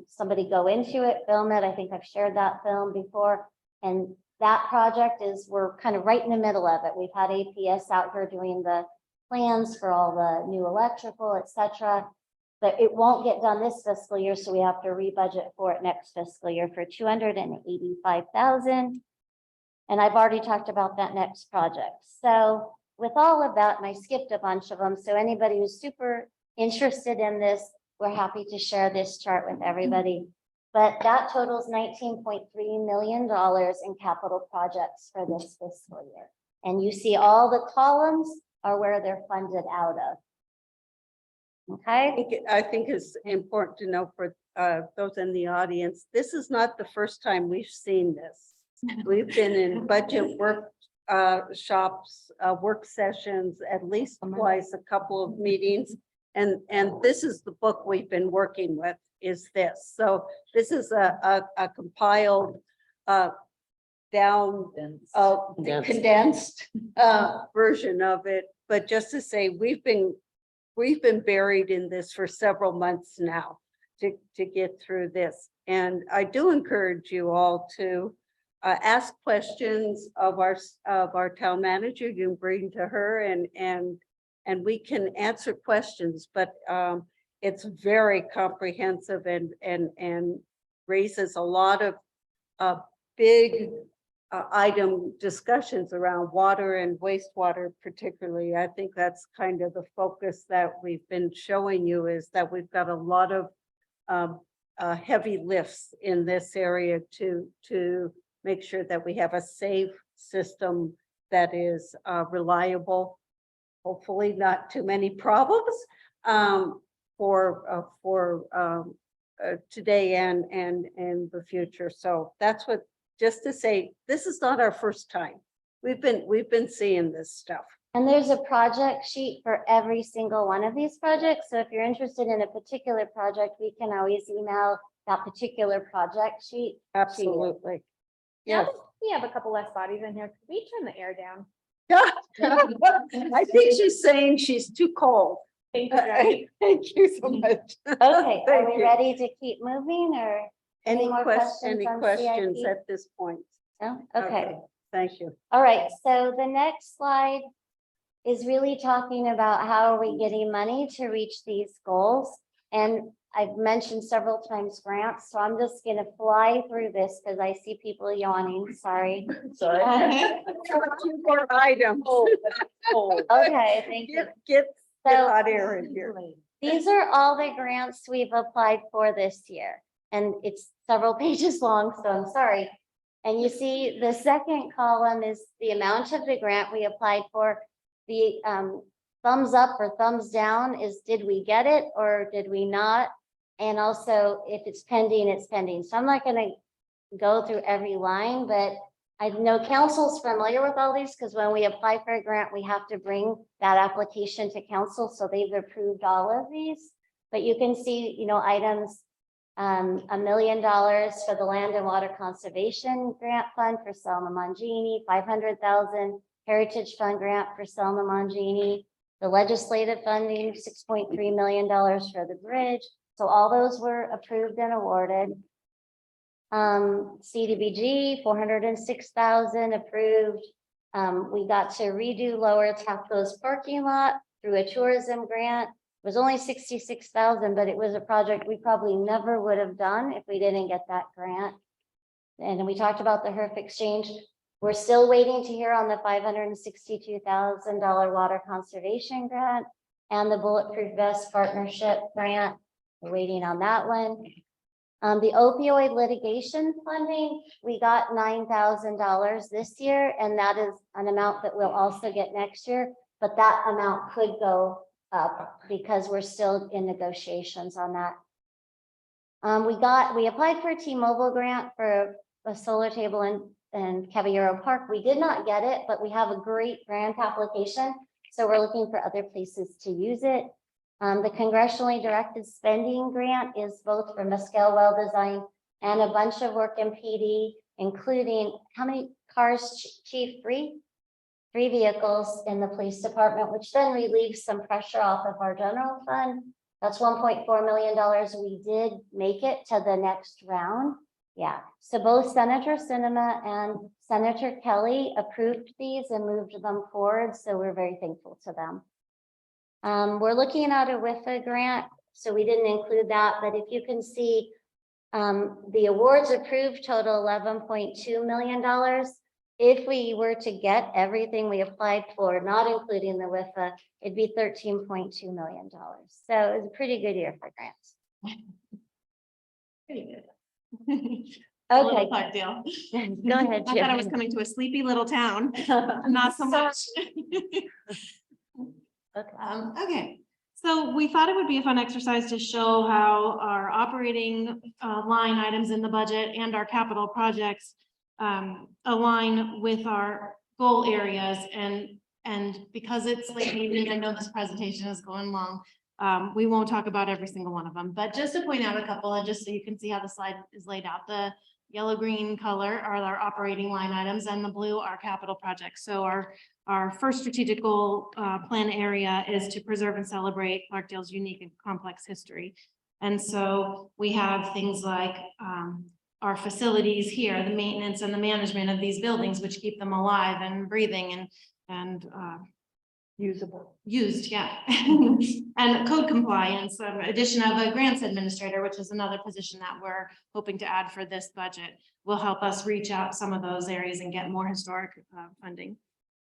somebody go into it, film it. I think I've shared that film before. And that project we're kind of right in the middle of it. We've had APS out here doing the plans for all the new electrical, et cetera. But it won't get done this fiscal year, so we have to rebudget for it next fiscal year for $285,000. And I've already talked about that next project. So with all of that, and I skipped a bunch of them, so anybody who's super interested in this, we're happy to share this chart with everybody. But that totals $19.3 million in capital projects for this fiscal year. And you see all the columns are where they're funded out of. Okay. I think it's important to know for those in the audience, this is not the first time we've seen this. We've been in budget work shops, work sessions, at least twice, a couple of meetings. And this is the book we've been working with, is this. So this is a compiled condensed version of it. But just to say, we've been buried in this for several months now to get through this. And I do encourage you all to ask questions of our town manager. You can bring to her and we can answer questions, but it's very comprehensive and raises a lot of big item discussions around water and wastewater particularly. I think that's kind of the focus that we've been showing you, is that we've got a lot of heavy lifts in this area to make sure that we have a safe system that is reliable, hopefully not too many problems for today and the future. So that's what, just to say, this is not our first time. We've been seeing this stuff. And there's a project sheet for every single one of these projects. So if you're interested in a particular project, we can always email that particular project sheet. Absolutely. Now Yes. that we have a couple less bodies in here. Could we turn the air down? I think she's saying she's too cold. Thank you, Jackie. Thank you so much. Okay, are Thank we you. ready to keep moving or? Any more questions on questions CIP? at this point? No? Okay. Thank you. All right, so the next slide is really talking about how are we getting money to reach these goals? And I've mentioned several times grants, so I'm just gonna fly through this because I see people yawning, sorry. Sorry. Two more items. Okay, thank you. Get So hot air in here. these are all the grants we've applied for this year. And it's several pages long, so I'm sorry. And you see the second column is the amount of the grant we applied for. The thumbs up or thumbs down is did we get it or did we not? And also if it's pending, it's pending. So I'm not gonna go through every line, but I know council's familiar with all these because when we apply for a grant, we have to bring that application to council. So they've approved all of these. But you can see, you know, items $1 million for the Land and Water Conservation Grant Fund for Selma Mangini, 500,000 Heritage Fund Grant for Selma Mangini, the legislative funding, $6.3 million for the bridge. So all those were approved and awarded. CDBG, 406,000 approved. We got to redo Lower Tapco's parking lot through a tourism grant. It was only 66,000, but it was a project we probably never would have done if we didn't get that grant. And we talked about the HERF exchange. We're still waiting to hear on the $562,000 water conservation grant and the Bulletproof Vest Partnership grant. We're waiting on that one. The opioid litigation funding, we got $9,000 this year, and that is an amount that we'll also get next year, but that amount could go up because we're still in negotiations on that. We applied for a T-Mobile grant for a solar table in Caballero Park. We did not get it, but we have a great grant application. So we're looking for other places to use it. The congressionally directed spending grant is both for Mescal Well Design and a bunch of work in PD, including how many cars, Chief? Three vehicles in the police department, which then relieves some pressure off of our general fund. That's $1.4 million. We did make it to the next round. Yeah, so both Senator Sinema and Senator Kelly approved these and moved them forward. So we're very thankful to them. We're looking at a WIFA grant, so we didn't include that, but if you can see, the awards approved total $11.2 million. If we were to get everything we applied for, not including the WIFA, it'd be $13.2 million. So it's a pretty good year for grants. Pretty good. Okay. Deal. Go ahead, I thought I was Jim. coming to a sleepy little town, not so much. Okay, so we thought it would be a fun exercise to show how our operating line items in the budget and our capital projects align with our goal areas, and because it's late evening, I know this presentation is going long. We won't talk about every single one of them, but just to point out a couple, and just so you can see how the slide is laid out, the yellow green color are our operating line items and the blue are capital projects. So our first strategic goal plan area is to preserve and celebrate Clarkdale's unique and complex history. And so we have things like our facilities here, the maintenance and the management of these buildings, which keep them alive and breathing and used, yeah. And code compliance, addition of a grants administrator, which is another position that we're hoping to add for this budget, will help us reach out some of those areas and get more historic funding,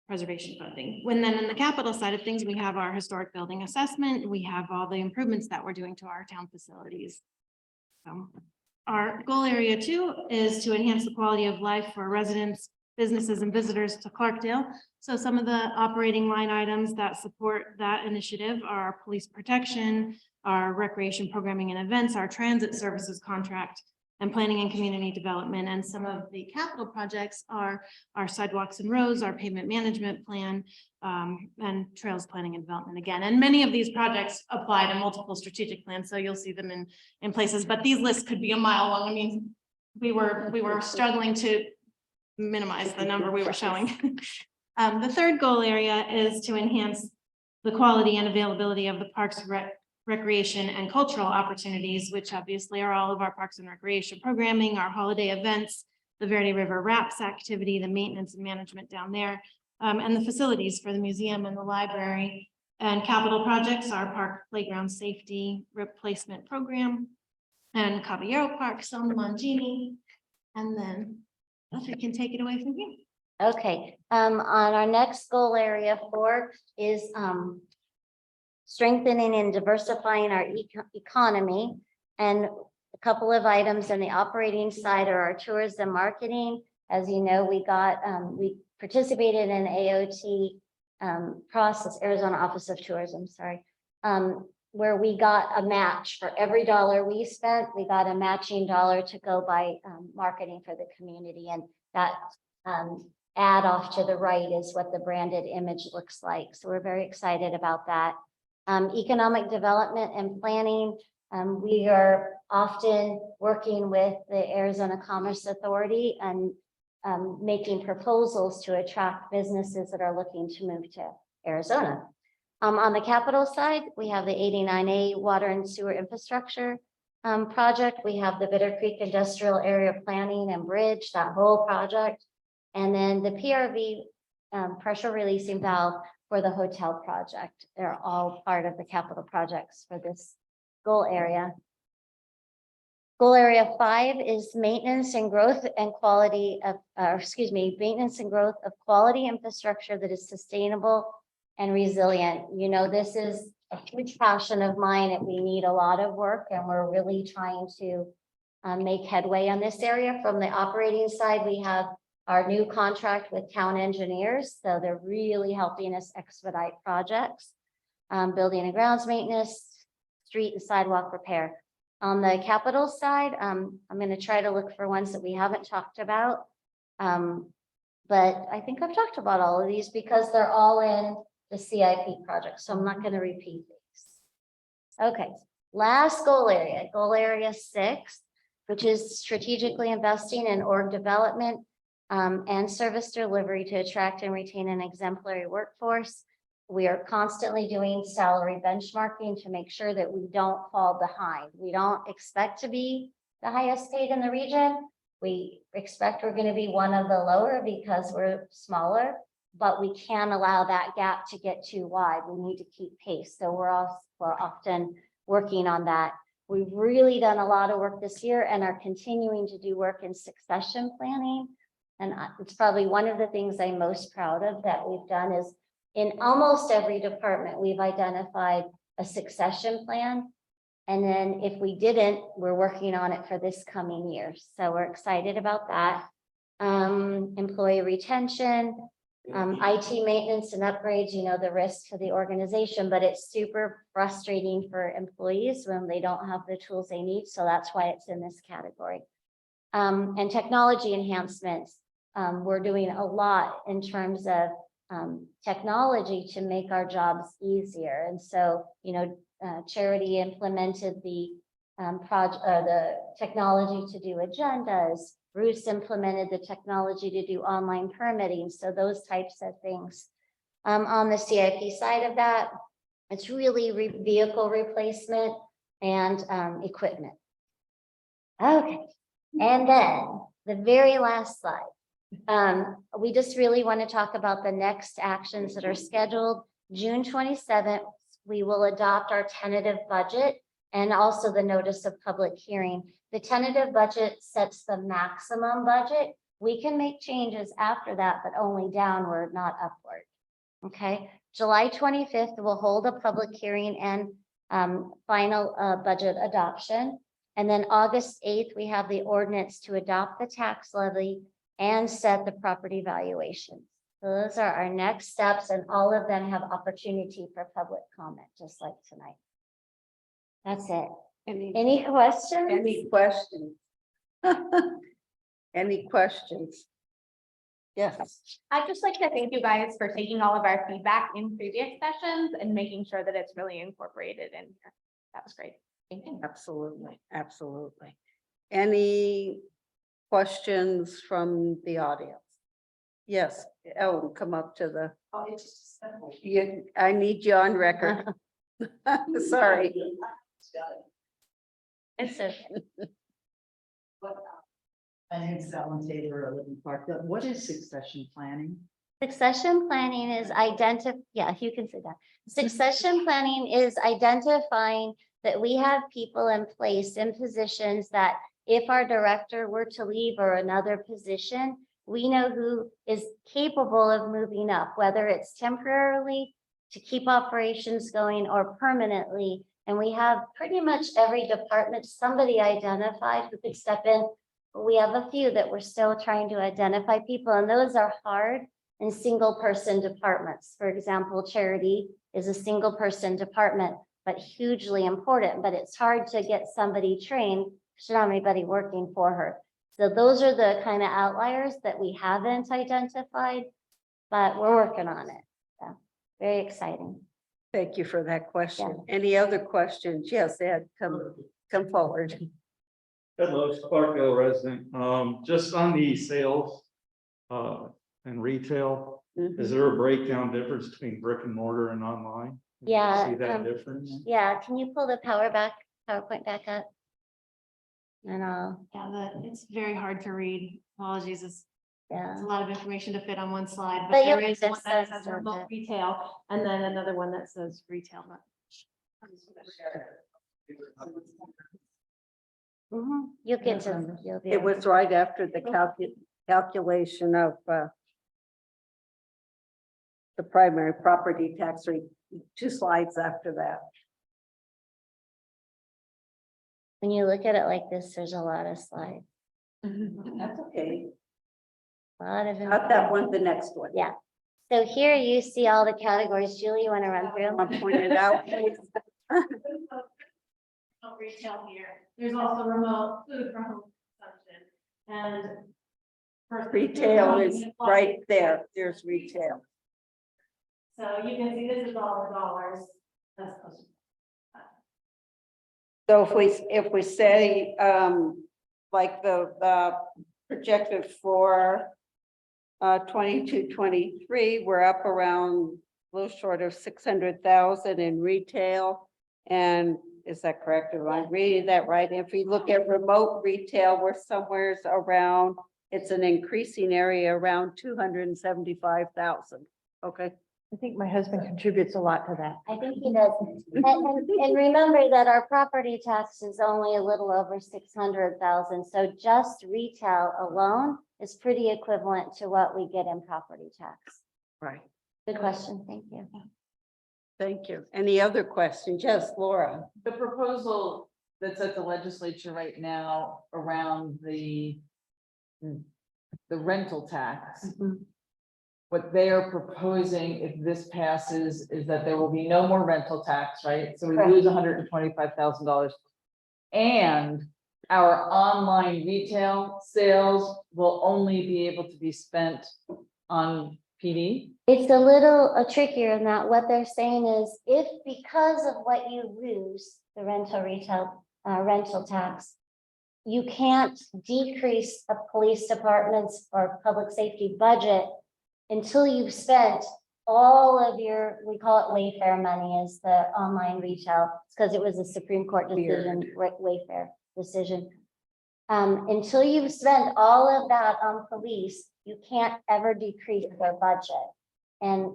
preservation funding. When then in the capital side of things, we have our historic building assessment. We have all the improvements that we're doing to our town facilities. Our goal area 2 is to enhance the quality of life for residents, businesses, and visitors to Clarkdale. So some of the operating line items that support that initiative are our police protection, our recreation programming and events, our transit services contract, and planning and community development. And some of the capital projects are our sidewalks and roads, our pavement management plan, and trails planning and development again. And many of these projects apply to multiple strategic plans, so you'll see them in places, but these lists could be a mile long. I mean, we were struggling to minimize the number we were showing. The third goal area is to enhance the quality and availability of the parks, recreation and cultural opportunities, which obviously are all of our parks and recreation programming, our holiday events, the Verde River Wraps activity, the maintenance and management down there, and the facilities for the museum and the library. And capital projects are park playground safety replacement program and Caballero Park, San Mangini. And then Leslie can take it away from here. Okay, on our next goal area 4 is strengthening and diversifying our economy. And a couple of items on the operating side are our tourism marketing. As you know, we participated in AOT process, Arizona Office of Tourism, sorry, where we got a match for every dollar we spent. We got a matching dollar to go by marketing for the community. And that ad off to the right is what the branded image looks like. So we're very excited about that. Economic development and planning. We are often working with the Arizona Commerce Authority and making proposals to attract businesses that are looking to move to Arizona. On the capital side, we have the 89A water and sewer infrastructure project. We have the Bitter Creek Industrial Area Planning and Bridge, that whole project. And then the PRV pressure releasing valve for the hotel project. They're all part of the capital projects for this goal area. Goal area 5 is maintenance and growth and quality of, maintenance and growth of quality infrastructure that is sustainable and resilient. You know, this is a huge passion of mine, and we need a lot of work, and we're really trying to make headway on this area. From the operating side, we have our new contract with town engineers. So they're really helping us expedite projects, building and grounds maintenance, street and sidewalk repair. On the capital side, I'm going to try to look for ones that we haven't talked about. But I think I've talked about all of these because they're all in the CIP project. So I'm not going to repeat these. Okay, last goal area 6, which is strategically investing in org development and service delivery to attract and retain an exemplary workforce. We are constantly doing salary benchmarking to make sure that we don't fall behind. We don't expect to be the highest paid in the region. We expect we're going to be one of the lower because we're smaller, but we can't allow that gap to get too wide. We need to keep pace. So we're often working on that. We've really done a lot of work this year and are continuing to do work in succession planning. And it's probably one of the things I'm most proud of that we've done is in almost every department, we've identified a succession plan. And then if we didn't, we're working on it for this coming year. So we're excited about that. Employee retention, IT maintenance and upgrades, you know, the risk to the organization, but it's super frustrating for employees when they don't have the tools they need. So that's why it's in this category. And technology enhancements. We're doing a lot in terms of technology to make our jobs easier. And so, you know, Charity implemented the technology to do agendas. Bruce implemented the technology to do online permitting. So those types of things. On the CIP side of that, it's really vehicle replacement and equipment. Okay, and then the very last slide. We just really want to talk about the next actions that are scheduled. June 27th, we will adopt our tentative budget and also the notice of public hearing. The tentative budget sets the maximum budget. We can make changes after that, but only downward, not upward. Okay, July 25th, we'll hold a public hearing and final budget adoption. And then August 8th, we have the ordinance to adopt the tax levy and set the property valuation. So those are our next steps, and all of them have opportunity for public comment, just like tonight. That's it. Any questions? Any questions? Any questions? Yes. I'd just like to thank you guys for taking all of our feedback in previous sessions and making sure that it's really incorporated in here. That was great. Thank you. Absolutely, absolutely. Any questions from the audience? Yes, Ellen, come up to the, I need you on record. Sorry. It's a, My name's Alan Taylor, I live in Parkville. What is succession planning? succession planning is yeah, you can say that. Succession planning is identifying that we have people in place in positions that if our director were to leave or another position, we know who is capable of moving up, whether it's temporarily to keep operations going or permanently. And we have pretty much every department, somebody identified who could step in. But we have a few that we're still trying to identify people, and those are hard and single person departments. For example, charity is a single person department, but hugely important, but it's hard to get somebody trained, because there's not anybody working for her. So those are the kind of outliers that we haven't identified, but we're working on it. So very exciting. Thank you for that question. Any other questions? Yes, Ed, come forward. Ed Lowe's, Clarkville resident, just on the sales, and retail, is there a breakdown difference between brick and mortar and online? Yeah, See that difference? Yeah, can you pull the PowerPoint back up? And I'll, It's very hard to read. Apologies, it's yeah. a lot of information to fit on one slide, But but you'll there is get one the that sense says of remote it. retail and then another one that says retail. You'll get to, you'll be. It able was to- right after the calculation of the primary property tax rate, 2 slides after that. When you look at it like this, there's a lot of slides. That's okay. A lot of. Not that one, the next one. Yeah. So here you see all the categories. Julie, you want to run through? I'm pointing it out, please. Retail here. There's also remote food from home consumption and. Retail is right there. There's retail. So you can see this is all the dollars. That's close. So if we say, like the projected for 22-23, we're up around a little short of 600,000 in retail. And is that correct? Am I reading that right? If we look at remote retail, we're somewhere around, it's an increasing area around 275,000. Okay. I think my husband contributes a lot to that. I think he does. And remember that our property tax is only a little over 600,000. So just retail alone is pretty equivalent to what we get in property tax. Right. Good question. Thank you. Thank you. Any other questions? Yes, Laura. The proposal that's at the legislature right now around the rental tax. What they are proposing, if this passes, is that there will be no more rental tax, right? So we lose $125,000. And our online retail sales will only be able to be spent on PD. It's a little trickier than that. What they're saying is if because of what you lose, the rental tax, you can't decrease a police department's or public safety budget until you've spent all of your, we call it Wayfair money is the online retail. It's because it was a Supreme Court decision, Wayfair decision. Until you've spent all of that on police, you can't ever decrease their budget. And,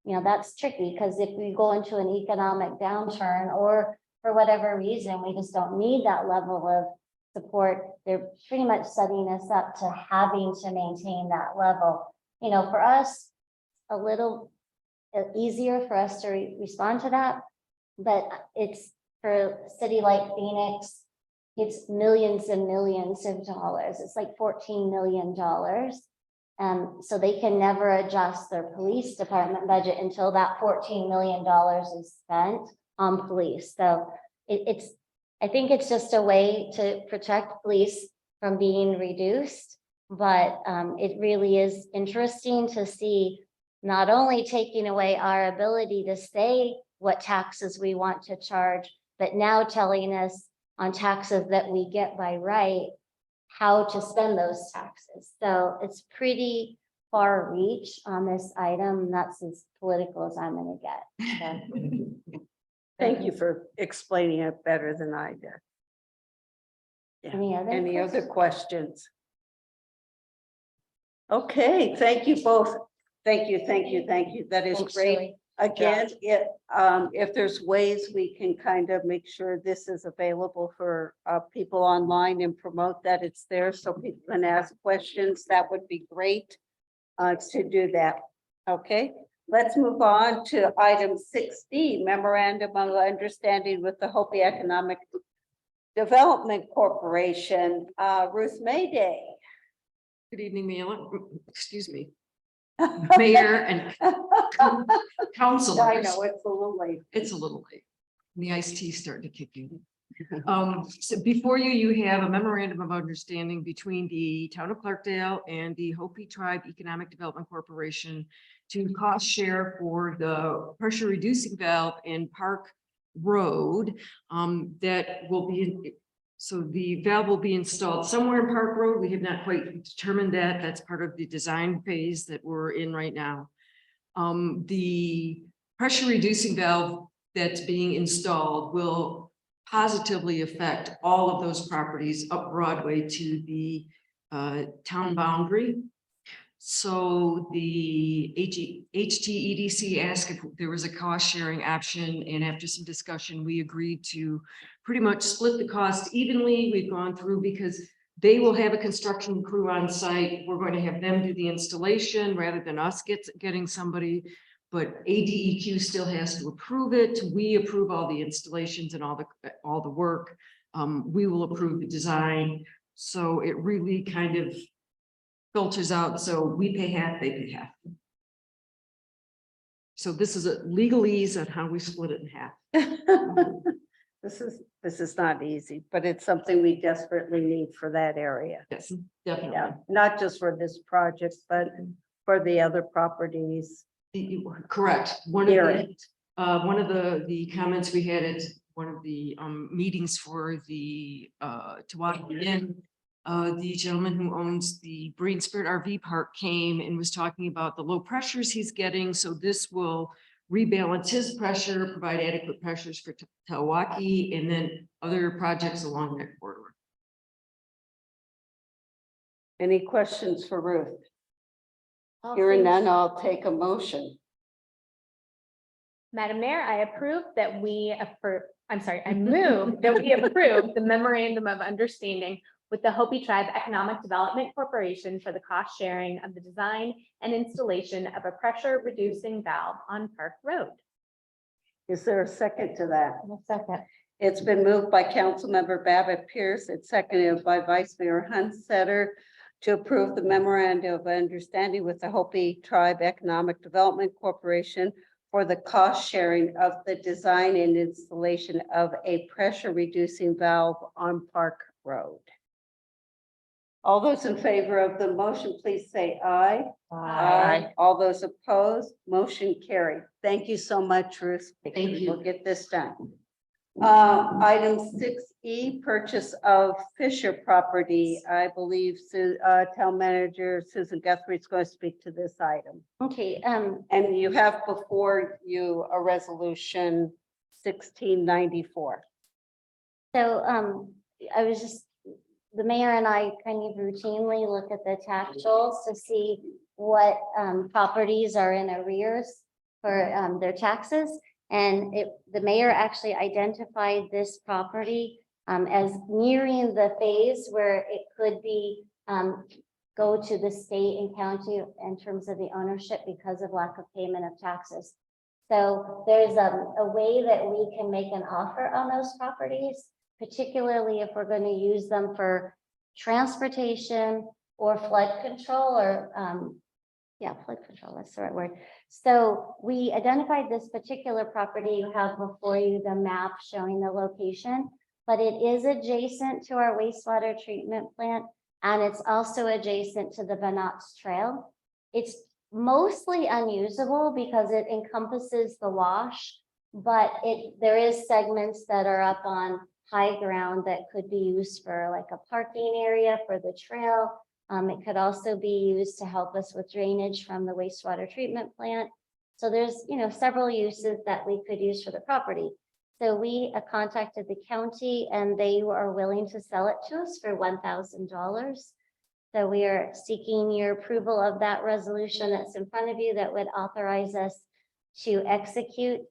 you know, that's tricky because if we go into an economic downturn or for whatever reason, we just don't need that level of support. They're pretty much setting us up to having to maintain that level. You know, for us, a little easier for us to respond to that, but it's for a city like Phoenix, it's millions and millions of dollars. It's like $14 million. So they can never adjust their police department budget until that $14 million is spent on police. So I think it's just a way to protect police from being reduced. But it really is interesting to see not only taking away our ability to say what taxes we want to charge, but now telling us on taxes that we get by right, how to spend those taxes. So it's pretty far reach on this item. That's as political as I'm gonna get. So, Thank you for explaining it better than I did. Yeah. Any other questions? Okay, thank you both. Thank you. That is Thanks, great. Julie. Again, if there's ways we can kind of make sure this is available for people online and promote that it's there so people can ask questions, that would be great to do that. Okay, let's move on to item 6D, memorandum of understanding with the Hopi Economic Development Corporation. Ruth Mayday. Good evening, excuse me, Mayor and council. I know, it's a little late. It's a little late. The iced tea starting to kick in. So before you, you have a memorandum of understanding between the town of Clarkdale and the Hopi Tribe Economic Development Corporation to cost share for the pressure reducing valve in Park Road. That will be, so the valve will be installed somewhere in Park Road. We have not quite determined that. That's part of the design phase that we're in right now. The pressure reducing valve that's being installed will positively affect all of those properties up Broadway to the town boundary. So the HTEDC asked if there was a cost sharing option, and after some discussion, we agreed to pretty much split the cost evenly. We've gone through because they will have a construction crew on site. We're going to have them do the installation rather than us getting somebody. But ADEQ still has to approve it. We approve all the installations and all the work. We will approve the design. So it really kind of filters out. So we pay half, they pay half. So this is a legalese on how we split it in half. This is not easy, but it's something we desperately need for that area. Yes, definitely. Yeah, not just for this project, but for the other properties. Correct. One of the comments we had at one of the meetings for the Tawaki Inn, the gentleman who owns the Green Spirit RV Park came and was talking about the low pressures he's getting. So this will rebalance his pressure, provide adequate pressures for Tawaki, and then other projects along that corridor. Any questions for Ruth? All Hearing things- none, I'll take a motion. Madam Mayor, I approve that we approve, I move that we approve the memorandum of understanding with the Hopi Tribe Economic Development Corporation for the cost sharing of the design and installation of a pressure reducing valve on Park Road. Is there a second to that? Second. It's been moved by Councilmember Babbitt Pierce. It's seconded by Vice Mayor Hunsetter to approve the memorandum of understanding with the Hopi Tribe Economic Development Corporation for the cost sharing of the design and installation of a pressure reducing valve on Park Road. All those in favor of the motion, please say aye. Aye. All those opposed, motion carried. Thank you so much, Ruth. Thank you. We'll get this done. Item 6E, purchase of Fisher property. I believe Town Manager Susan Guthrie is going to speak to this item. Okay, And you have before you a resolution 1694. so I was just, the mayor and I kind of routinely look at the tax rolls to see what properties are in arrears for their taxes. And the mayor actually identified this property as nearing the phase where it could be go to the state and county in terms of the ownership because of lack of payment of taxes. So there's a way that we can make an offer on those properties, particularly if we're going to use them for transportation or flood control or flood control, that's the right word. So we identified this particular property. You have before you the map showing the location. but it is adjacent to our wastewater treatment plant, and it's also adjacent to the Benots Trail. It's mostly unusable because it encompasses the wash, but there is segments that are up on high ground that could be used for like a parking area for the trail. It could also be used to help us with drainage from the wastewater treatment plant. So there's, several uses that we could use for the property. So we contacted the county and they are willing to sell it to us for $1,000. So we are seeking your approval of that resolution that's in front of you that would authorize us to execute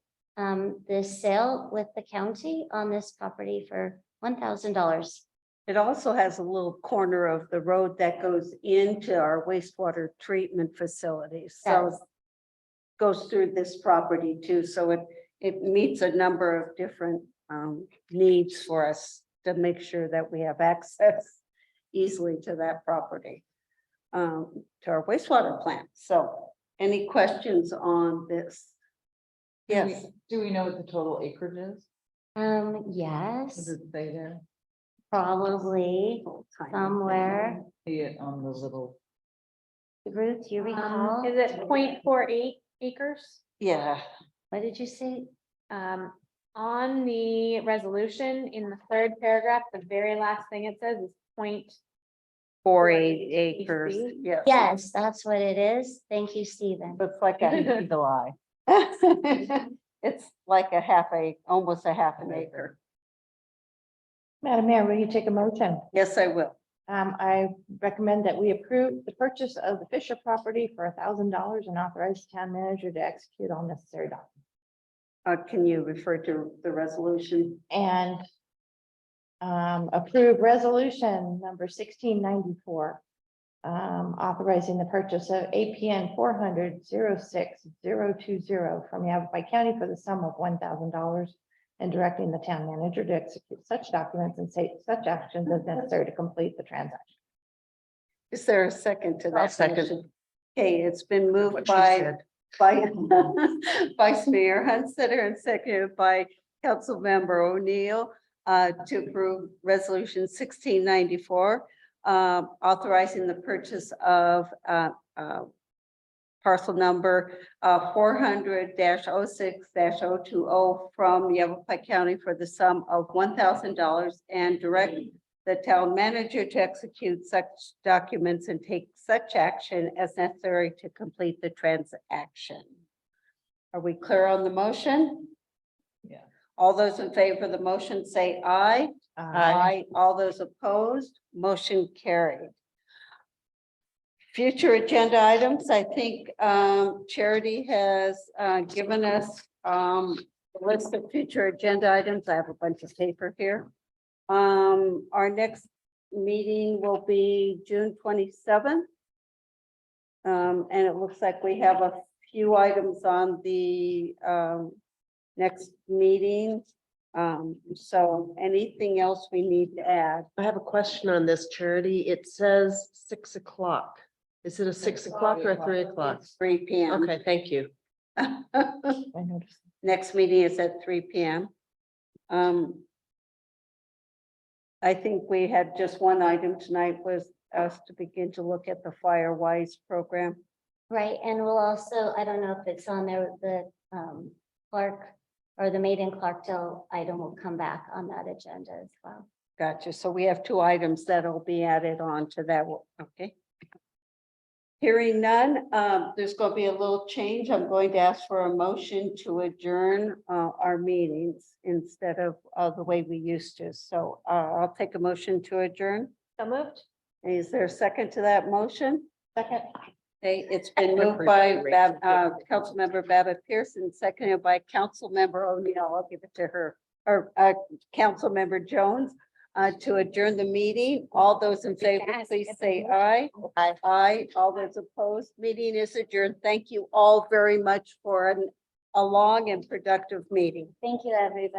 this sale with the county on this property for $1,000. It also has a little corner of the road that goes into our wastewater treatment facilities. So Yes. goes through this property too. So it meets a number of different needs for us to make sure that we have access easily to that property, to our wastewater plant. So any questions on this? Yes. Do we know what the total acreage is? Yes, Does it say there? probably somewhere. See it on the little. Ruth, you recall? Is it 0.48 acres? Yeah. What did you say? On the resolution, in the third paragraph, the very last thing it says is 0.48 acres. Yes. Yes, that's what it is. Thank you, Stephen. Looks like a Eagle eye. it's like almost a half an acre. Madam Mayor, will you take a motion? Yes, I will. I recommend that we approve the purchase of the Fisher property for $1,000 and authorize the town manager to execute all necessary documents. Can you refer to the resolution? And approve resolution number 1694, authorizing the purchase of APN 400-06020 from Yavapai County for the sum of $1,000 and directing the town manager to execute such documents and take such actions as necessary to complete the transaction. Is there a second to that? I'll second. motion? Okay, it's been moved What she by said. Vice Mayor Hunsitter and seconded by Councilmember O'Neill to approve resolution 1694, authorizing the purchase of parcel number 400-06-020 from Yavapai County for the sum of $1,000 and direct the town manager to execute such documents and take such action as necessary to complete the transaction. Are we clear on the motion? Yeah. All those in favor of the motion say aye. Aye. All those opposed, motion carried. Future agenda items, I think Charity has given us a list of future agenda items. I have a bunch of paper here. Our next meeting will be June 27th. And it looks like we have a few items on the next meeting. So anything else we need to add? I have a question on this, Charity. It says 6 o'clock. Is it a 6 o'clock or a 3 o'clock? 3 p.m. Okay, thank you. I noticed. Next meeting is at 3 p.m. I think we had just one item tonight was us to begin to look at the FireWise program. Right, and we'll also, I don't know if it's on there, the Clark or the Made in Clarkdale item will come back on that agenda as well. Gotcha. So we have two items that'll be added on to that. Okay. Hearing none, there's going to be a little change. I'm going to ask for a motion to adjourn our meetings instead of the way we used to. So I'll take a motion to adjourn. So moved. Is there a second to that motion? Second. Okay, it's been moved by Councilmember Babbitt Pearson, seconded by Councilmember O'Neill. I'll give it to her, or Councilmember Jones, to adjourn the meeting. All those in favor, please say aye. Aye. Aye. All those opposed, meeting is adjourned. Thank you all very much for a long and productive meeting. Thank you, everybody.